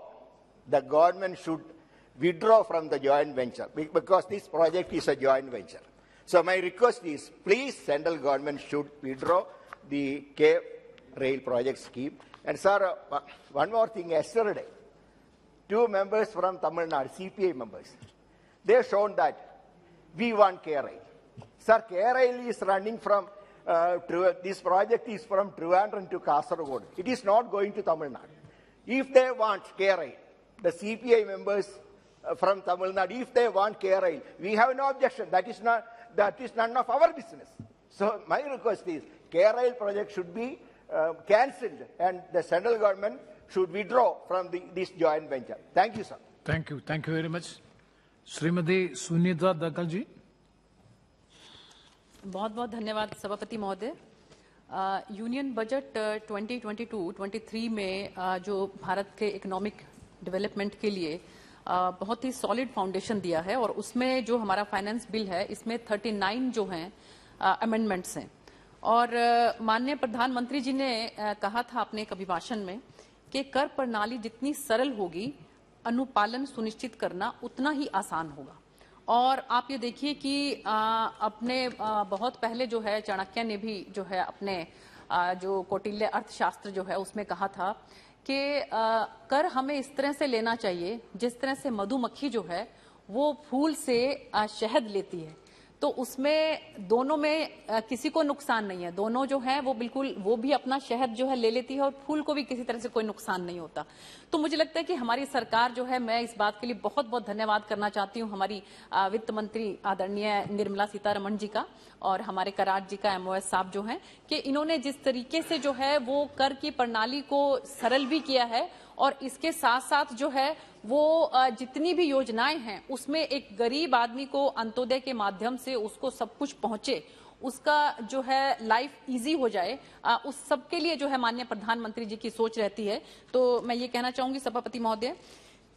the government should withdraw from the joint venture, because this project is a joint venture. So my request is, please, central government should withdraw the K-Rail project scheme. And sir, one more thing, yesterday, 2 members from Tamil Nadu, CPI members, they have shown that we want K-Rail. Sir, K-Rail is running from, this project is from Trivandrum to Kasaragod. It is not going to Tamil Nadu. If they want K-Rail, the CPI members from Tamil Nadu, if they want K-Rail, we have no objection. That is none of our business. So my request is, K-Rail project should be cancelled, and the central government should withdraw from this joint venture. Thank you, sir. Thank you. Thank you very much. Shrimati Sunita Dakkal ji. बहुत बहुत धन्यवाद सभापति महोदय। Union budget 2022-23 में जो भारत के economic development के लिए बहुत ही सॉलिड फाउंडेशन दिया है, और उसमें जो हमारा फाइनेंस बिल है, इसमें 39 जो हैं अमेंडमेंट्स हैं। और माननीय प्रधानमंत्री जी ने कहा था अपने एक अभिभाषण में कि कर प्रणाली जितनी सरल होगी, अनुपालन सुनिश्चित करना उतना ही आसान होगा। और आप ये देखिए कि अपने बहुत पहले जो है चाणक्य ने भी जो है अपने जो कौटिल्य अर्थशास्त्र जो है उसमें कहा था कि कर हमें इस तरह से लेना चाहिए जिस तरह से मधुमक्खी जो है वो फूल से शहद लेती है, तो उसमें दोनों में किसी को नुकसान नहीं है। दोनों जो है वो बिल्कुल, वो भी अपना शहद जो है ले लेती है और फूल को भी किसी तरह से कोई नुकसान नहीं होता। तो मुझे लगता है कि हमारी सरकार जो है, मैं इस बात के लिए बहुत बहुत धन्यवाद करना चाहती हूँ हमारी वित्त मंत्री आदरणीय निर्मला सीतारमण जी का और हमारे कराट जी का, MOS साहब जो हैं, कि इन्होंने जिस तरीके से जो है वो कर की प्रणाली को सरल भी किया है, और इसके साथ साथ जो है वो जितनी भी योजनाएं हैं उसमें एक गरीब आदमी को अंत्योदय के माध्यम से उसको सब कुछ पहुंचे, उसका जो है लाइफ इजी हो जाए, उस सब के लिए जो है माननीय प्रधानमंत्री जी की सोच रहती है। तो मैं ये कहना चाहूंगी सभापति महोदय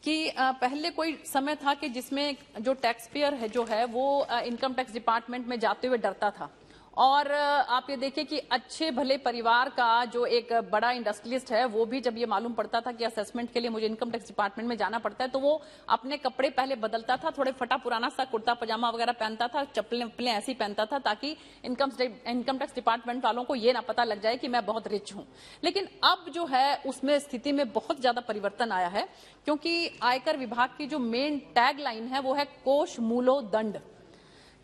कि पहले कोई समय था कि जिसमें जो टैक्स पेयर है जो है वो इनकम टैक्स डिपार्टमेंट में जाते हुए डरता था, और आप ये देखिए कि अच्छे भले परिवार का जो एक बड़ा इंडस्ट्रियलिस्ट है वो भी जब ये मालूम पड़ता था कि असेसमेंट के लिए मुझे इनकम टैक्स डिपार्टमेंट में जाना पड़ता है तो वो अपने कपड़े पहले बदलता था, थोड़े फटा पुराना सा कुर्ता पजामा वगैरह पहनता था, चप्पलें ऐसी पहनता था ताकि इनकम टैक्स डिपार्टमेंट वालों को ये ना पता लग जाए कि मैं बहुत रिच हूं। लेकिन अब जो है उसमें स्थिति में बहुत ज्यादा परिवर्तन आया है, क्योंकि आयकर विभाग की जो मेन टैग लाइन है वो है कोष मूलो दंड,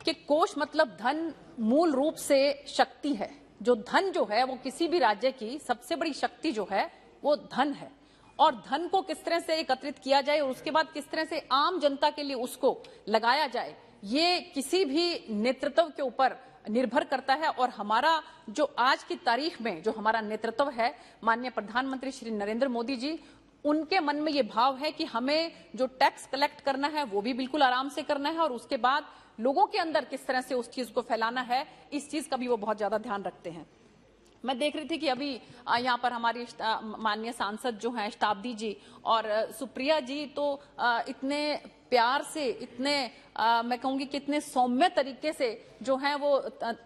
कि कोष मतलब धन, मूल रूप से शक्ति है। जो धन जो है वो किसी भी राज्य की सबसे बड़ी शक्ति जो है वो धन है, और धन को किस तरह से एकत्रित किया जाए और उसके बाद किस तरह से आम जनता के लिए उसको लगाया जाए, ये किसी भी नेतृत्व के ऊपर निर्भर करता है। और हमारा जो आज की तारीख में जो हमारा नेतृत्व है, माननीय प्रधानमंत्री श्री नरेंद्र मोदी जी, उनके मन में ये भाव है कि हमें जो टैक्स कलेक्ट करना है वो भी बिल्कुल आराम से करना है, और उसके बाद लोगों के अंदर किस तरह से उस चीज को फैलाना है, इस चीज का भी वो बहुत ज्यादा ध्यान रखते हैं। मैं देख रही थी कि अभी यहाँ पर हमारी माननीय सांसद जो हैं शताब्दी जी और सुप्रिया जी तो इतने प्यार से, इतने मैं कहूंगी कि इतने सौम्य तरीके से जो है वो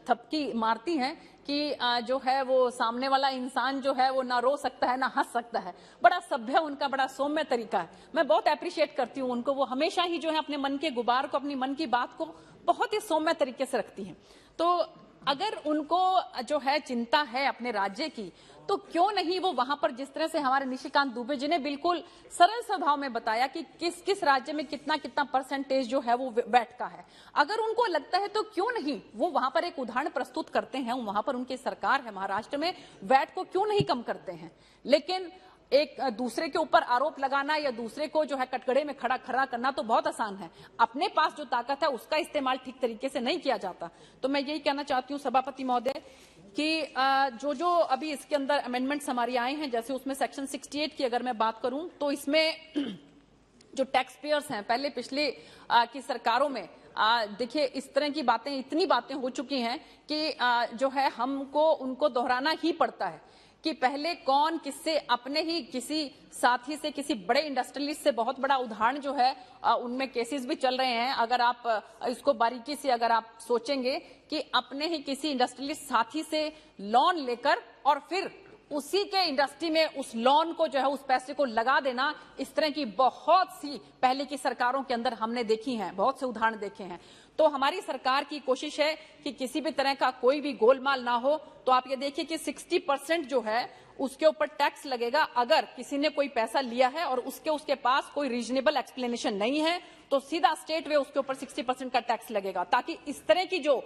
थपकी मारती हैं कि जो है वो सामने वाला इंसान जो है वो ना रो सकता है ना हंस सकता है। बड़ा सभ्य उनका बड़ा सौम्य तरीका है, मैं बहुत अप्रिशिएट करती हूँ उनको। वो हमेशा ही जो है अपने मन के गुबार को, अपनी मन की बात को बहुत ही सौम्य तरीके से रखती हैं। तो अगर उनको जो है चिंता है अपने राज्य की, तो क्यों नहीं वो वहां पर जिस तरह से हमारे निशिकांत दुबे जी ने बिल्कुल सरल स्वभाव में बताया कि किस किस राज्य में कितना कितना परसेंटेज जो है वो वैट का है, अगर उनको लगता है तो क्यों नहीं वो वहां पर एक उदाहरण प्रस्तुत करते हैं। वहां पर उनकी सरकार है महाराष्ट्र में, वैट को क्यों नहीं कम करते हैं। लेकिन एक दूसरे के ऊपर आरोप लगाना या दूसरे को जो है कटघरे में खड़ा करना तो बहुत आसान है, अपने पास जो ताकत है उसका इस्तेमाल ठीक तरीके से नहीं किया जाता। तो मैं यही कहना चाहती हूँ सभापति महोदय कि जो जो अभी इसके अंदर अमेंडमेंट्स हमारी आए हैं, जैसे उसमें सेक्शन 68 की अगर मैं बात करूं तो इसमें जो टैक्स पेयर्स हैं, पहले पिछले की सरकारों में देखिए इस तरह की बातें, इतनी बातें हो चुकी हैं कि जो है हमको उनको दोहराना ही पड़ता है कि पहले कौन किससे, अपने ही किसी साथी से, किसी बड़े इंडस्ट्रियलिस्ट से, बहुत बड़ा उदाहरण जो है उनमें केसेस भी चल रहे हैं। अगर आप इसको बारीकी से अगर आप सोचेंगे कि अपने ही किसी इंडस्ट्रियलिस्ट साथी से लोन लेकर और फिर उसी के इंडस्ट्री में उस लोन को जो है उस पैसे को लगा देना, इस तरह की बहुत सी पहले की सरकारों के अंदर हमने देखी हैं, बहुत से उदाहरण देखे हैं। तो हमारी सरकार की कोशिश है कि किसी भी तरह का कोई भी गोलमाल ना हो। तो आप ये देखिए कि 60% जो है उसके ऊपर टैक्स लगेगा अगर किसी ने कोई पैसा लिया है और उसके पास कोई रीजनेबल एक्सप्लेनेशन नहीं है, तो सीधा स्टेट वे उसके ऊपर 60% का टैक्स लगेगा, ताकि इस तरह की जो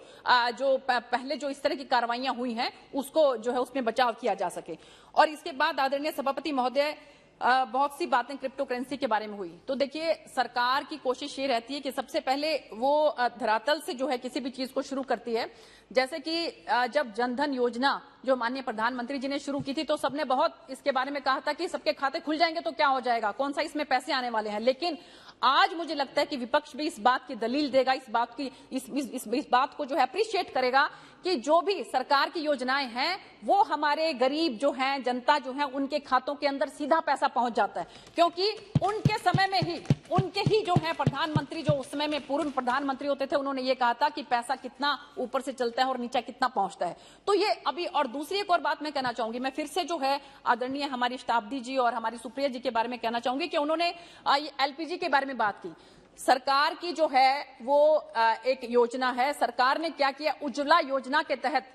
पहले जो इस तरह की कार्रवाइयां हुई हैं उसको जो है उसमें बचाव किया जा सके। और इसके बाद आदरणीय सभापति महोदय बहुत सी बातें क्रिप्टो करेंसी के बारे में हुई। तो देखिए सरकार की कोशिश ये रहती है कि सबसे पहले वो धरातल से जो है किसी भी चीज को शुरू करती है। जैसे कि जब जनधन योजना जो माननीय प्रधानमंत्री जी ने शुरू की थी तो सबने बहुत इसके बारे में कहा था कि सबके खाते खुल जाएंगे तो क्या हो जाएगा, कौन सा इसमें पैसे आने वाले हैं। लेकिन आज मुझे लगता है कि विपक्ष भी इस बात की दलील देगा, इस बात को जो है अप्रिशिएट करेगा कि जो भी सरकार की योजनाएं हैं वो हमारे गरीब जो हैं, जनता जो है, उनके खातों के अंदर सीधा पैसा पहुंच जाता है, क्योंकि उनके समय में ही उनके ही जो है प्रधानमंत्री, जो उस समय में पूर्व प्रधानमंत्री होते थे, उन्होंने ये कहा था कि पैसा कितना ऊपर से चलता है और नीचे कितना पहुंचता है। तो ये अभी, और दूसरी एक और बात मैं कहना चाहूंगी, मैं फिर से जो है आदरणीय हमारी शताब्दी जी और हमारी सुप्रिया जी के बारे में कहना चाहूंगी कि उन्होंने एलपीजी के बारे में बात की। सरकार की जो है वो एक योजना है, सरकार ने क्या किया, उज्ज्वला योजना के तहत,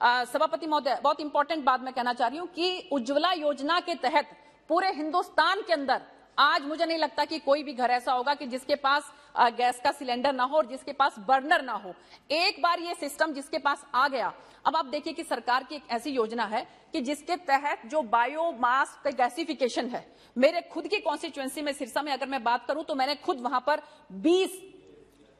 सभापति महोदय बहुत इंपॉर्टेंट बात मैं कहना चाह रही हूं कि उज्ज्वला योजना के तहत पूरे हिंदुस्तान के अंदर आज मुझे नहीं लगता कि कोई भी घर ऐसा होगा कि जिसके पास गैस का सिलेंडर ना हो और जिसके पास बर्नर ना हो। एक बार ये सिस्टम जिसके पास आ गया, अब आप देखिए कि सरकार की एक ऐसी योजना है कि जिसके तहत जो बायोमास का गैसिफिकेशन है, मेरे खुद की कॉन्स्टिट्यूएंसी में सिरसा में अगर मैं बात करूं तो मैंने खुद वहां पर 20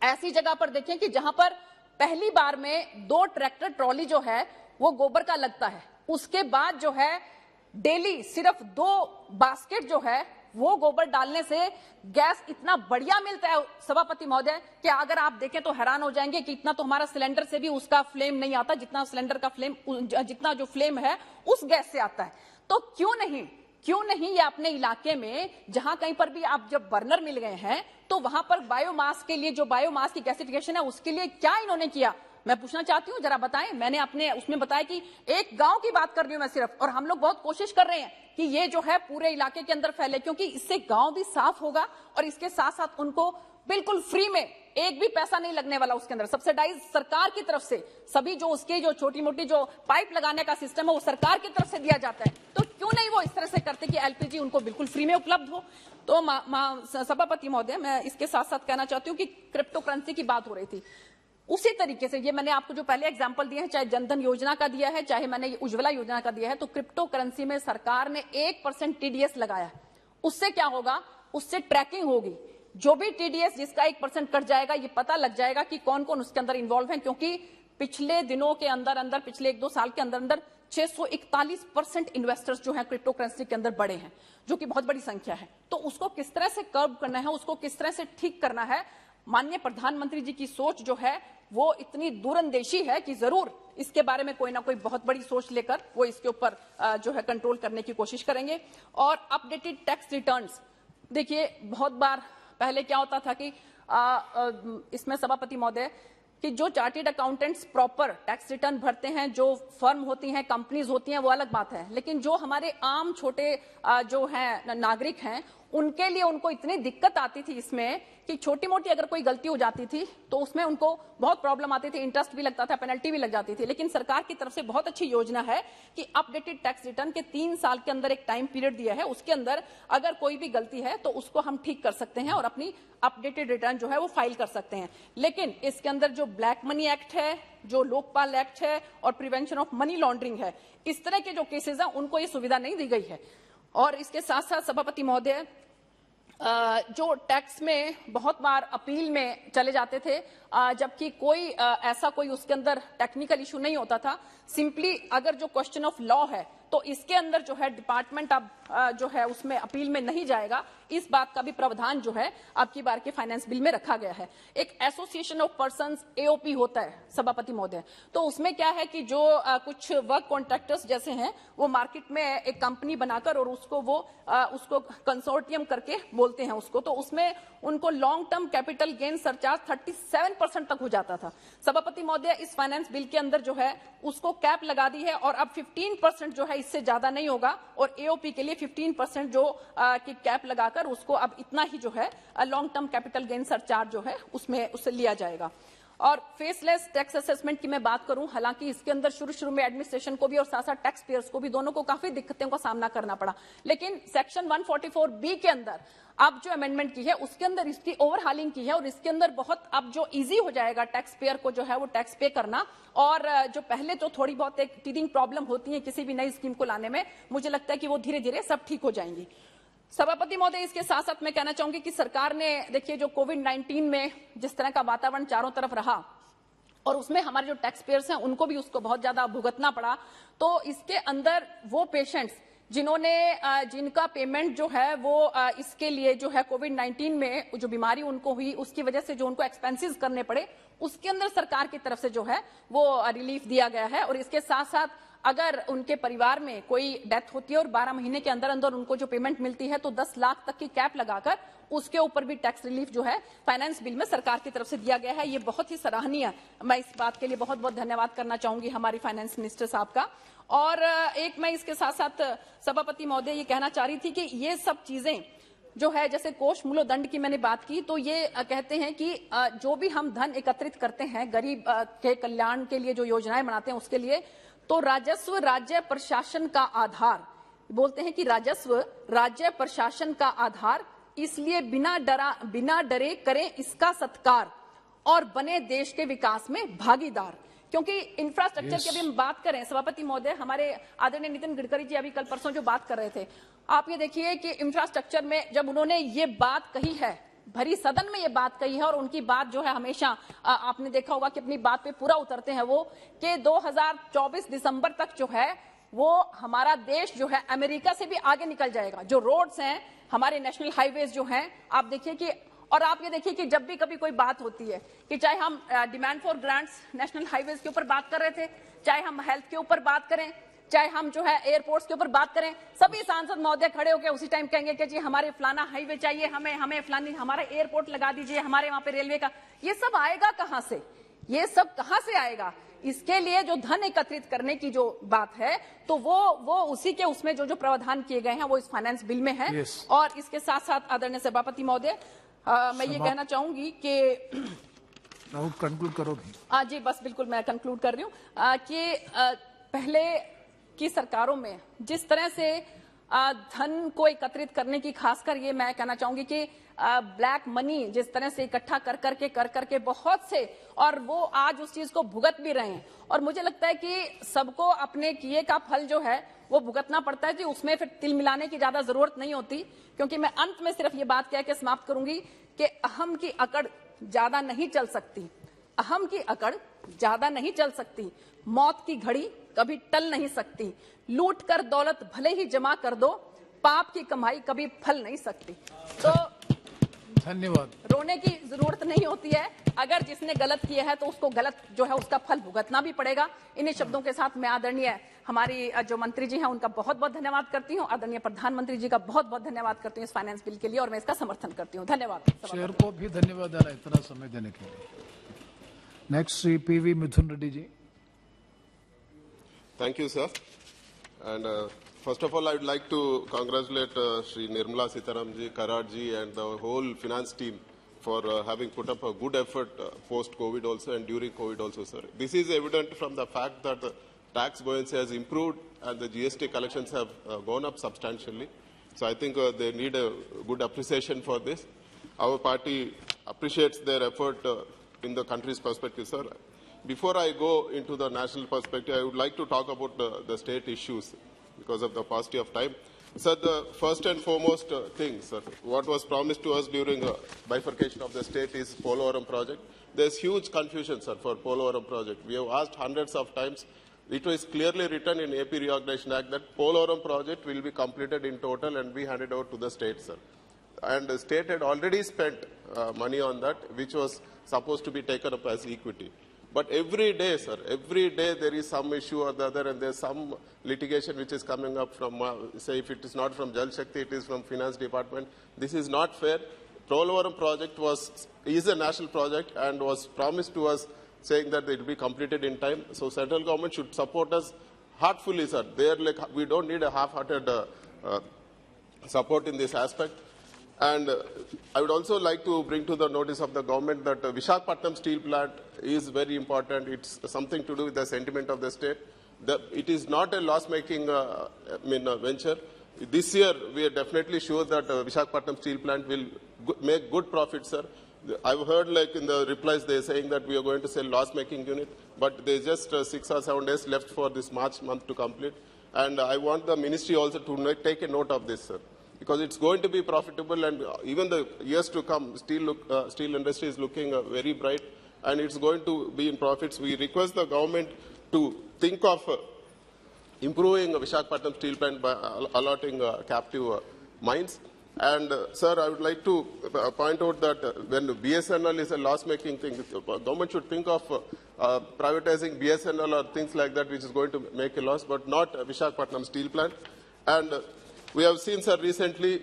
ऐसी जगह पर देखे कि जहां पर पहली बार में 2 ट्रैक्टर ट्रॉली जो है वो गोबर का लगता है, उसके बाद जो है डेली सिर्फ 2 बास्केट जो है वो गोबर डालने से गैस इतना बढ़िया मिलता है सभापति महोदय कि अगर आप देखें तो हैरान हो जाएंगे कि इतना तो हमारा सिलेंडर से भी उसका फ्लेम नहीं आता जितना सिलेंडर का फ्लेम, जितना जो फ्लेम है उस गैस से आता है। तो क्यों नहीं ये अपने इलाके में जहां कहीं पर भी आप जब बर्नर मिल गए हैं तो वहां पर बायोमास के लिए, जो बायोमास की गैसिफिकेशन है उसके लिए क्या इन्होंने किया, मैं पूछना चाहती हूँ, जरा बताएं। मैंने अपने उसमें बताया कि एक गांव की बात कर रही हूं मैं सिर्फ, और हम लोग बहुत कोशिश कर रहे हैं कि ये जो है पूरे इलाके के अंदर फैले, क्योंकि इससे गांव भी साफ होगा और इसके साथ साथ उनको बिल्कुल फ्री में, एक भी पैसा नहीं लगने वाला उसके अंदर, सब्सिडाइज सरकार की तरफ से, सभी जो उसके जो छोटी मोटी जो पाइप लगाने का सिस्टम है वो सरकार की तरफ से दिया जाता है। तो क्यों नहीं वो इस तरह से करते कि एलपीजी उनको बिल्कुल फ्री में उपलब्ध हो। तो सभापति महोदय, मैं इसके साथ साथ कहना चाहती हूँ कि क्रिप्टो करेंसी की बात हो रही थी, उसी तरीके से ये मैंने आपको जो पहले एग्जांपल दिए हैं, चाहे जनधन योजना का दिया है, चाहे मैंने उज्ज्वला योजना का दिया है, तो क्रिप्टो करेंसी में सरकार ने 1% टीडीएस लगाया है। उससे क्या होगा, उससे ट्रैकिंग होगी, जो भी टीडीएस जिसका 1% कट जाएगा, ये पता लग जाएगा कि कौन कौन उसके अंदर इन्वॉल्व है, क्योंकि पिछले दिनों के अंदर पिछले 1-2 साल के अंदर 641% इन्वेस्टर्स जो है क्रिप्टो करेंसी के अंदर बढ़े हैं, जो कि बहुत बड़ी संख्या है। तो उसको किस तरह से कर्व करना है, उसको किस तरह से ठीक करना है, माननीय प्रधानमंत्री जी की सोच जो है वो इतनी दूरंदेशी है कि जरूर इसके बारे में कोई ना कोई बहुत बड़ी सोच लेकर वो इसके ऊपर जो है कंट्रोल करने की कोशिश करेंगे। और अपडेटेड टैक्स रिटर्न्स, देखिए बहुत बार पहले क्या होता था कि इसमें सभापति महोदय कि जो chartered accountants proper tax return भरते हैं, जो फर्म होती हैं, कंपनीज होती हैं, वो अलग बात है, लेकिन जो हमारे आम छोटे जो हैं नागरिक हैं, उनके लिए उनको इतनी दिक्कत आती थी इसमें कि छोटी मोटी अगर कोई गलती हो जाती थी तो उसमें उनको बहुत प्रॉब्लम आती थी, इंटरेस्ट भी लगता था, पेनल्टी भी लग जाती थी। लेकिन सरकार की तरफ से बहुत अच्छी योजना है कि अपडेटेड टैक्स रिटर्न के 3 साल के अंदर एक टाइम पीरियड दिया है, उसके अंदर अगर कोई भी गलती है तो उसको हम ठीक कर सकते हैं और अपनी अपडेटेड रिटर्न जो है वो फाइल कर सकते हैं। लेकिन इसके अंदर जो ब्लैक मनी एक्ट है, जो लोकपाल एक्ट है और प्रिवेंशन ऑफ मनी लॉन्ड्रिंग है, इस तरह के जो केसेस हैं उनको ये सुविधा नहीं दी गई है। और इसके साथ साथ सभापति महोदय, जो टैक्स में बहुत बार अपील में चले जाते थे, जबकि कोई ऐसा कोई उसके अंदर टेक्निकल इशू नहीं होता था, सिंपली अगर जो क्वेश्चन ऑफ लॉ है तो इसके अंदर जो है डिपार्टमेंट अब जो है उसमें अपील में नहीं जाएगा। इस बात का भी प्रावधान जो है अब की बार के फाइनेंस बिल में रखा गया है। एक एसोसिएशन ऑफ पर्संस एओपी होता है सभापति महोदय, तो उसमें क्या है कि जो कुछ वर्क कॉन्ट्रैक्टर्स जैसे हैं वो मार्केट में एक कंपनी बनाकर और उसको कंसोर्टियम करके बोलते हैं उसको, तो उसमें उनको long term capital gain surcharge 37% तक हो जाता था। सभापति महोदय, इस फाइनेंस बिल के अंदर जो है उसको कैप लगा दी है और अब 15% जो है इससे ज्यादा नहीं होगा, और एओपी के लिए 15% जो की कैप लगाकर उसको अब इतना ही जो है long term capital gain surcharge जो है उससे लिया जाएगा। और फेसलेस टैक्स असेसमेंट की मैं बात करूं, हालांकि इसके अंदर शुरू में एडमिनिस्ट्रेशन को भी और साथ साथ टैक्स पेयर्स को भी दोनों को काफी दिक्कतों का सामना करना पड़ा, लेकिन सेक्शन 144B के अंदर अब जो अमेंडमेंट की है उसके अंदर इसकी ओवरहालिंग की है और इसके अंदर बहुत अब जो इजी हो जाएगा टैक्स पेयर को जो है वो टैक्स पे करना। और जो पहले तो थोड़ी बहुत एक टीदिंग प्रॉब्लम होती है किसी भी नई स्कीम को लाने में, मुझे लगता है कि वो धीरे धीरे सब ठीक हो जाएंगी। सभापति महोदय, इसके साथ साथ मैं कहना चाहूंगी कि सरकार ने देखिए जो कोविड-19 में जिस तरह का वातावरण चारों तरफ रहा और उसमें हमारे जो टैक्स पेयर्स हैं उनको भी उसको बहुत ज्यादा भुगतना पड़ा, तो इसके अंदर वो पेशेंट्स जिनका पेमेंट जो है वो इसके लिए जो है कोविड-19 में जो बीमारी उनको हुई उसकी वजह से जो उनको एक्सपेंसेस करने पड़े, उसके अंदर सरकार की तरफ से जो है वो रिलीफ दिया गया है। और इसके साथ साथ अगर उनके परिवार में कोई डेथ होती है और 12 महीने के अंदर अंदर उनको जो पेमेंट मिलती है तो 10 लाख तक की कैप लगाकर उसके ऊपर भी टैक्स रिलीफ जो है फाइनेंस बिल में सरकार की तरफ से दिया गया है। ये बहुत ही सराहनीय, मैं इस बात के लिए बहुत बहुत धन्यवाद करना चाहूंगी हमारी फाइनेंस मिनिस्टर साहब का। और एक मैं इसके साथ साथ सभापति महोदय ये कहना चाह रही थी कि ये सब चीजें जो है, जैसे कोष मूल्यदंड की मैंने बात की, तो ये कहते हैं कि जो भी हम धन एकत्रित करते हैं गरीब के कल्याण के लिए, जो योजनाएं बनाते हैं उसके लिए, तो राजस्व राज्य प्रशासन का आधार, बोलते हैं कि राजस्व राज्य प्रशासन का आधार, इसलिए बिना डरे करें इसका सत्कार और बने देश के विकास में भागीदार। क्योंकि इंफ्रास्ट्रक्चर की अभी हम बात करें सभापति महोदय, हमारे आदरणीय नितिन गडकरी जी अभी कल परसों जो बात कर रहे थे, आप ये देखिए कि इंफ्रास्ट्रक्चर में जब उन्होंने ये बात कही है, भरी सदन में ये बात कही है, और उनकी बात जो है हमेशा आपने देखा होगा कि अपनी बात पे पूरा उतरते हैं वो, कि 2024 दिसंबर तक जो है वो हमारा देश जो है अमेरिका से भी आगे निकल जाएगा। जो रोड्स हैं, हमारे नेशनल हाईवेज जो हैं, आप देखिए कि, और आप ये देखिए कि जब भी कभी कोई बात होती है कि चाहे हम demand for grants national highways के ऊपर बात कर रहे थे, चाहे हम हेल्थ के ऊपर बात करें, चाहे हम जो है एयरपोर्ट्स के ऊपर बात करें, सभी सांसद महोदय खड़े होकर उसी टाइम कहेंगे कि जी हमारे फलाना हाईवे चाहिए, हमें फलानी हमारा एयरपोर्ट लगा दीजिए, हमारे वहां पे रेलवे का। ये सब आएगा कहां से? ये सब कहां से आएगा? इसके लिए जो धन एकत्रित करने की जो बात है, तो वो उसी के उसमें जो प्रावधान किए गए हैं वो इस फाइनेंस बिल में है। और इसके साथ साथ आदरणीय सभापति महोदय, मैं ये कहना चाहूंगी कि कंक्लूड करो। जी बस बिल्कुल मैं कंक्लूड कर रही हूँ कि पहले की सरकारों में जिस तरह से धन को एकत्रित करने की, खासकर ये मैं कहना चाहूंगी कि ब्लैक मनी जिस तरह से इकट्ठा कर करके बहुत से, और वो आज उस चीज को भुगत भी रहे हैं। और मुझे लगता है कि सबको अपने किए का फल जो है वो भुगतना पड़ता है जी, उसमें फिर तिल मिलाने की ज्यादा जरूरत नहीं होती। क्योंकि मैं अंत में सिर्फ ये बात कह के समाप्त करूंगी कि अहम की अकड़ ज्यादा नहीं चल सकती, अहम की अकड़ ज्यादा नहीं चल सकती, मौत की घड़ी कभी टल नहीं सकती, लूट कर दौलत भले ही जमा कर दो, पाप की कमाई कभी फल नहीं सकती। तो धन्यवाद। रोने की जरूरत नहीं होती है, अगर जिसने गलत किया है तो उसको गलत जो है उसका फल भुगतना भी पड़ेगा। इन्हीं शब्दों के साथ मैं आदरणीय हमारी जो मंत्री जी हैं उनका बहुत बहुत धन्यवाद करती हूँ, आदरणीय प्रधानमंत्री जी का बहुत बहुत धन्यवाद करती हूँ इस फाइनेंस बिल के लिए, और मैं इसका समर्थन करती हूँ। धन्यवाद। शेयर को भी धन्यवाद देना इतना समय देने के लिए। Next Shri PV Mithun Reddy ji. Thank you, sir. And first of all, I would like to congratulate Shri Nirmala Sitaram ji, Karad ji, and the whole finance team for having put up a good effort post-COVID also and during COVID also, sir. This is evident from the fact that the tax buoyancy has improved and the GST collections have gone up substantially. So I think they need a good appreciation for this. Our party appreciates their effort in the country's perspective, sir. Before I go into the national perspective, I would like to talk about the state issues because of the paucity of time. Sir, the first and foremost thing, sir, what was promised to us during bifurcation of the state is Polavaram project. There's huge confusion, sir, for Polavaram project. We have asked hundreds of times. It was clearly written in AP Reorganization Act that Polavaram project will be completed in total and be handed over to the state, sir. And the state had already spent money on that, which was supposed to be taken up as equity. But every day, sir, every day there is some issue or the other, and there's some litigation which is coming up from, say, if it is not from Jal Shakti, it is from Finance Department. This is not fair. Polavaram project is a national project and was promised to us saying that it will be completed in time. So central government should support us heartfully, sir. We don't need a half-hearted support in this aspect. And I would also like to bring to the notice of the government that Visakhapatnam steel plant is very important. It's something to do with the sentiment of the state. It is not a loss-making venture. This year, we are definitely sure that Visakhapatnam steel plant will make good profit, sir. I've heard, like in the replies, they're saying that we are going to sell loss-making unit, but there's just 6 or 7 days left for this March month to complete. And I want the ministry also to take a note of this, sir, because it's going to be profitable, and even the years to come, steel industry is looking very bright, and it's going to be in profits. We request the government to think of improving Visakhapatnam steel plant by allotting captive mines. And, sir, I would like to point out that when BSNL is a loss-making thing, the government should think of privatizing BSNL or things like that, which is going to make a loss, but not Visakhapatnam steel plant. And we have seen, sir, recently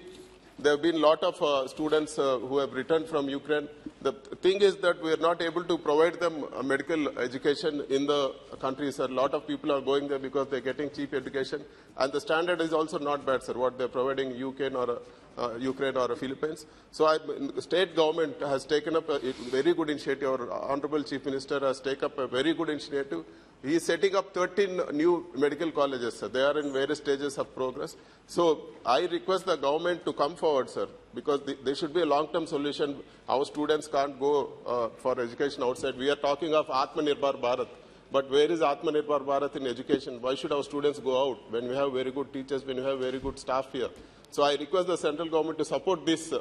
there have been a lot of students who have returned from Ukraine. The thing is that we are not able to provide them medical education in the country, sir. A lot of people are going there because they're getting cheap education. And the standard is also not bad, sir, what they're providing in Ukraine or Philippines. So the state government has taken up a very good initiative. Our Honorable Chief Minister has taken up a very good initiative. He is setting up 13 new medical colleges, sir. They are in various stages of progress. So I request the government to come forward, sir, because there should be a long-term solution. Our students can't go for education outside. We are talking of Atmanirbhar Bharat. But where is Atmanirbhar Bharat in education? Why should our students go out when we have very good teachers, when we have very good staff here? So I request the central government to support these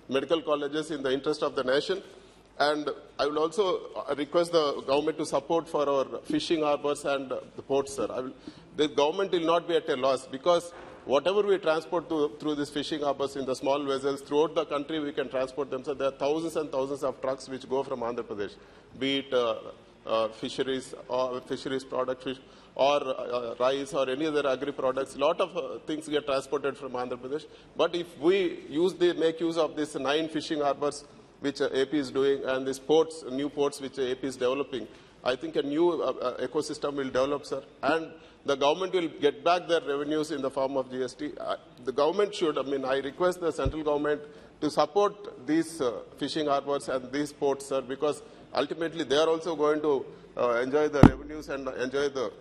medical colleges in the interest of the nation. And I will also request the government to support for our fishing harbors and the ports, sir. The government will not be at a loss, because whatever we transport through these fishing harbors in the small vessels, throughout the country we can transport them. So there are thousands and thousands of trucks which go from Andhra Pradesh, be it fisheries or fisheries product, fish, or rice or any other agri products. A lot of things get transported from Andhra Pradesh. But if we make use of these 9 fishing harbors, which AP is doing, and the ports, new ports which AP is developing, I think a new ecosystem will develop, sir. And the government will get back their revenues in the form of GST. The government should, I request the central government to support these fishing harbors and these ports, sir, because ultimately they are also going to enjoy the revenues and enjoy the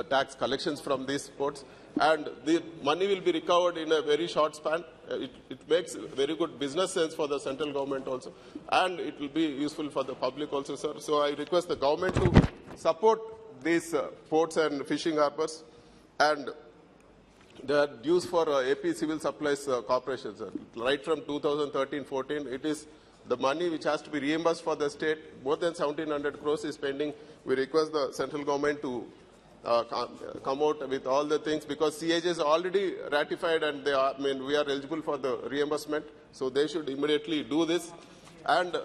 tax collections from these ports. And the money will be recovered in a very short span. It makes very good business sense for the central government also. And it will be useful for the public also, sir. So I request the government to support these ports and fishing harbors. And they are dues for AP Civil Supplies Corporation, sir. Right from 2013-14, it is the money which has to be reimbursed for the state. More than 1,700 crores is pending. We request the central government to come out with all the things, because CAG is already ratified and they are, we are eligible for the reimbursement. So they should immediately do this. And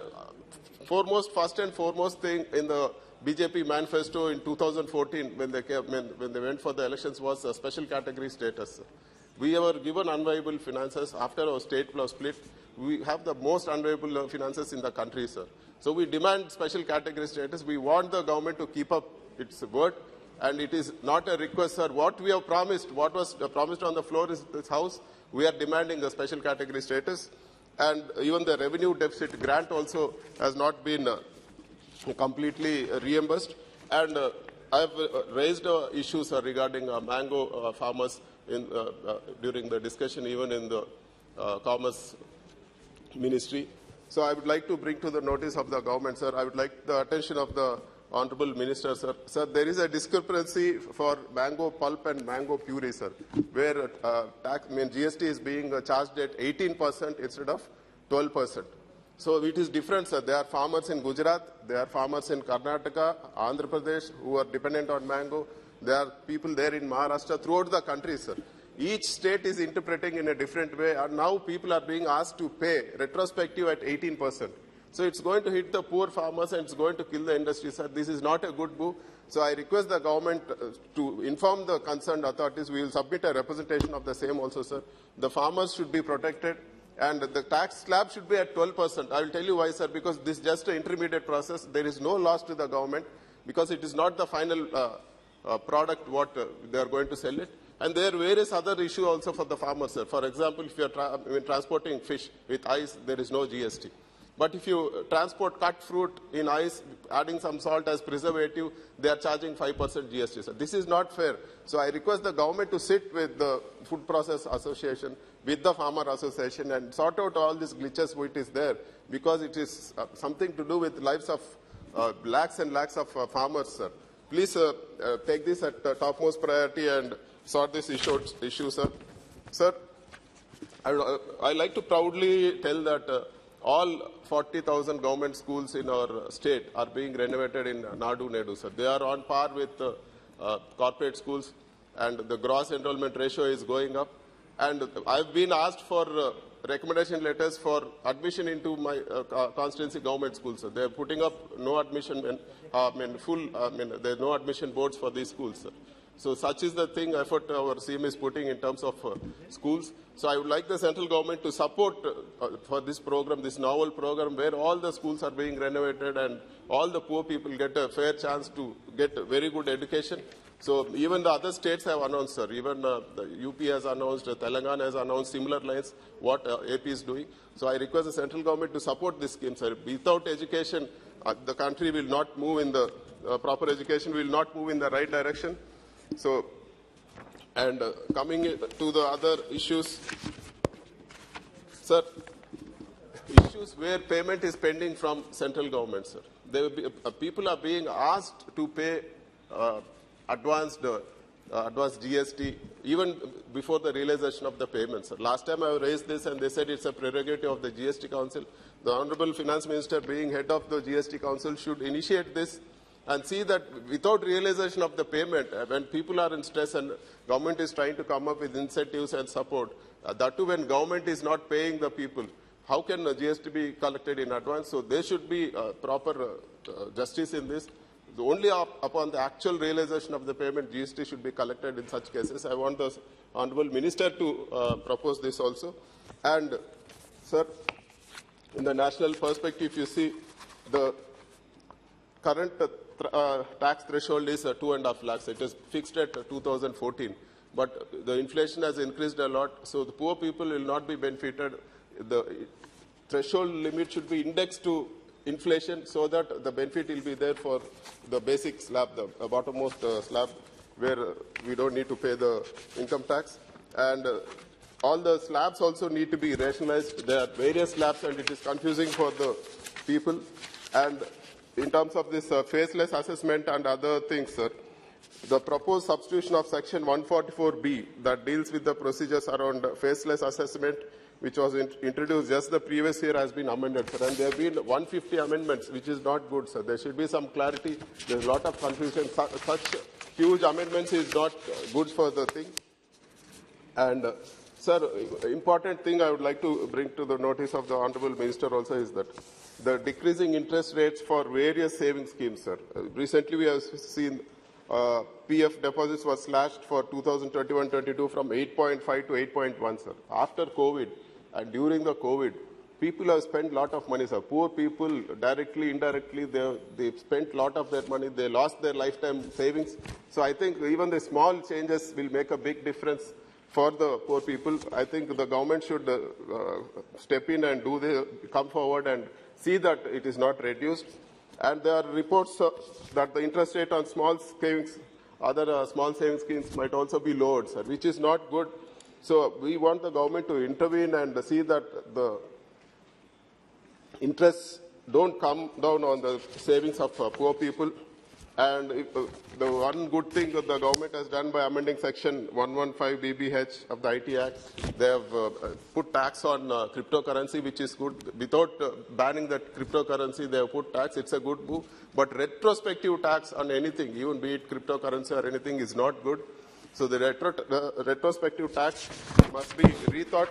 first and foremost thing in the BJP manifesto in 2014, when they went for the elections, was a special category status. We were given unviable finances after our state was split. We have the most unviable finances in the country, sir. So we demand special category status. We want the government to keep up its word. And it is not a request, sir. What we have promised, what was promised on the floor is this House. We are demanding a special category status. And even the revenue deficit grant also has not been completely reimbursed. And I have raised issues regarding mango farmers during the discussion, even in the Commerce Ministry. So I would like to bring to the notice of the government, sir. I would like the attention of the Honorable Minister, sir. Sir, there is a discrepancy for mango pulp and mango puree, sir, where GST is being charged at 18% instead of 12%. So it is different, sir. There are farmers in Gujarat, there are farmers in Karnataka, Andhra Pradesh who are dependent on mango. There are people there in Maharashtra, throughout the country, sir. Each state is interpreting in a different way, and now people are being asked to pay retrospective at 18%. So it's going to hit the poor farmers and it's going to kill the industry, sir. This is not a good move. So I request the government to inform the concerned authorities. We will submit a representation of the same also, sir. The farmers should be protected and the tax slab should be at 12%. I will tell you why, sir, because this is just an intermediate process. There is no loss to the government because it is not the final product what they are going to sell it. And there are various other issues also for the farmers, sir. For example, if you are transporting fish with ice, there is no GST. But if you transport cut fruit in ice, adding some salt as preservative, they are charging 5% GST. So this is not fair. So I request the government to sit with the Food Process Association, with the Farmer Association, and sort out all these glitches which is there, because it is something to do with lives of lakhs and lakhs of farmers, sir. Please take this at topmost priority and sort this issue, sir. Sir, I like to proudly tell that all 40,000 government schools in our state are being renovated in Nadu Nedu, sir. They are on par with corporate schools, and the gross enrollment ratio is going up. And I've been asked for recommendation letters for admission into my constituency government schools, sir. They're putting up no admission, there are no admission boards for these schools, sir. So such is the thing effort our CM is putting in terms of schools. So I would like the central government to support for this program, this novel program, where all the schools are being renovated and all the poor people get a fair chance to get a very good education. So even the other states have announced, sir. Even the UP has announced, Telangana has announced similar lines, what AP is doing. So I request the central government to support this scheme, sir. Without education, the country will not move in the proper education, will not move in the right direction. So, and coming to the other issues, sir, issues where payment is pending from central government, sir. There will be, people are being asked to pay advanced GST even before the realization of the payment, sir. Last time I raised this and they said it's a prerogative of the GST Council. The Honorable Finance Minister, being head of the GST Council, should initiate this and see that without realization of the payment, when people are in stress and government is trying to come up with incentives and support, that too when government is not paying the people, how can GST be collected in advance? So there should be proper justice in this. Only upon the actual realization of the payment, GST should be collected in such cases. I want the Honorable Minister to propose this also. And, sir, In the national perspective, you see the current tax threshold is 2.5 lakhs. It is fixed at 2014. But the inflation has increased a lot, so the poor people will not be benefited. The threshold limit should be indexed to inflation so that the benefit will be there for the basic slab, the bottommost slab, where we don't need to pay the income tax. And all the slabs also need to be rationalized. There are various slabs and it is confusing for the people. And in terms of this faceless assessment and other things, sir, the proposed substitution of section 144B that deals with the procedures around faceless assessment, which was introduced just the previous year, has been amended, sir. And there have been 150 amendments, which is not good, sir. There should be some clarity. There's a lot of confusion. Such huge amendments is not good for the thing. And, sir, important thing I would like to bring to the notice of the Honorable Minister also is that the decreasing interest rates for various savings schemes, sir. Recently we have seen PF deposits were slashed for 2021-22 from 8.5 to 8.1, sir. After COVID and during the COVID, people have spent a lot of money, sir. Poor people, directly, indirectly, they've spent a lot of their money. They lost their lifetime savings. So I think even the small changes will make a big difference for the poor people. I think the government should step in and come forward and see that it is not reduced. And there are reports that the interest rate on small savings, other small savings schemes might also be lowered, sir, which is not good. So we want the government to intervene and see that the interests don't come down on the savings of poor people. And the one good thing that the government has done by amending section 115 BBH of the IT Act, they have put tax on cryptocurrency, which is good. Without banning that cryptocurrency, they have put tax. It's a good move. But retrospective tax on anything, even be it cryptocurrency or anything, is not good. So the retrospective tax must be rethought.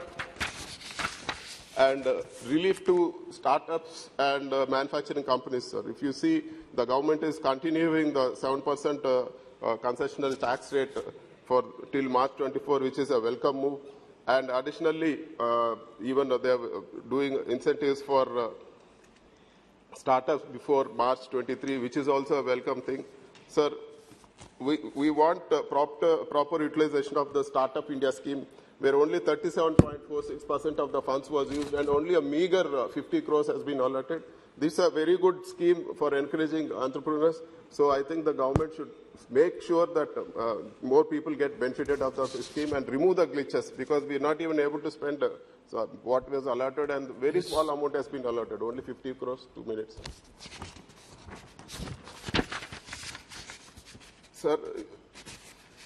And relief to startups and manufacturing companies, sir. If you see, the government is continuing the 7% concessional tax rate for till March 24, which is a welcome move. And additionally, even they are doing incentives for startups before March 23, which is also a welcome thing. Sir, we want proper utilization of the Startup India scheme, where only 37.46% of the funds was used and only a meager 50 crores has been allotted. This is a very good scheme for encouraging entrepreneurs. So I think the government should make sure that more people get benefited of the scheme and remove the glitches, because we are not even able to spend what was allotted, and very small amount has been allotted, only 50 crores, 2 minutes. Sir,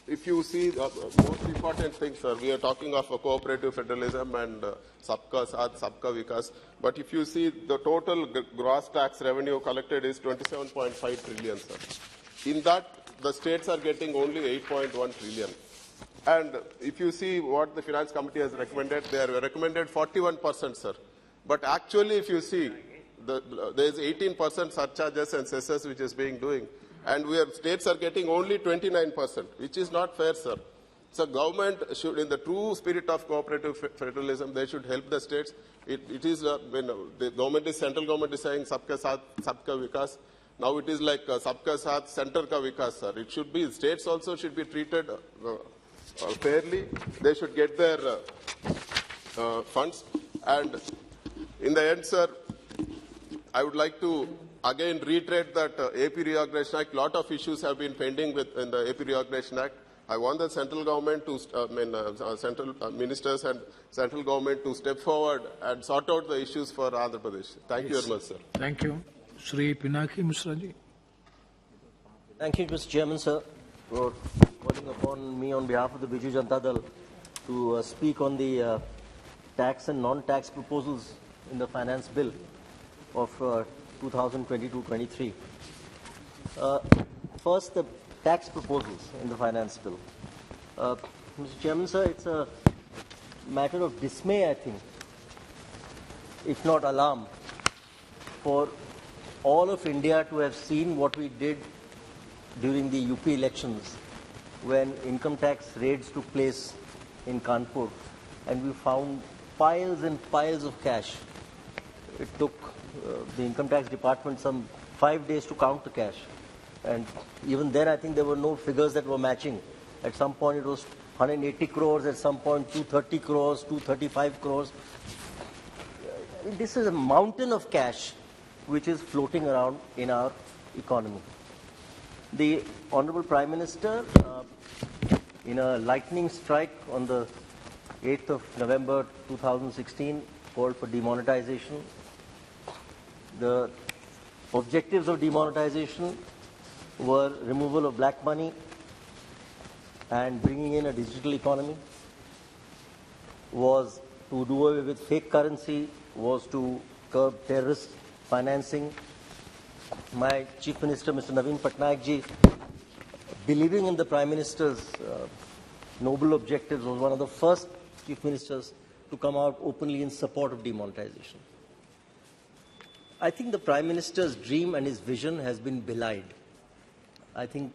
if you see the most important thing, sir, we are talking of a cooperative federalism and Sabka Saath, Sabka Vikas. But if you see the total gross tax revenue collected is 27.5 trillion, sir. In that, the states are getting only 8.1 trillion. And if you see what the Finance Committee has recommended, they have recommended 41%, sir. But actually, if you see, there is 18% surcharges and cesses which is being doing. And states are getting only 29%, which is not fair, sir. So government should, in the true spirit of cooperative federalism, they should help the states. It is, when the government is, central government is saying Sabka Saath, Sabka Vikas. Now it is like Sabka Saath, Center Ka Vikas, sir. It should be, states also should be treated fairly. They should get their funds. And in the end, sir, I would like to again reiterate that AP Reorganization Act, lot of issues have been pending in the AP Reorganization Act. I want the central government to, central ministers and central government to step forward and sort out the issues for Andhra Pradesh. Thank you very much, sir. Thank you. Shri Pinaki Mishra ji. Thank you, Mr. Chairman, sir, for calling upon me on behalf of the Biju Janata Dal to speak on the tax and non-tax proposals in the finance bill of 2022-23. First, the tax proposals in the finance bill. Mr. Chairman, sir, it's a matter of dismay, I think, if not alarm, for all of India to have seen what we did during the UP elections when income tax raids took place in Kanpur, and we found piles and piles of cash it took the income tax department some 5 days to count the cash. And even then, I think there were no figures that were matching. At some point, it was 180 crores, at some point, 230 crores, 235 crores. This is a mountain of cash which is floating around in our economy. The Honorable Prime Minister, in a lightning strike on the 8th of November 2016, called for demonetization. The objectives of demonetization were removal of black money and bringing in a digital economy, was to do away with fake currency, was to curb terrorist financing. My Chief Minister, Mr. Naveen Patnaik ji, believing in the Prime Minister's noble objectives, was one of the first Chief Ministers to come out openly in support of demonetization. I think the Prime Minister's dream and his vision has been belied. I think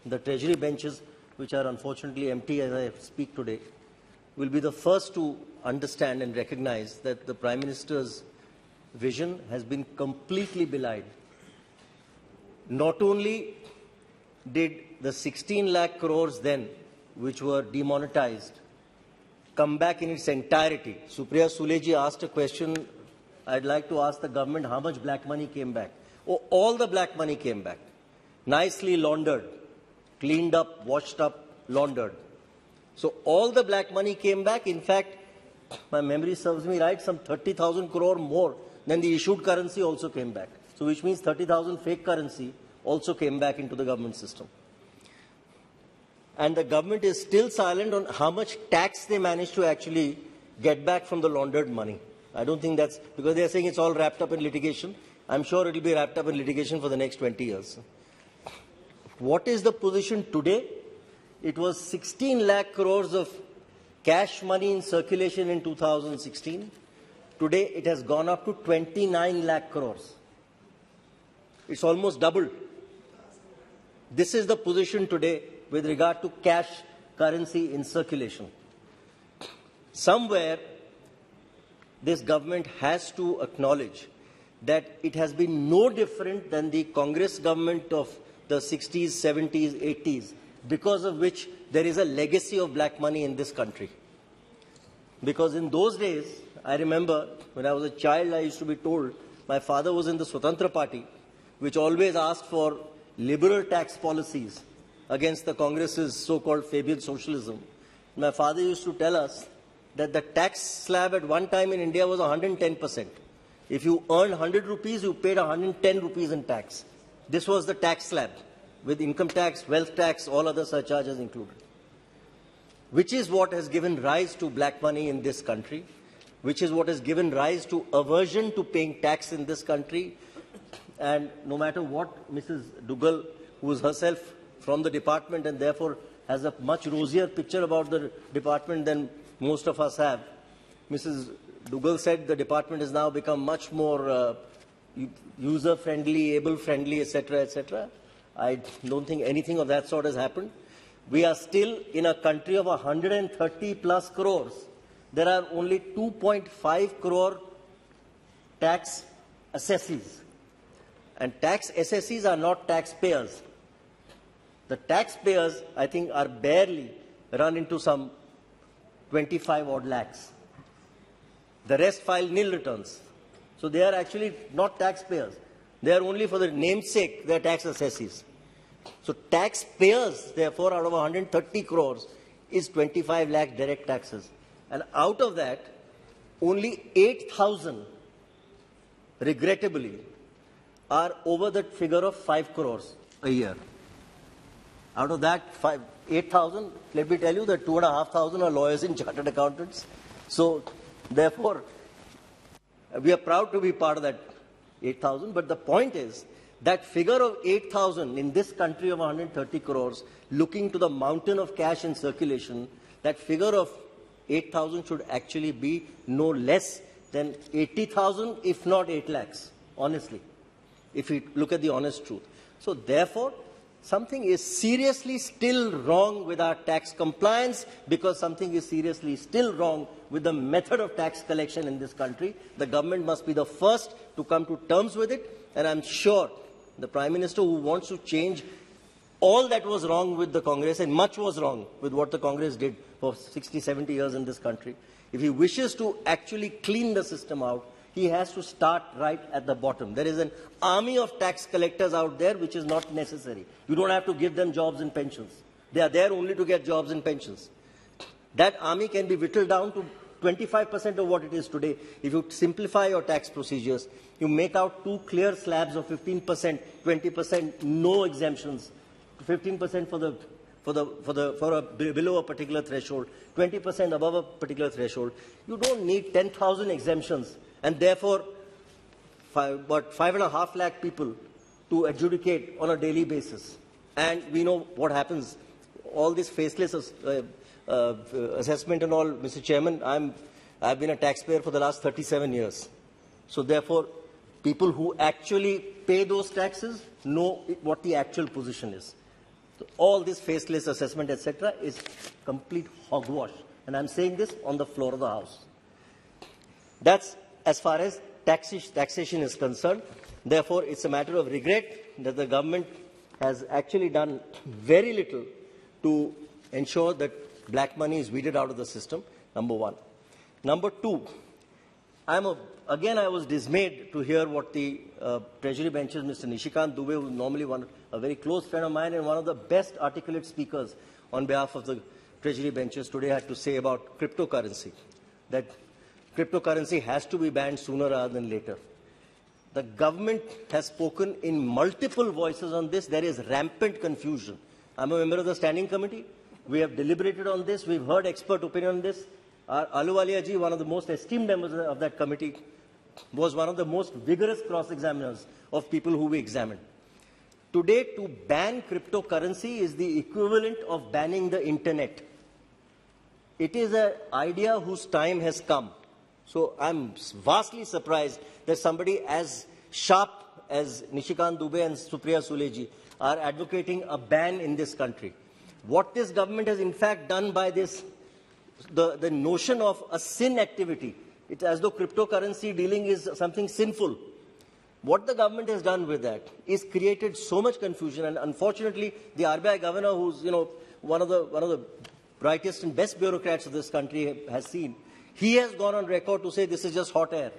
the Treasury benches, which are unfortunately empty as I speak today, will be the first to understand and recognize that the Prime Minister's vision has been completely belied. Not only did the 16 lakh crores then, which were demonetized, come back in its entirety. Supriya Sule ji asked a question. I'd like to ask the government how much black money came back. Oh, all the black money came back. Nicely laundered, cleaned up, washed up, laundered. So all the black money came back. In fact, my memory serves me right, some 30,000 crore more than the issued currency also came back. So which means 30,000 fake currency also came back into the government system. And the government is still silent on how much tax they managed to actually get back from the laundered money. I don't think that's, because they are saying it's all wrapped up in litigation. I'm sure it will be wrapped up in litigation for the next 20 years. What is the position today? It was 16 lakh crores of cash money in circulation in 2016. Today it has gone up to 29 lakh crores. It's almost doubled. This is the position today with regard to cash currency in circulation. Somewhere, this government has to acknowledge that it has been no different than the Congress government of the 60s, 70s, 80s, because of which there is a legacy of black money in this country. Because in those days, I remember when I was a child, I used to be told my father was in the Swatantra Party, which always asked for liberal tax policies against the Congress's so-called fabian socialism. My father used to tell us that the tax slab at one time in India was 110%. If you earned 100 rupees, you paid 110 rupees in tax. This was the tax slab, with income tax, wealth tax, all other surcharges included. Which is what has given rise to black money in this country, which is what has given rise to aversion to paying tax in this country. And no matter what Mrs. Dugal, who is herself from the department and therefore has a much rosier picture about the department than most of us have, Mrs. Dugal said the department has now become much more user-friendly, able-friendly, etc., etc. I don't think anything of that sort has happened. We are still in a country of 130 plus crores. There are only 2.5 crore tax assessees. And tax assessees are not taxpayers. The taxpayers, I think, are barely run into some 25 odd lakhs. The rest file nil returns. So they are actually not taxpayers. They are only for the namesake, they are tax assessees. So taxpayers, therefore, out of 130 crores is 25 lakh direct taxes. And out of that, only 8,000, regrettably, are over the figure of 5 crores a year. Out of that 8,000, let me tell you that 2,500 are lawyers and chartered accountants. So, therefore, we are proud to be part of that 8,000. But the point is, that figure of 8,000 in this country of 130 crores, looking to the mountain of cash in circulation, that figure of 8,000 should actually be no less than 80,000, if not 8 lakhs, honestly, if we look at the honest truth. So, therefore, something is seriously still wrong with our tax compliance, because something is seriously still wrong with the method of tax collection in this country. The government must be the first to come to terms with it, and I'm sure the Prime Minister, who wants to change all that was wrong with the Congress, and much was wrong with what the Congress did for 60, 70 years in this country, if he wishes to actually clean the system out, he has to start right at the bottom. There is an army of tax collectors out there which is not necessary. You don't have to give them jobs and pensions. They are there only to get jobs and pensions. That army can be whittled down to 25% of what it is today. If you simplify your tax procedures, you make out two clear slabs of 15%, 20%, no exemptions, 15% below a particular threshold, 20% above a particular threshold. You don't need 10,000 exemptions, and therefore 5.5 lakh people to adjudicate on a daily basis. And we know what happens. All this faceless assessment and all, Mr. Chairman, I've been a taxpayer for the last 37 years. So therefore, people who actually pay those taxes know what the actual position is. So all this faceless assessment, etc., is complete hogwash. And I'm saying this on the floor of the House. That's as far as taxation is concerned. Therefore, it's a matter of regret that the government has actually done very little to ensure that black money is weeded out of the system, number one. Number two, I was dismayed to hear what the Treasury benches, Mr. Nishikant Dubey, who is normally a very close friend of mine and one of the best articulate speakers on behalf of the Treasury benches today, had to say about cryptocurrency, that cryptocurrency has to be banned sooner rather than later. The government has spoken in multiple voices on this. There is rampant confusion. I'm a member of the Standing Committee. We have deliberated on this. We've heard expert opinion on this. Ahluwalia ji, one of the most esteemed members of that committee, was one of the most vigorous cross-examiners of people who we examined. Today, to ban cryptocurrency is the equivalent of banning the internet. It is an idea whose time has come. So I'm vastly surprised that somebody as sharp as Nishikant Dubey and Supriya Sule ji are advocating a ban in this country. What this government has in fact done by this, the notion of a sin activity, it's as though cryptocurrency dealing is something sinful. What the government has done with that is created so much confusion, and unfortunately the RBI governor, who's one of the brightest and best bureaucrats of this country, has seen, he has gone on record to say this is just hot air.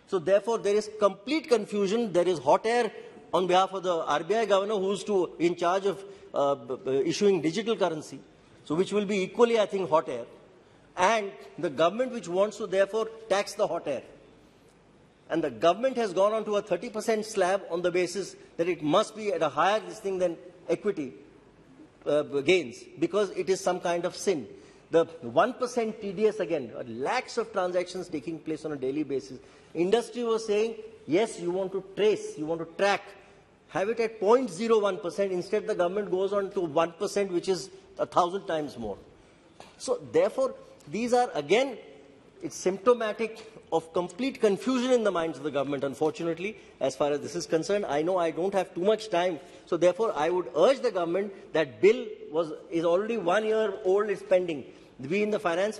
So therefore there is complete confusion. There is hot air on behalf of the RBI governor, who's in charge of issuing digital currency, so which will be equally, I think, hot air, and the government which wants to therefore tax the hot air. And the government has gone on to a 30% slab on the basis that it must be at a higher thing than equity gains, because it is some kind of sin. The 1% TDS, again, lakhs of transactions taking place on a daily basis. Industry was saying, yes, you want to trace, you want to track, have it at 0.01%. Instead, the government goes on to 1%, which is 1,000 times more. So therefore, these are, again, it's symptomatic of complete confusion in the minds of the government, unfortunately, as far as this is concerned. I know I don't have too much time, so therefore I would urge the government, that bill is already 1 year old, it's pending. We in the Finance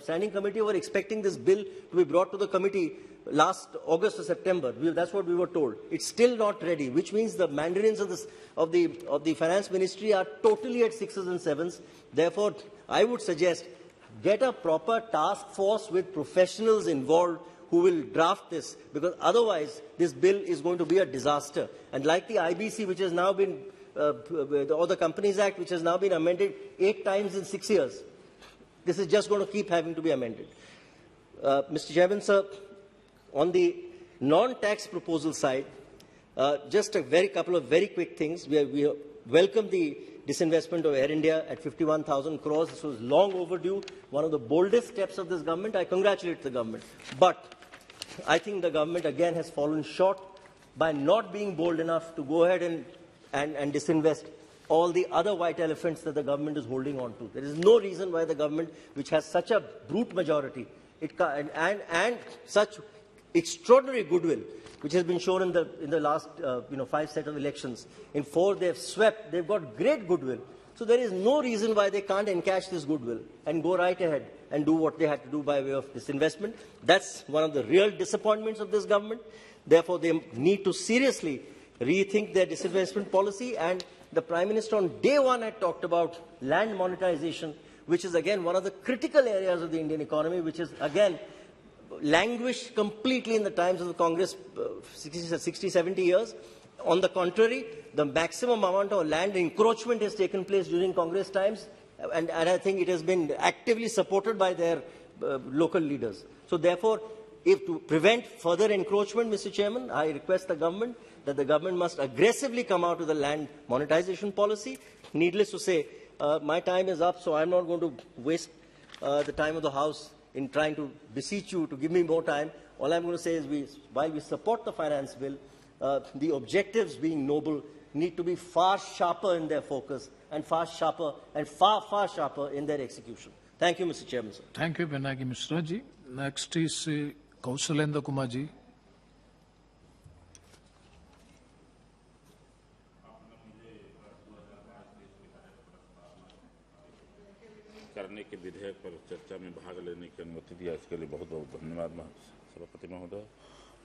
Standing Committee were expecting this bill to be brought to the committee last August or September. That's what we were told. It's still not ready, which means the mandarins of the Finance Ministry are totally at 6s and 7s. Therefore, I would suggest get a proper task force with professionals involved who will draft this, because otherwise this bill is going to be a disaster. And like the IBC, which has now been, or the Companies Act, which has now been amended 8 times in 6 years, this is just going to keep having to be amended. Mr. Chairman, sir, on the non-tax proposal side, just a couple of very quick things. We welcome the disinvestment of Air India at 51,000 crores. This was long overdue, one of the boldest steps of this government. I congratulate the government. But I think the government again has fallen short by not being bold enough to go ahead and disinvest all the other white elephants that the government is holding on to. There is no reason why the government, which has such a brute majority and such extraordinary goodwill, which has been shown in the last 5 set of elections. In 4, they've swept. They've got great goodwill. So there is no reason why they can't encash this goodwill and go right ahead and do what they had to do by way of this investment. That's one of the real disappointments of this government. Therefore, they need to seriously rethink their disinvestment policy. And the Prime Minister on day one had talked about land monetization, which is again one of the critical areas of the Indian economy, which is again languished completely in the times of the Congress 60, 70 years. On the contrary, the maximum amount of land encroachment has taken place during Congress times, and I think it has been actively supported by their local leaders. So therefore, if to prevent further encroachment, Mr. Chairman, I request the government that the government must aggressively come out with a land monetization policy. Needless to say, my time is up, so I'm not going to waste the time of the House in trying to beseech you to give me more time. All I'm going to say is, while we support the finance bill, the objectives being noble need to be far sharper in their focus and far sharper and far sharper in their execution. Thank you, Mr. Chairman, sir. Thank you, Benagi Mishra ji. Next is Kausalendra Kumar ji. करने के विधेयक पर चर्चा में भाग लेने की अनुमति दिया, इसके लिए बहुत बहुत धन्यवाद सभापति महोदय।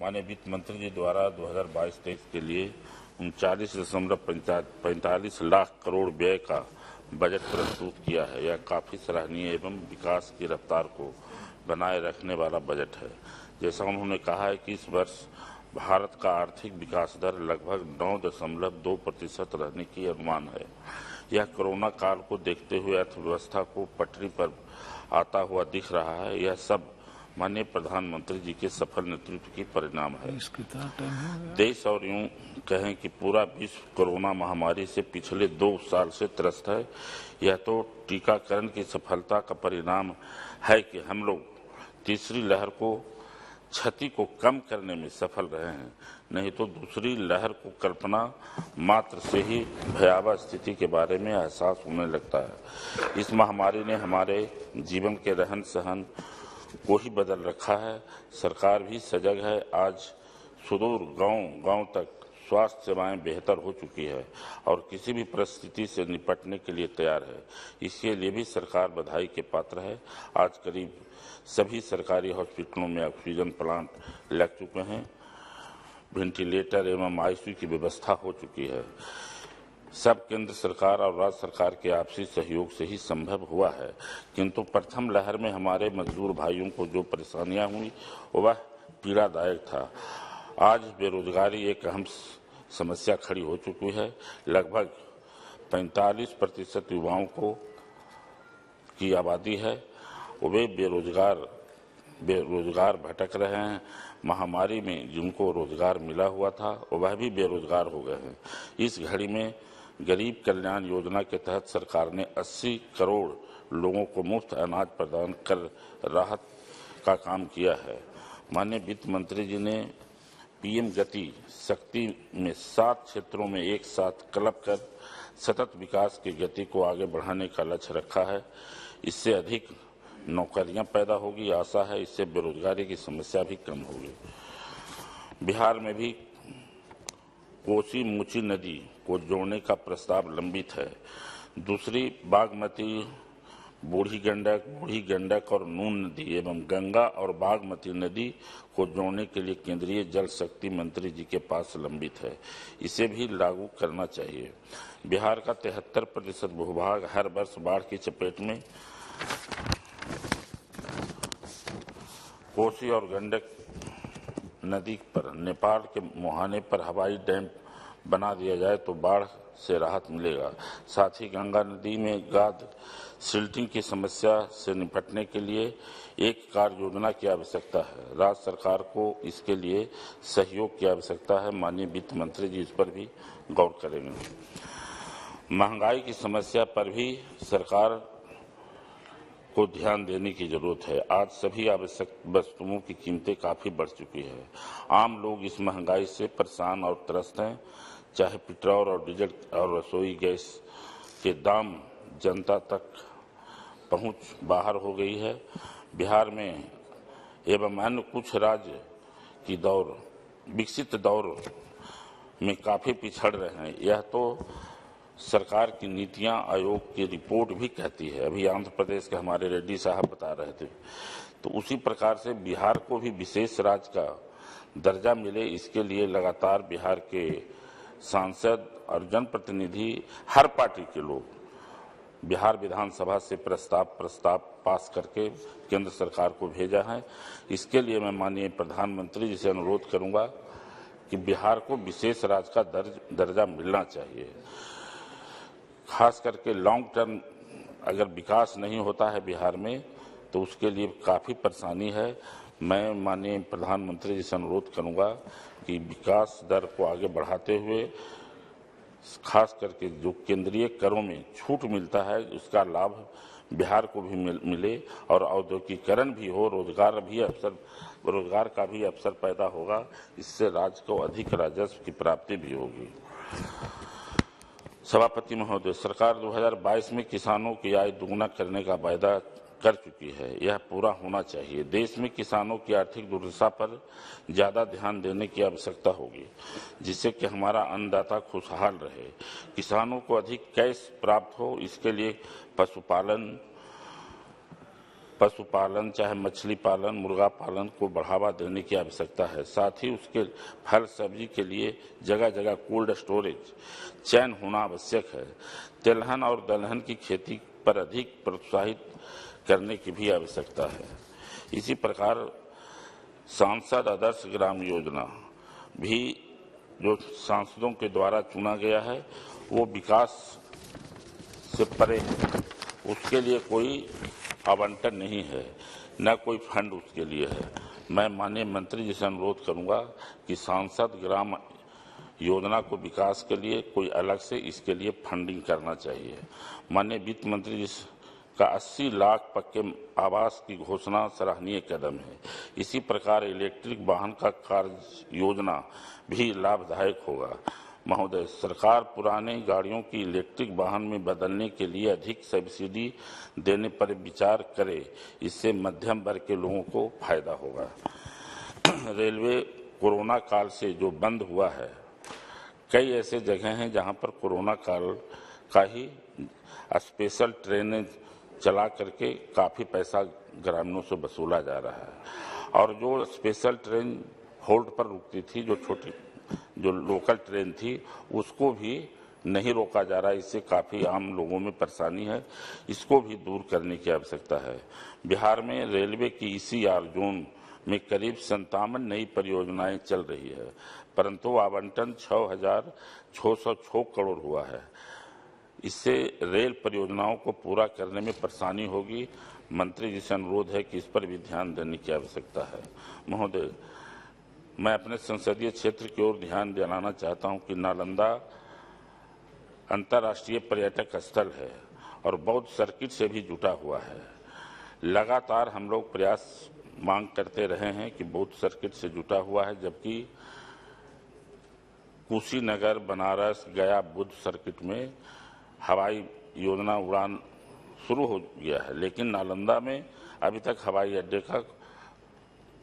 माननीय वित्त मंत्री जी द्वारा 2022-23 के लिए 39.45 लाख करोड़ व्यय का बजट प्रस्तुत किया है। यह काफी सराहनीय एवं विकास की रफ्तार को बनाए रखने वाला बजट है। जैसा उन्होंने कहा है कि इस वर्ष भारत का आर्थिक विकास दर लगभग 9.2% रहने की अनुमान है। यह कोरोना काल को देखते हुए अर्थव्यवस्था को पटरी पर आता हुआ दिख रहा है। यह सब माननीय प्रधानमंत्री जी के सफल नेतृत्व की परिणाम है। देश और यूं कहें कि पूरा विश्व कोरोना महामारी से पिछले 2 साल से त्रस्त है। यह तो टीकाकरण की सफलता का परिणाम है कि हम लोग तीसरी लहर को क्षति को कम करने में सफल रहे हैं, नहीं तो दूसरी लहर को कल्पना मात्र से ही भयावह स्थिति के बारे में एहसास होने लगता है। इस महामारी ने हमारे जीवन के रहन सहन को ही बदल रखा है। सरकार भी सजग है। आज सुदूर गांव तक स्वास्थ्य सेवाएं बेहतर हो चुकी है और किसी भी परिस्थिति से निपटने के लिए तैयार है। इसके लिए भी सरकार बधाई के पात्र है। आज करीब सभी सरकारी हॉस्पिटलों में ऑक्सीजन प्लांट लग चुके हैं, वेंटिलेटर एवं आईसीयू की व्यवस्था हो चुकी है। सब केंद्र सरकार और राज्य सरकार के आपसी सहयोग से ही संभव हुआ है, किंतु प्रथम लहर में हमारे मजदूर भाइयों को जो परेशानियां हुई वह पीड़ादायक था। आज बेरोजगारी एक अहम समस्या खड़ी हो चुकी है। लगभग 45% युवाओं की आबादी है, वे बेरोजगार भटक रहे हैं। महामारी में जिनको रोजगार मिला हुआ था वह भी बेरोजगार हो गए हैं। इस घड़ी में गरीब कल्याण योजना के तहत सरकार ने 80 करोड़ लोगों को मुफ्त अनाज प्रदान कर राहत का काम किया है। माननीय वित्त मंत्री जी ने पीएम गति शक्ति में 7 क्षेत्रों में एक साथ क्लब कर सतत विकास की गति को आगे बढ़ाने का लक्ष्य रखा है। इससे अधिक नौकरियां पैदा होगी। आशा है इससे बेरोजगारी की समस्या भी कम होगी। बिहार में भी कोसी मुची नदी को जोड़ने का प्रस्ताव लंबित है। दूसरी बागमती, बूढ़ी गंडक और नून नदी एवं गंगा और बागमती नदी को जोड़ने के लिए केंद्रीय जल शक्ति मंत्री जी के पास लंबित है। इसे भी लागू करना चाहिए। बिहार का 73% भूभाग हर वर्ष बाढ़ की चपेट में। कोसी और गंडक नदी पर नेपाल के मुहाने पर हवाई डैम बना दिया जाए तो बाढ़ से राहत मिलेगा। साथ ही गंगा नदी में गाद सिल्टिंग की समस्या से निपटने के लिए एक कार्य योजना की आवश्यकता है। राज्य सरकार को इसके लिए सहयोग की आवश्यकता है। माननीय वित्त मंत्री जी इस पर भी गौर करेंगे। महंगाई की समस्या पर भी सरकार को ध्यान देने की जरूरत है। आज सभी आवश्यक वस्तुओं की कीमतें काफी बढ़ चुकी है। आम लोग इस महंगाई से परेशान और त्रस्त हैं। चाहे पेट्रोल और डीजल और रसोई गैस के दाम जनता तक पहुंच बाहर हो गई है। बिहार में एवं अन्य कुछ राज्य की दौर, विकसित दौर में काफी पिछड़ रहे हैं। यह तो सरकार की नीतियां, आयोग की रिपोर्ट भी कहती है। अभी आंध्र प्रदेश के हमारे रेड्डी साहब बता रहे थे। तो उसी प्रकार से बिहार को भी विशेष राज्य का दर्जा मिले, इसके लिए लगातार बिहार के सांसद और जनप्रतिनिधि, हर पार्टी के लोग बिहार विधानसभा से प्रस्ताव पास करके केंद्र सरकार को भेजा है। इसके लिए मैं माननीय प्रधानमंत्री जी से अनुरोध करूंगा कि बिहार को विशेष राज्य का दर्जा मिलना चाहिए। खास करके लॉन्ग टर्म अगर विकास नहीं होता है बिहार में तो उसके लिए काफ़ी परेशानी है। मैं माननीय प्रधानमंत्री जी से अनुरोध करूंगा कि विकास दर को आगे बढ़ाते हुए खास करके जो केंद्रीय करों में छूट मिलता है उसका लाभ बिहार को भी मिले और औद्योगिकीकरण भी हो, रोजगार का भी अवसर पैदा होगा। इससे राज्य को अधिक राजस्व की प्राप्ति भी होगी। सभापति महोदय, सरकार 2022 में किसानों की आय दुगुना करने का वायदा कर चुकी है। यह पूरा होना चाहिए। देश में किसानों की आर्थिक दुर्दशा पर ज्यादा ध्यान देने की आवश्यकता होगी, जिससे कि हमारा अन्नदाता खुशहाल रहे, किसानों को अधिक कैश प्राप्त हो। इसके लिए पशुपालन चाहे मछली पालन, मुर्गा पालन को बढ़ावा देने की आवश्यकता है। साथ ही उसके फल सब्जी के लिए जगह जगह कोल्ड स्टोरेज चैन होना आवश्यक है। तिलहन और दलहन की खेती पर अधिक प्रोत्साहित करने की भी आवश्यकता है। इसी प्रकार सांसद आदर्श ग्राम योजना भी जो सांसदों के द्वारा चुना गया है वो विकास से परे है। उसके लिए कोई आवंटन नहीं है, न कोई फंड उसके लिए है। मैं माननीय मंत्री जी से अनुरोध करूंगा कि सांसद ग्राम योजना को विकास के लिए कोई अलग से इसके लिए फंडिंग करना चाहिए। माननीय वित्त मंत्री जी का 80 लाख पक्के आवास की घोषणा सराहनीय कदम है। इसी प्रकार इलेक्ट्रिक वाहन का कार्य योजना भी लाभदायक होगा। महोदय, सरकार पुराने गाड़ियों की इलेक्ट्रिक वाहन में बदलने के लिए अधिक सब्सिडी देने पर विचार करे। इससे मध्यम वर्ग के लोगों को फायदा होगा। रेलवे कोरोना काल से जो बंद हुआ है, कई ऐसे जगह हैं जहां पर कोरोना काल का ही स्पेशल ट्रेनें चला करके काफी पैसा ग्रामीणों से वसूला जा रहा है। और जो स्पेशल ट्रेन होल्ड पर रुकती थी, जो लोकल ट्रेन थी, उसको भी नहीं रोका जा रहा है। इससे काफी आम लोगों में परेशानी है। इसको भी दूर करने की आवश्यकता है। बिहार में रेलवे की ECR जोन में करीब 57 नई परियोजनाएं चल रही है, परंतु आवंटन 6,606 करोड़ हुआ है। इससे रेल परियोजनाओं को पूरा करने में परेशानी होगी। मंत्री जी से अनुरोध है कि इस पर भी ध्यान देने की आवश्यकता है। महोदय, मैं अपने संसदीय क्षेत्र की ओर ध्यान दिलाना चाहता हूं कि नालंदा अंतर्राष्ट्रीय पर्यटक स्थल है और बौद्ध सर्किट से भी जुटा हुआ है। लगातार हम लोग प्रयास मांग करते रहे हैं कि बौद्ध सर्किट से जुटा हुआ है, जबकि कुशीनगर, बनारस, गया बुद्ध सर्किट में हवाई योजना उड़ान शुरू हो गया है, लेकिन नालंदा में अभी तक हवाई अड्डे का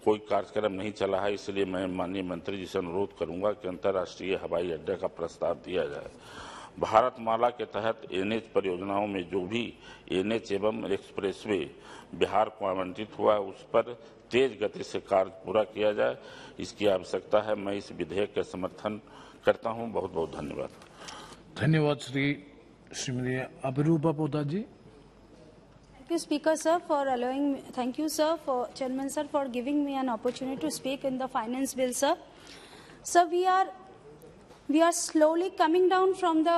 कोई कार्यक्रम नहीं चला है। इसलिए मैं माननीय मंत्री जी से अनुरोध करूंगा कि अंतर्राष्ट्रीय हवाई अड्डे का प्रस्ताव दिया जाए। भारतमाला के तहत NH परियोजनाओं में जो भी NH एवं एक्सप्रेसवे बिहार को आवंटित हुआ है, उस पर तेज गति से कार्य पूरा किया जाए, इसकी आवश्यकता है। मैं इस विधेयक का समर्थन करता हूं। बहुत बहुत धन्यवाद। धन्यवाद श्रीमती अभिरूपा पोद्दार जी। Thank you, Speaker sir, for allowing me. Thank you, sir, for Chairman sir, for giving me an opportunity to speak in the finance bill, sir. Sir, we are slowly coming down from the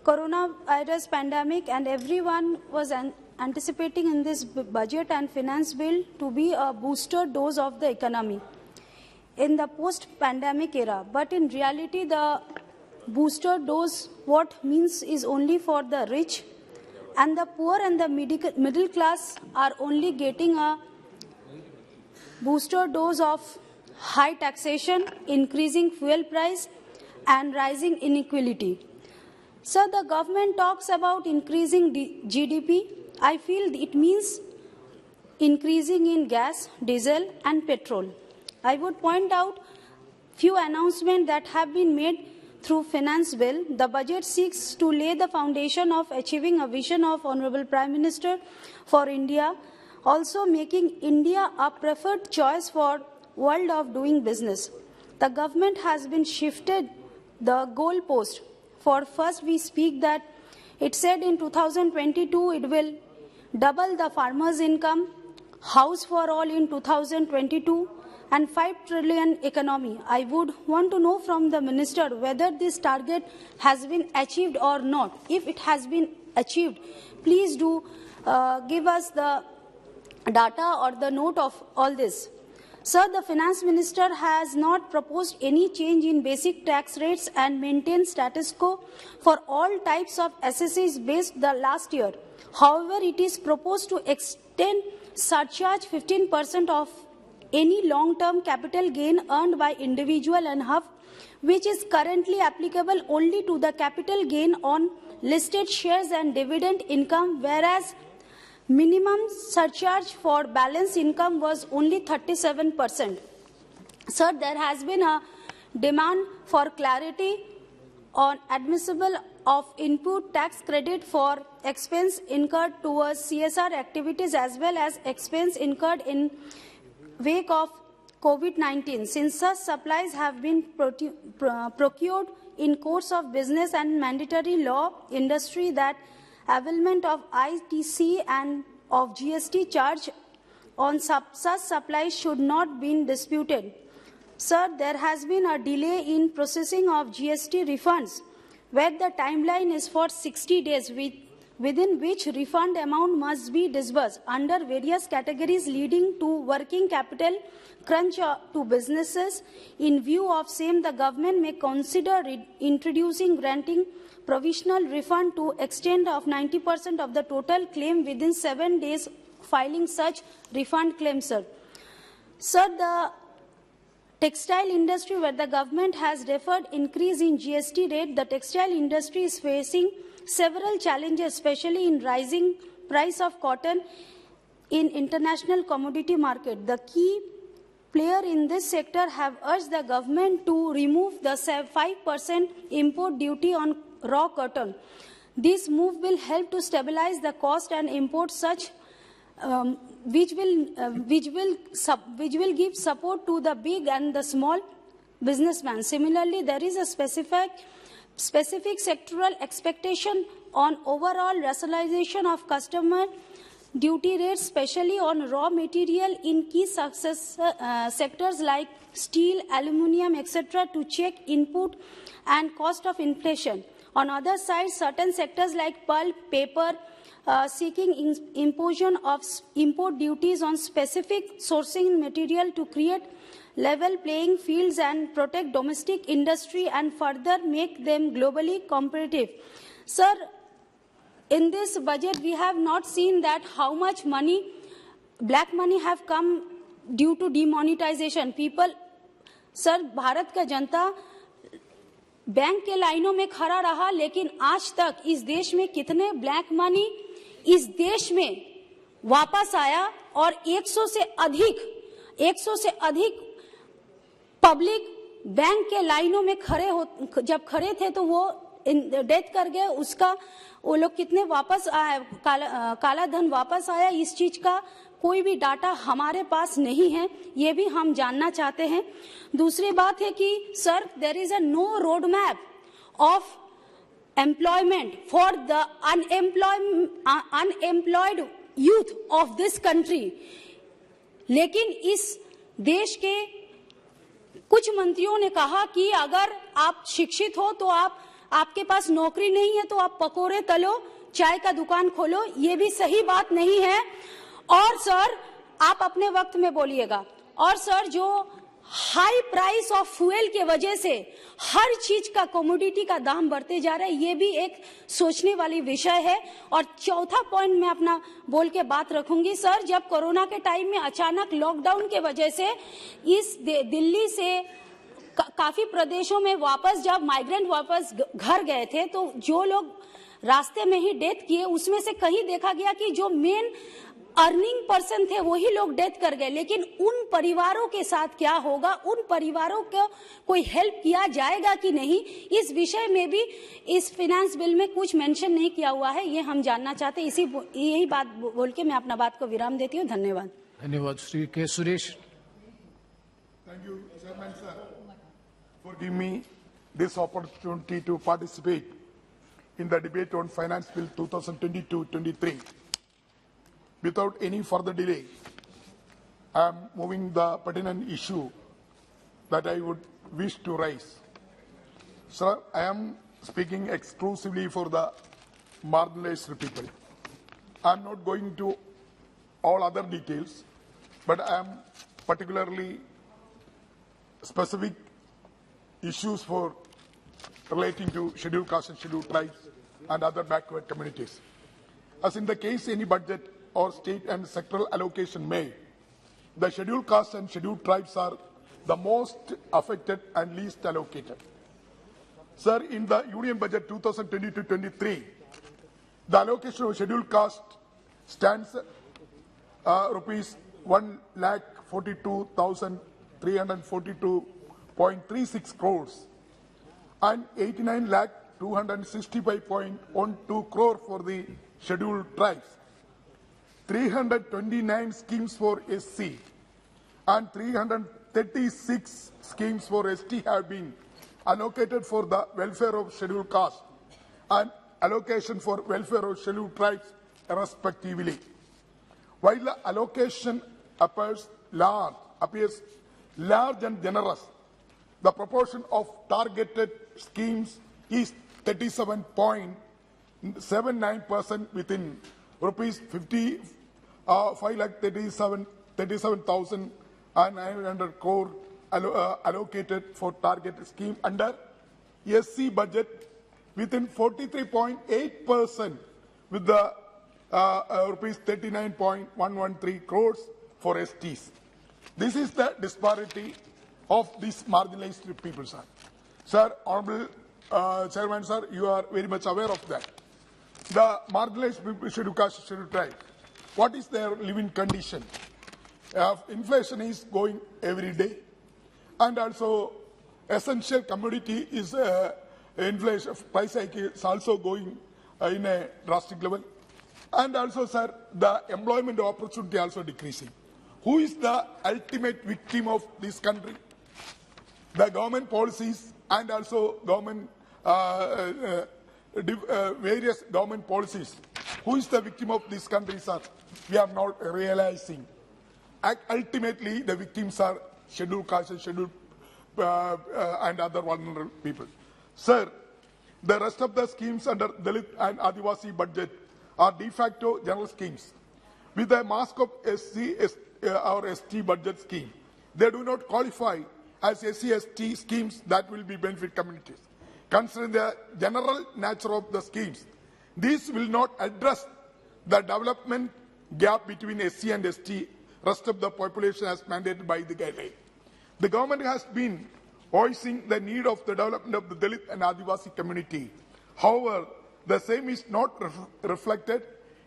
coronavirus pandemic, and everyone was anticipating in this budget and finance bill to be a booster dose of the economy in the post-pandemic era. But in reality, the booster dose, what means is only for the rich, and the poor and the middle class are only getting a booster dose of high taxation, increasing fuel price, and rising inequality. So the government talks about increasing GDP. I feel it means increasing in gas, diesel, and petrol. I would point out few announcements that have been made through finance bill. The budget seeks to lay the foundation of achieving a vision of Honorable Prime Minister for India, also making India a preferred choice for world of doing business. The government has been shifted the goalpost. For first we speak that it said in 2022 it will double the farmers' income, house for all in 2022, and 5 trillion economy. I would want to know from the minister whether this target has been achieved or not. If it has been achieved, please do give us the data or the note of all this. Sir, the finance minister has not proposed any change in basic tax rates and maintained status quo for all types of assessees based the last year. However, it is proposed to extend surcharge 15% of any long-term capital gain earned by individual and HUF, which is currently applicable only to the capital gain on listed shares and dividend income, whereas minimum surcharge for balance income was only 37%. Sir, there has been a demand for clarity on admissible of input tax credit for expense incurred towards CSR activities as well as expense incurred in wake of COVID-19. Since such supplies have been procured in course of business and mandatory law industry, that availment of ITC and of GST charge on such supplies should not be disputed. Sir, there has been a delay in processing of GST refunds, where the timeline is for 60 days, within which refund amount must be disbursed under various categories, leading to working capital crunch to businesses. In view of same, the government may consider introducing granting provisional refund to extent of 90% of the total claim within 7 days filing such refund claims, sir. Sir, the textile industry, where the government has deferred increase in GST rate, the textile industry is facing several challenges, especially in rising price of cotton in international commodity market. The key player in this sector have urged the government to remove the 5% import duty on raw cotton. This move will help to stabilize the cost and import such which will give support to the big and the small businessmen. Similarly, there is a specific sectoral expectation on overall rationalization of customer duty rates, especially on raw material in key sectors like steel, aluminium, etc., to check input and cost of inflation. On other side, certain sectors like pulp, paper, seeking imposition of import duties on specific sourcing material to create level playing fields and protect domestic industry and further make them globally competitive. Sir, in this budget, we have not seen that how much money, black money have come due to demonetization. People, sir, Bharat का जनता bank के लाइनों में खड़ा रहा, लेकिन आज तक इस देश में कितने ब्लैक मनी इस देश में वापस आया, और 100 से अधिक पब्लिक बैंक के लाइनों में जब खड़े थे तो वो डेथ कर गए, उसका वो लोग कितने वापस आए, काला धन वापस आया, इस चीज का कोई भी डाटा हमारे पास नहीं है, ये भी हम जानना चाहते हैं। दूसरी बात है कि sir, there is a no road map of employment for the unemployed youth of this country. लेकिन इस देश के कुछ मंत्रियों ने कहा कि अगर आप शिक्षित हो तो आपके पास नौकरी नहीं है तो आप पकोड़े तलो, चाय का दुकान खोलो, ये भी सही बात नहीं है। और सर, आप अपने वक्त में बोलिएगा। और सर, जो हाई प्राइस ऑफ फ्यूल के वजह से हर चीज का कमोडिटी का दाम बढ़ते जा रहा है, ये भी एक सोचने वाली विषय है। और चौथा पॉइंट मैं अपना बोल के बात रखूंगी। सर, जब कोरोना के टाइम में अचानक लॉकडाउन के वजह से इस दिल्ली से काफी प्रदेशों में वापस जब माइग्रेंट वापस घर गए थे, तो जो लोग रास्ते में ही डेथ किए, उसमें से कहीं देखा गया कि जो मेन अर्निंग पर्सन थे वही लोग डेथ कर गए, लेकिन उन परिवारों के साथ क्या होगा, उन परिवारों को कोई हेल्प किया जाएगा कि नहीं, इस विषय में भी इस फाइनेंस बिल में कुछ मेंशन नहीं किया हुआ है। ये हम जानना चाहते हैं। यही बात बोल के मैं अपना बात को विराम देती हूँ। धन्यवाद। धन्यवाद। श्री के Suresh. Thank you, Chairman sir, for giving me this opportunity to participate in the debate on Finance Bill 2022-23. Without any further delay, I am moving the pertinent issue that I would wish to raise. Sir, I am speaking exclusively for the marginalized people. I am not going to all other details, but I am particularly specific issues for relating to scheduled castes and scheduled tribes and other backward communities. As in the case any budget or state and sectoral allocation made, the scheduled castes and scheduled tribes are the most affected and least allocated. Sir, in the Union Budget 2022-23, the allocation of scheduled caste stands rupees 1,42,342.36 crores and 89,265.12 crore for the scheduled tribes. 329 schemes for SC and 336 schemes for ST have been allocated for the welfare of scheduled caste and allocation for welfare of scheduled tribes respectively. While the allocation appears large and generous, the proportion of targeted schemes is 37.79% within rupees 5,37,900 crore allocated for targeted scheme under SC budget, within 43.8% with the rupees 39.113 crores for STs. This is the disparity of these marginalized people, sir. Sir, Honorable Chairman, sir, you are very much aware of that. The marginalized people, scheduled caste, scheduled tribe, what is their living condition? Inflation is going every day, and also essential commodity is inflation, price hike is also going in a drastic level. And also, sir, the employment opportunity also decreasing. Who is the ultimate victim of this country? The government policies and also government various government policies. Who is the victim of this country, sir? We are not realizing. Ultimately, the victims are scheduled castes and scheduled and other vulnerable people. Sir, the rest of the schemes under Dalit and Adivasi budget are de facto general schemes with a mask of SC or ST budget scheme. They do not qualify as SC/ST schemes that will be benefit communities. Considering the general nature of the schemes, these will not address the development gap between SC and ST, rest of the population as mandated by the guideline. The government has been voicing the need of the development of the Dalit and Adivasi community. However, the same is not reflected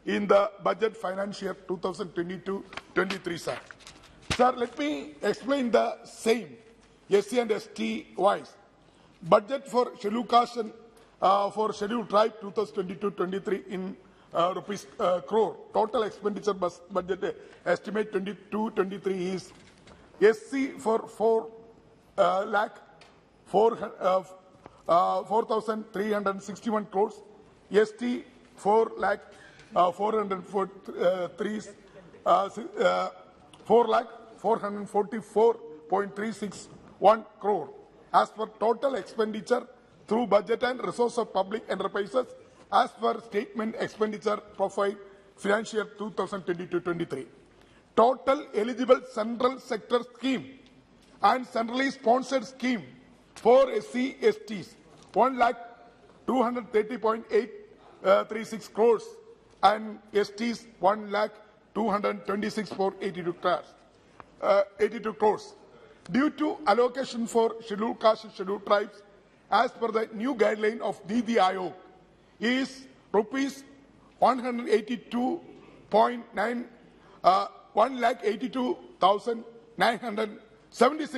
in the budget financial year 2022-23, sir. Sir, let me explain the same SC and ST wise. Budget for scheduled caste and for scheduled tribe 2022-23 in rupees crore. Total expenditure budget estimate 22-23 is SC for 4,361 crores, ST 4,444.361 crore as per total expenditure through budget and resource of public enterprises as per statement expenditure profile financial year 2022-23. Total eligible central sector scheme and centrally sponsored scheme for SC/STs 1,230.836 crores and STs 1,226.82 crores. Due to allocation for scheduled castes and scheduled tribes as per the new guideline of Niti Aayog is rupees 182.9 1,82,976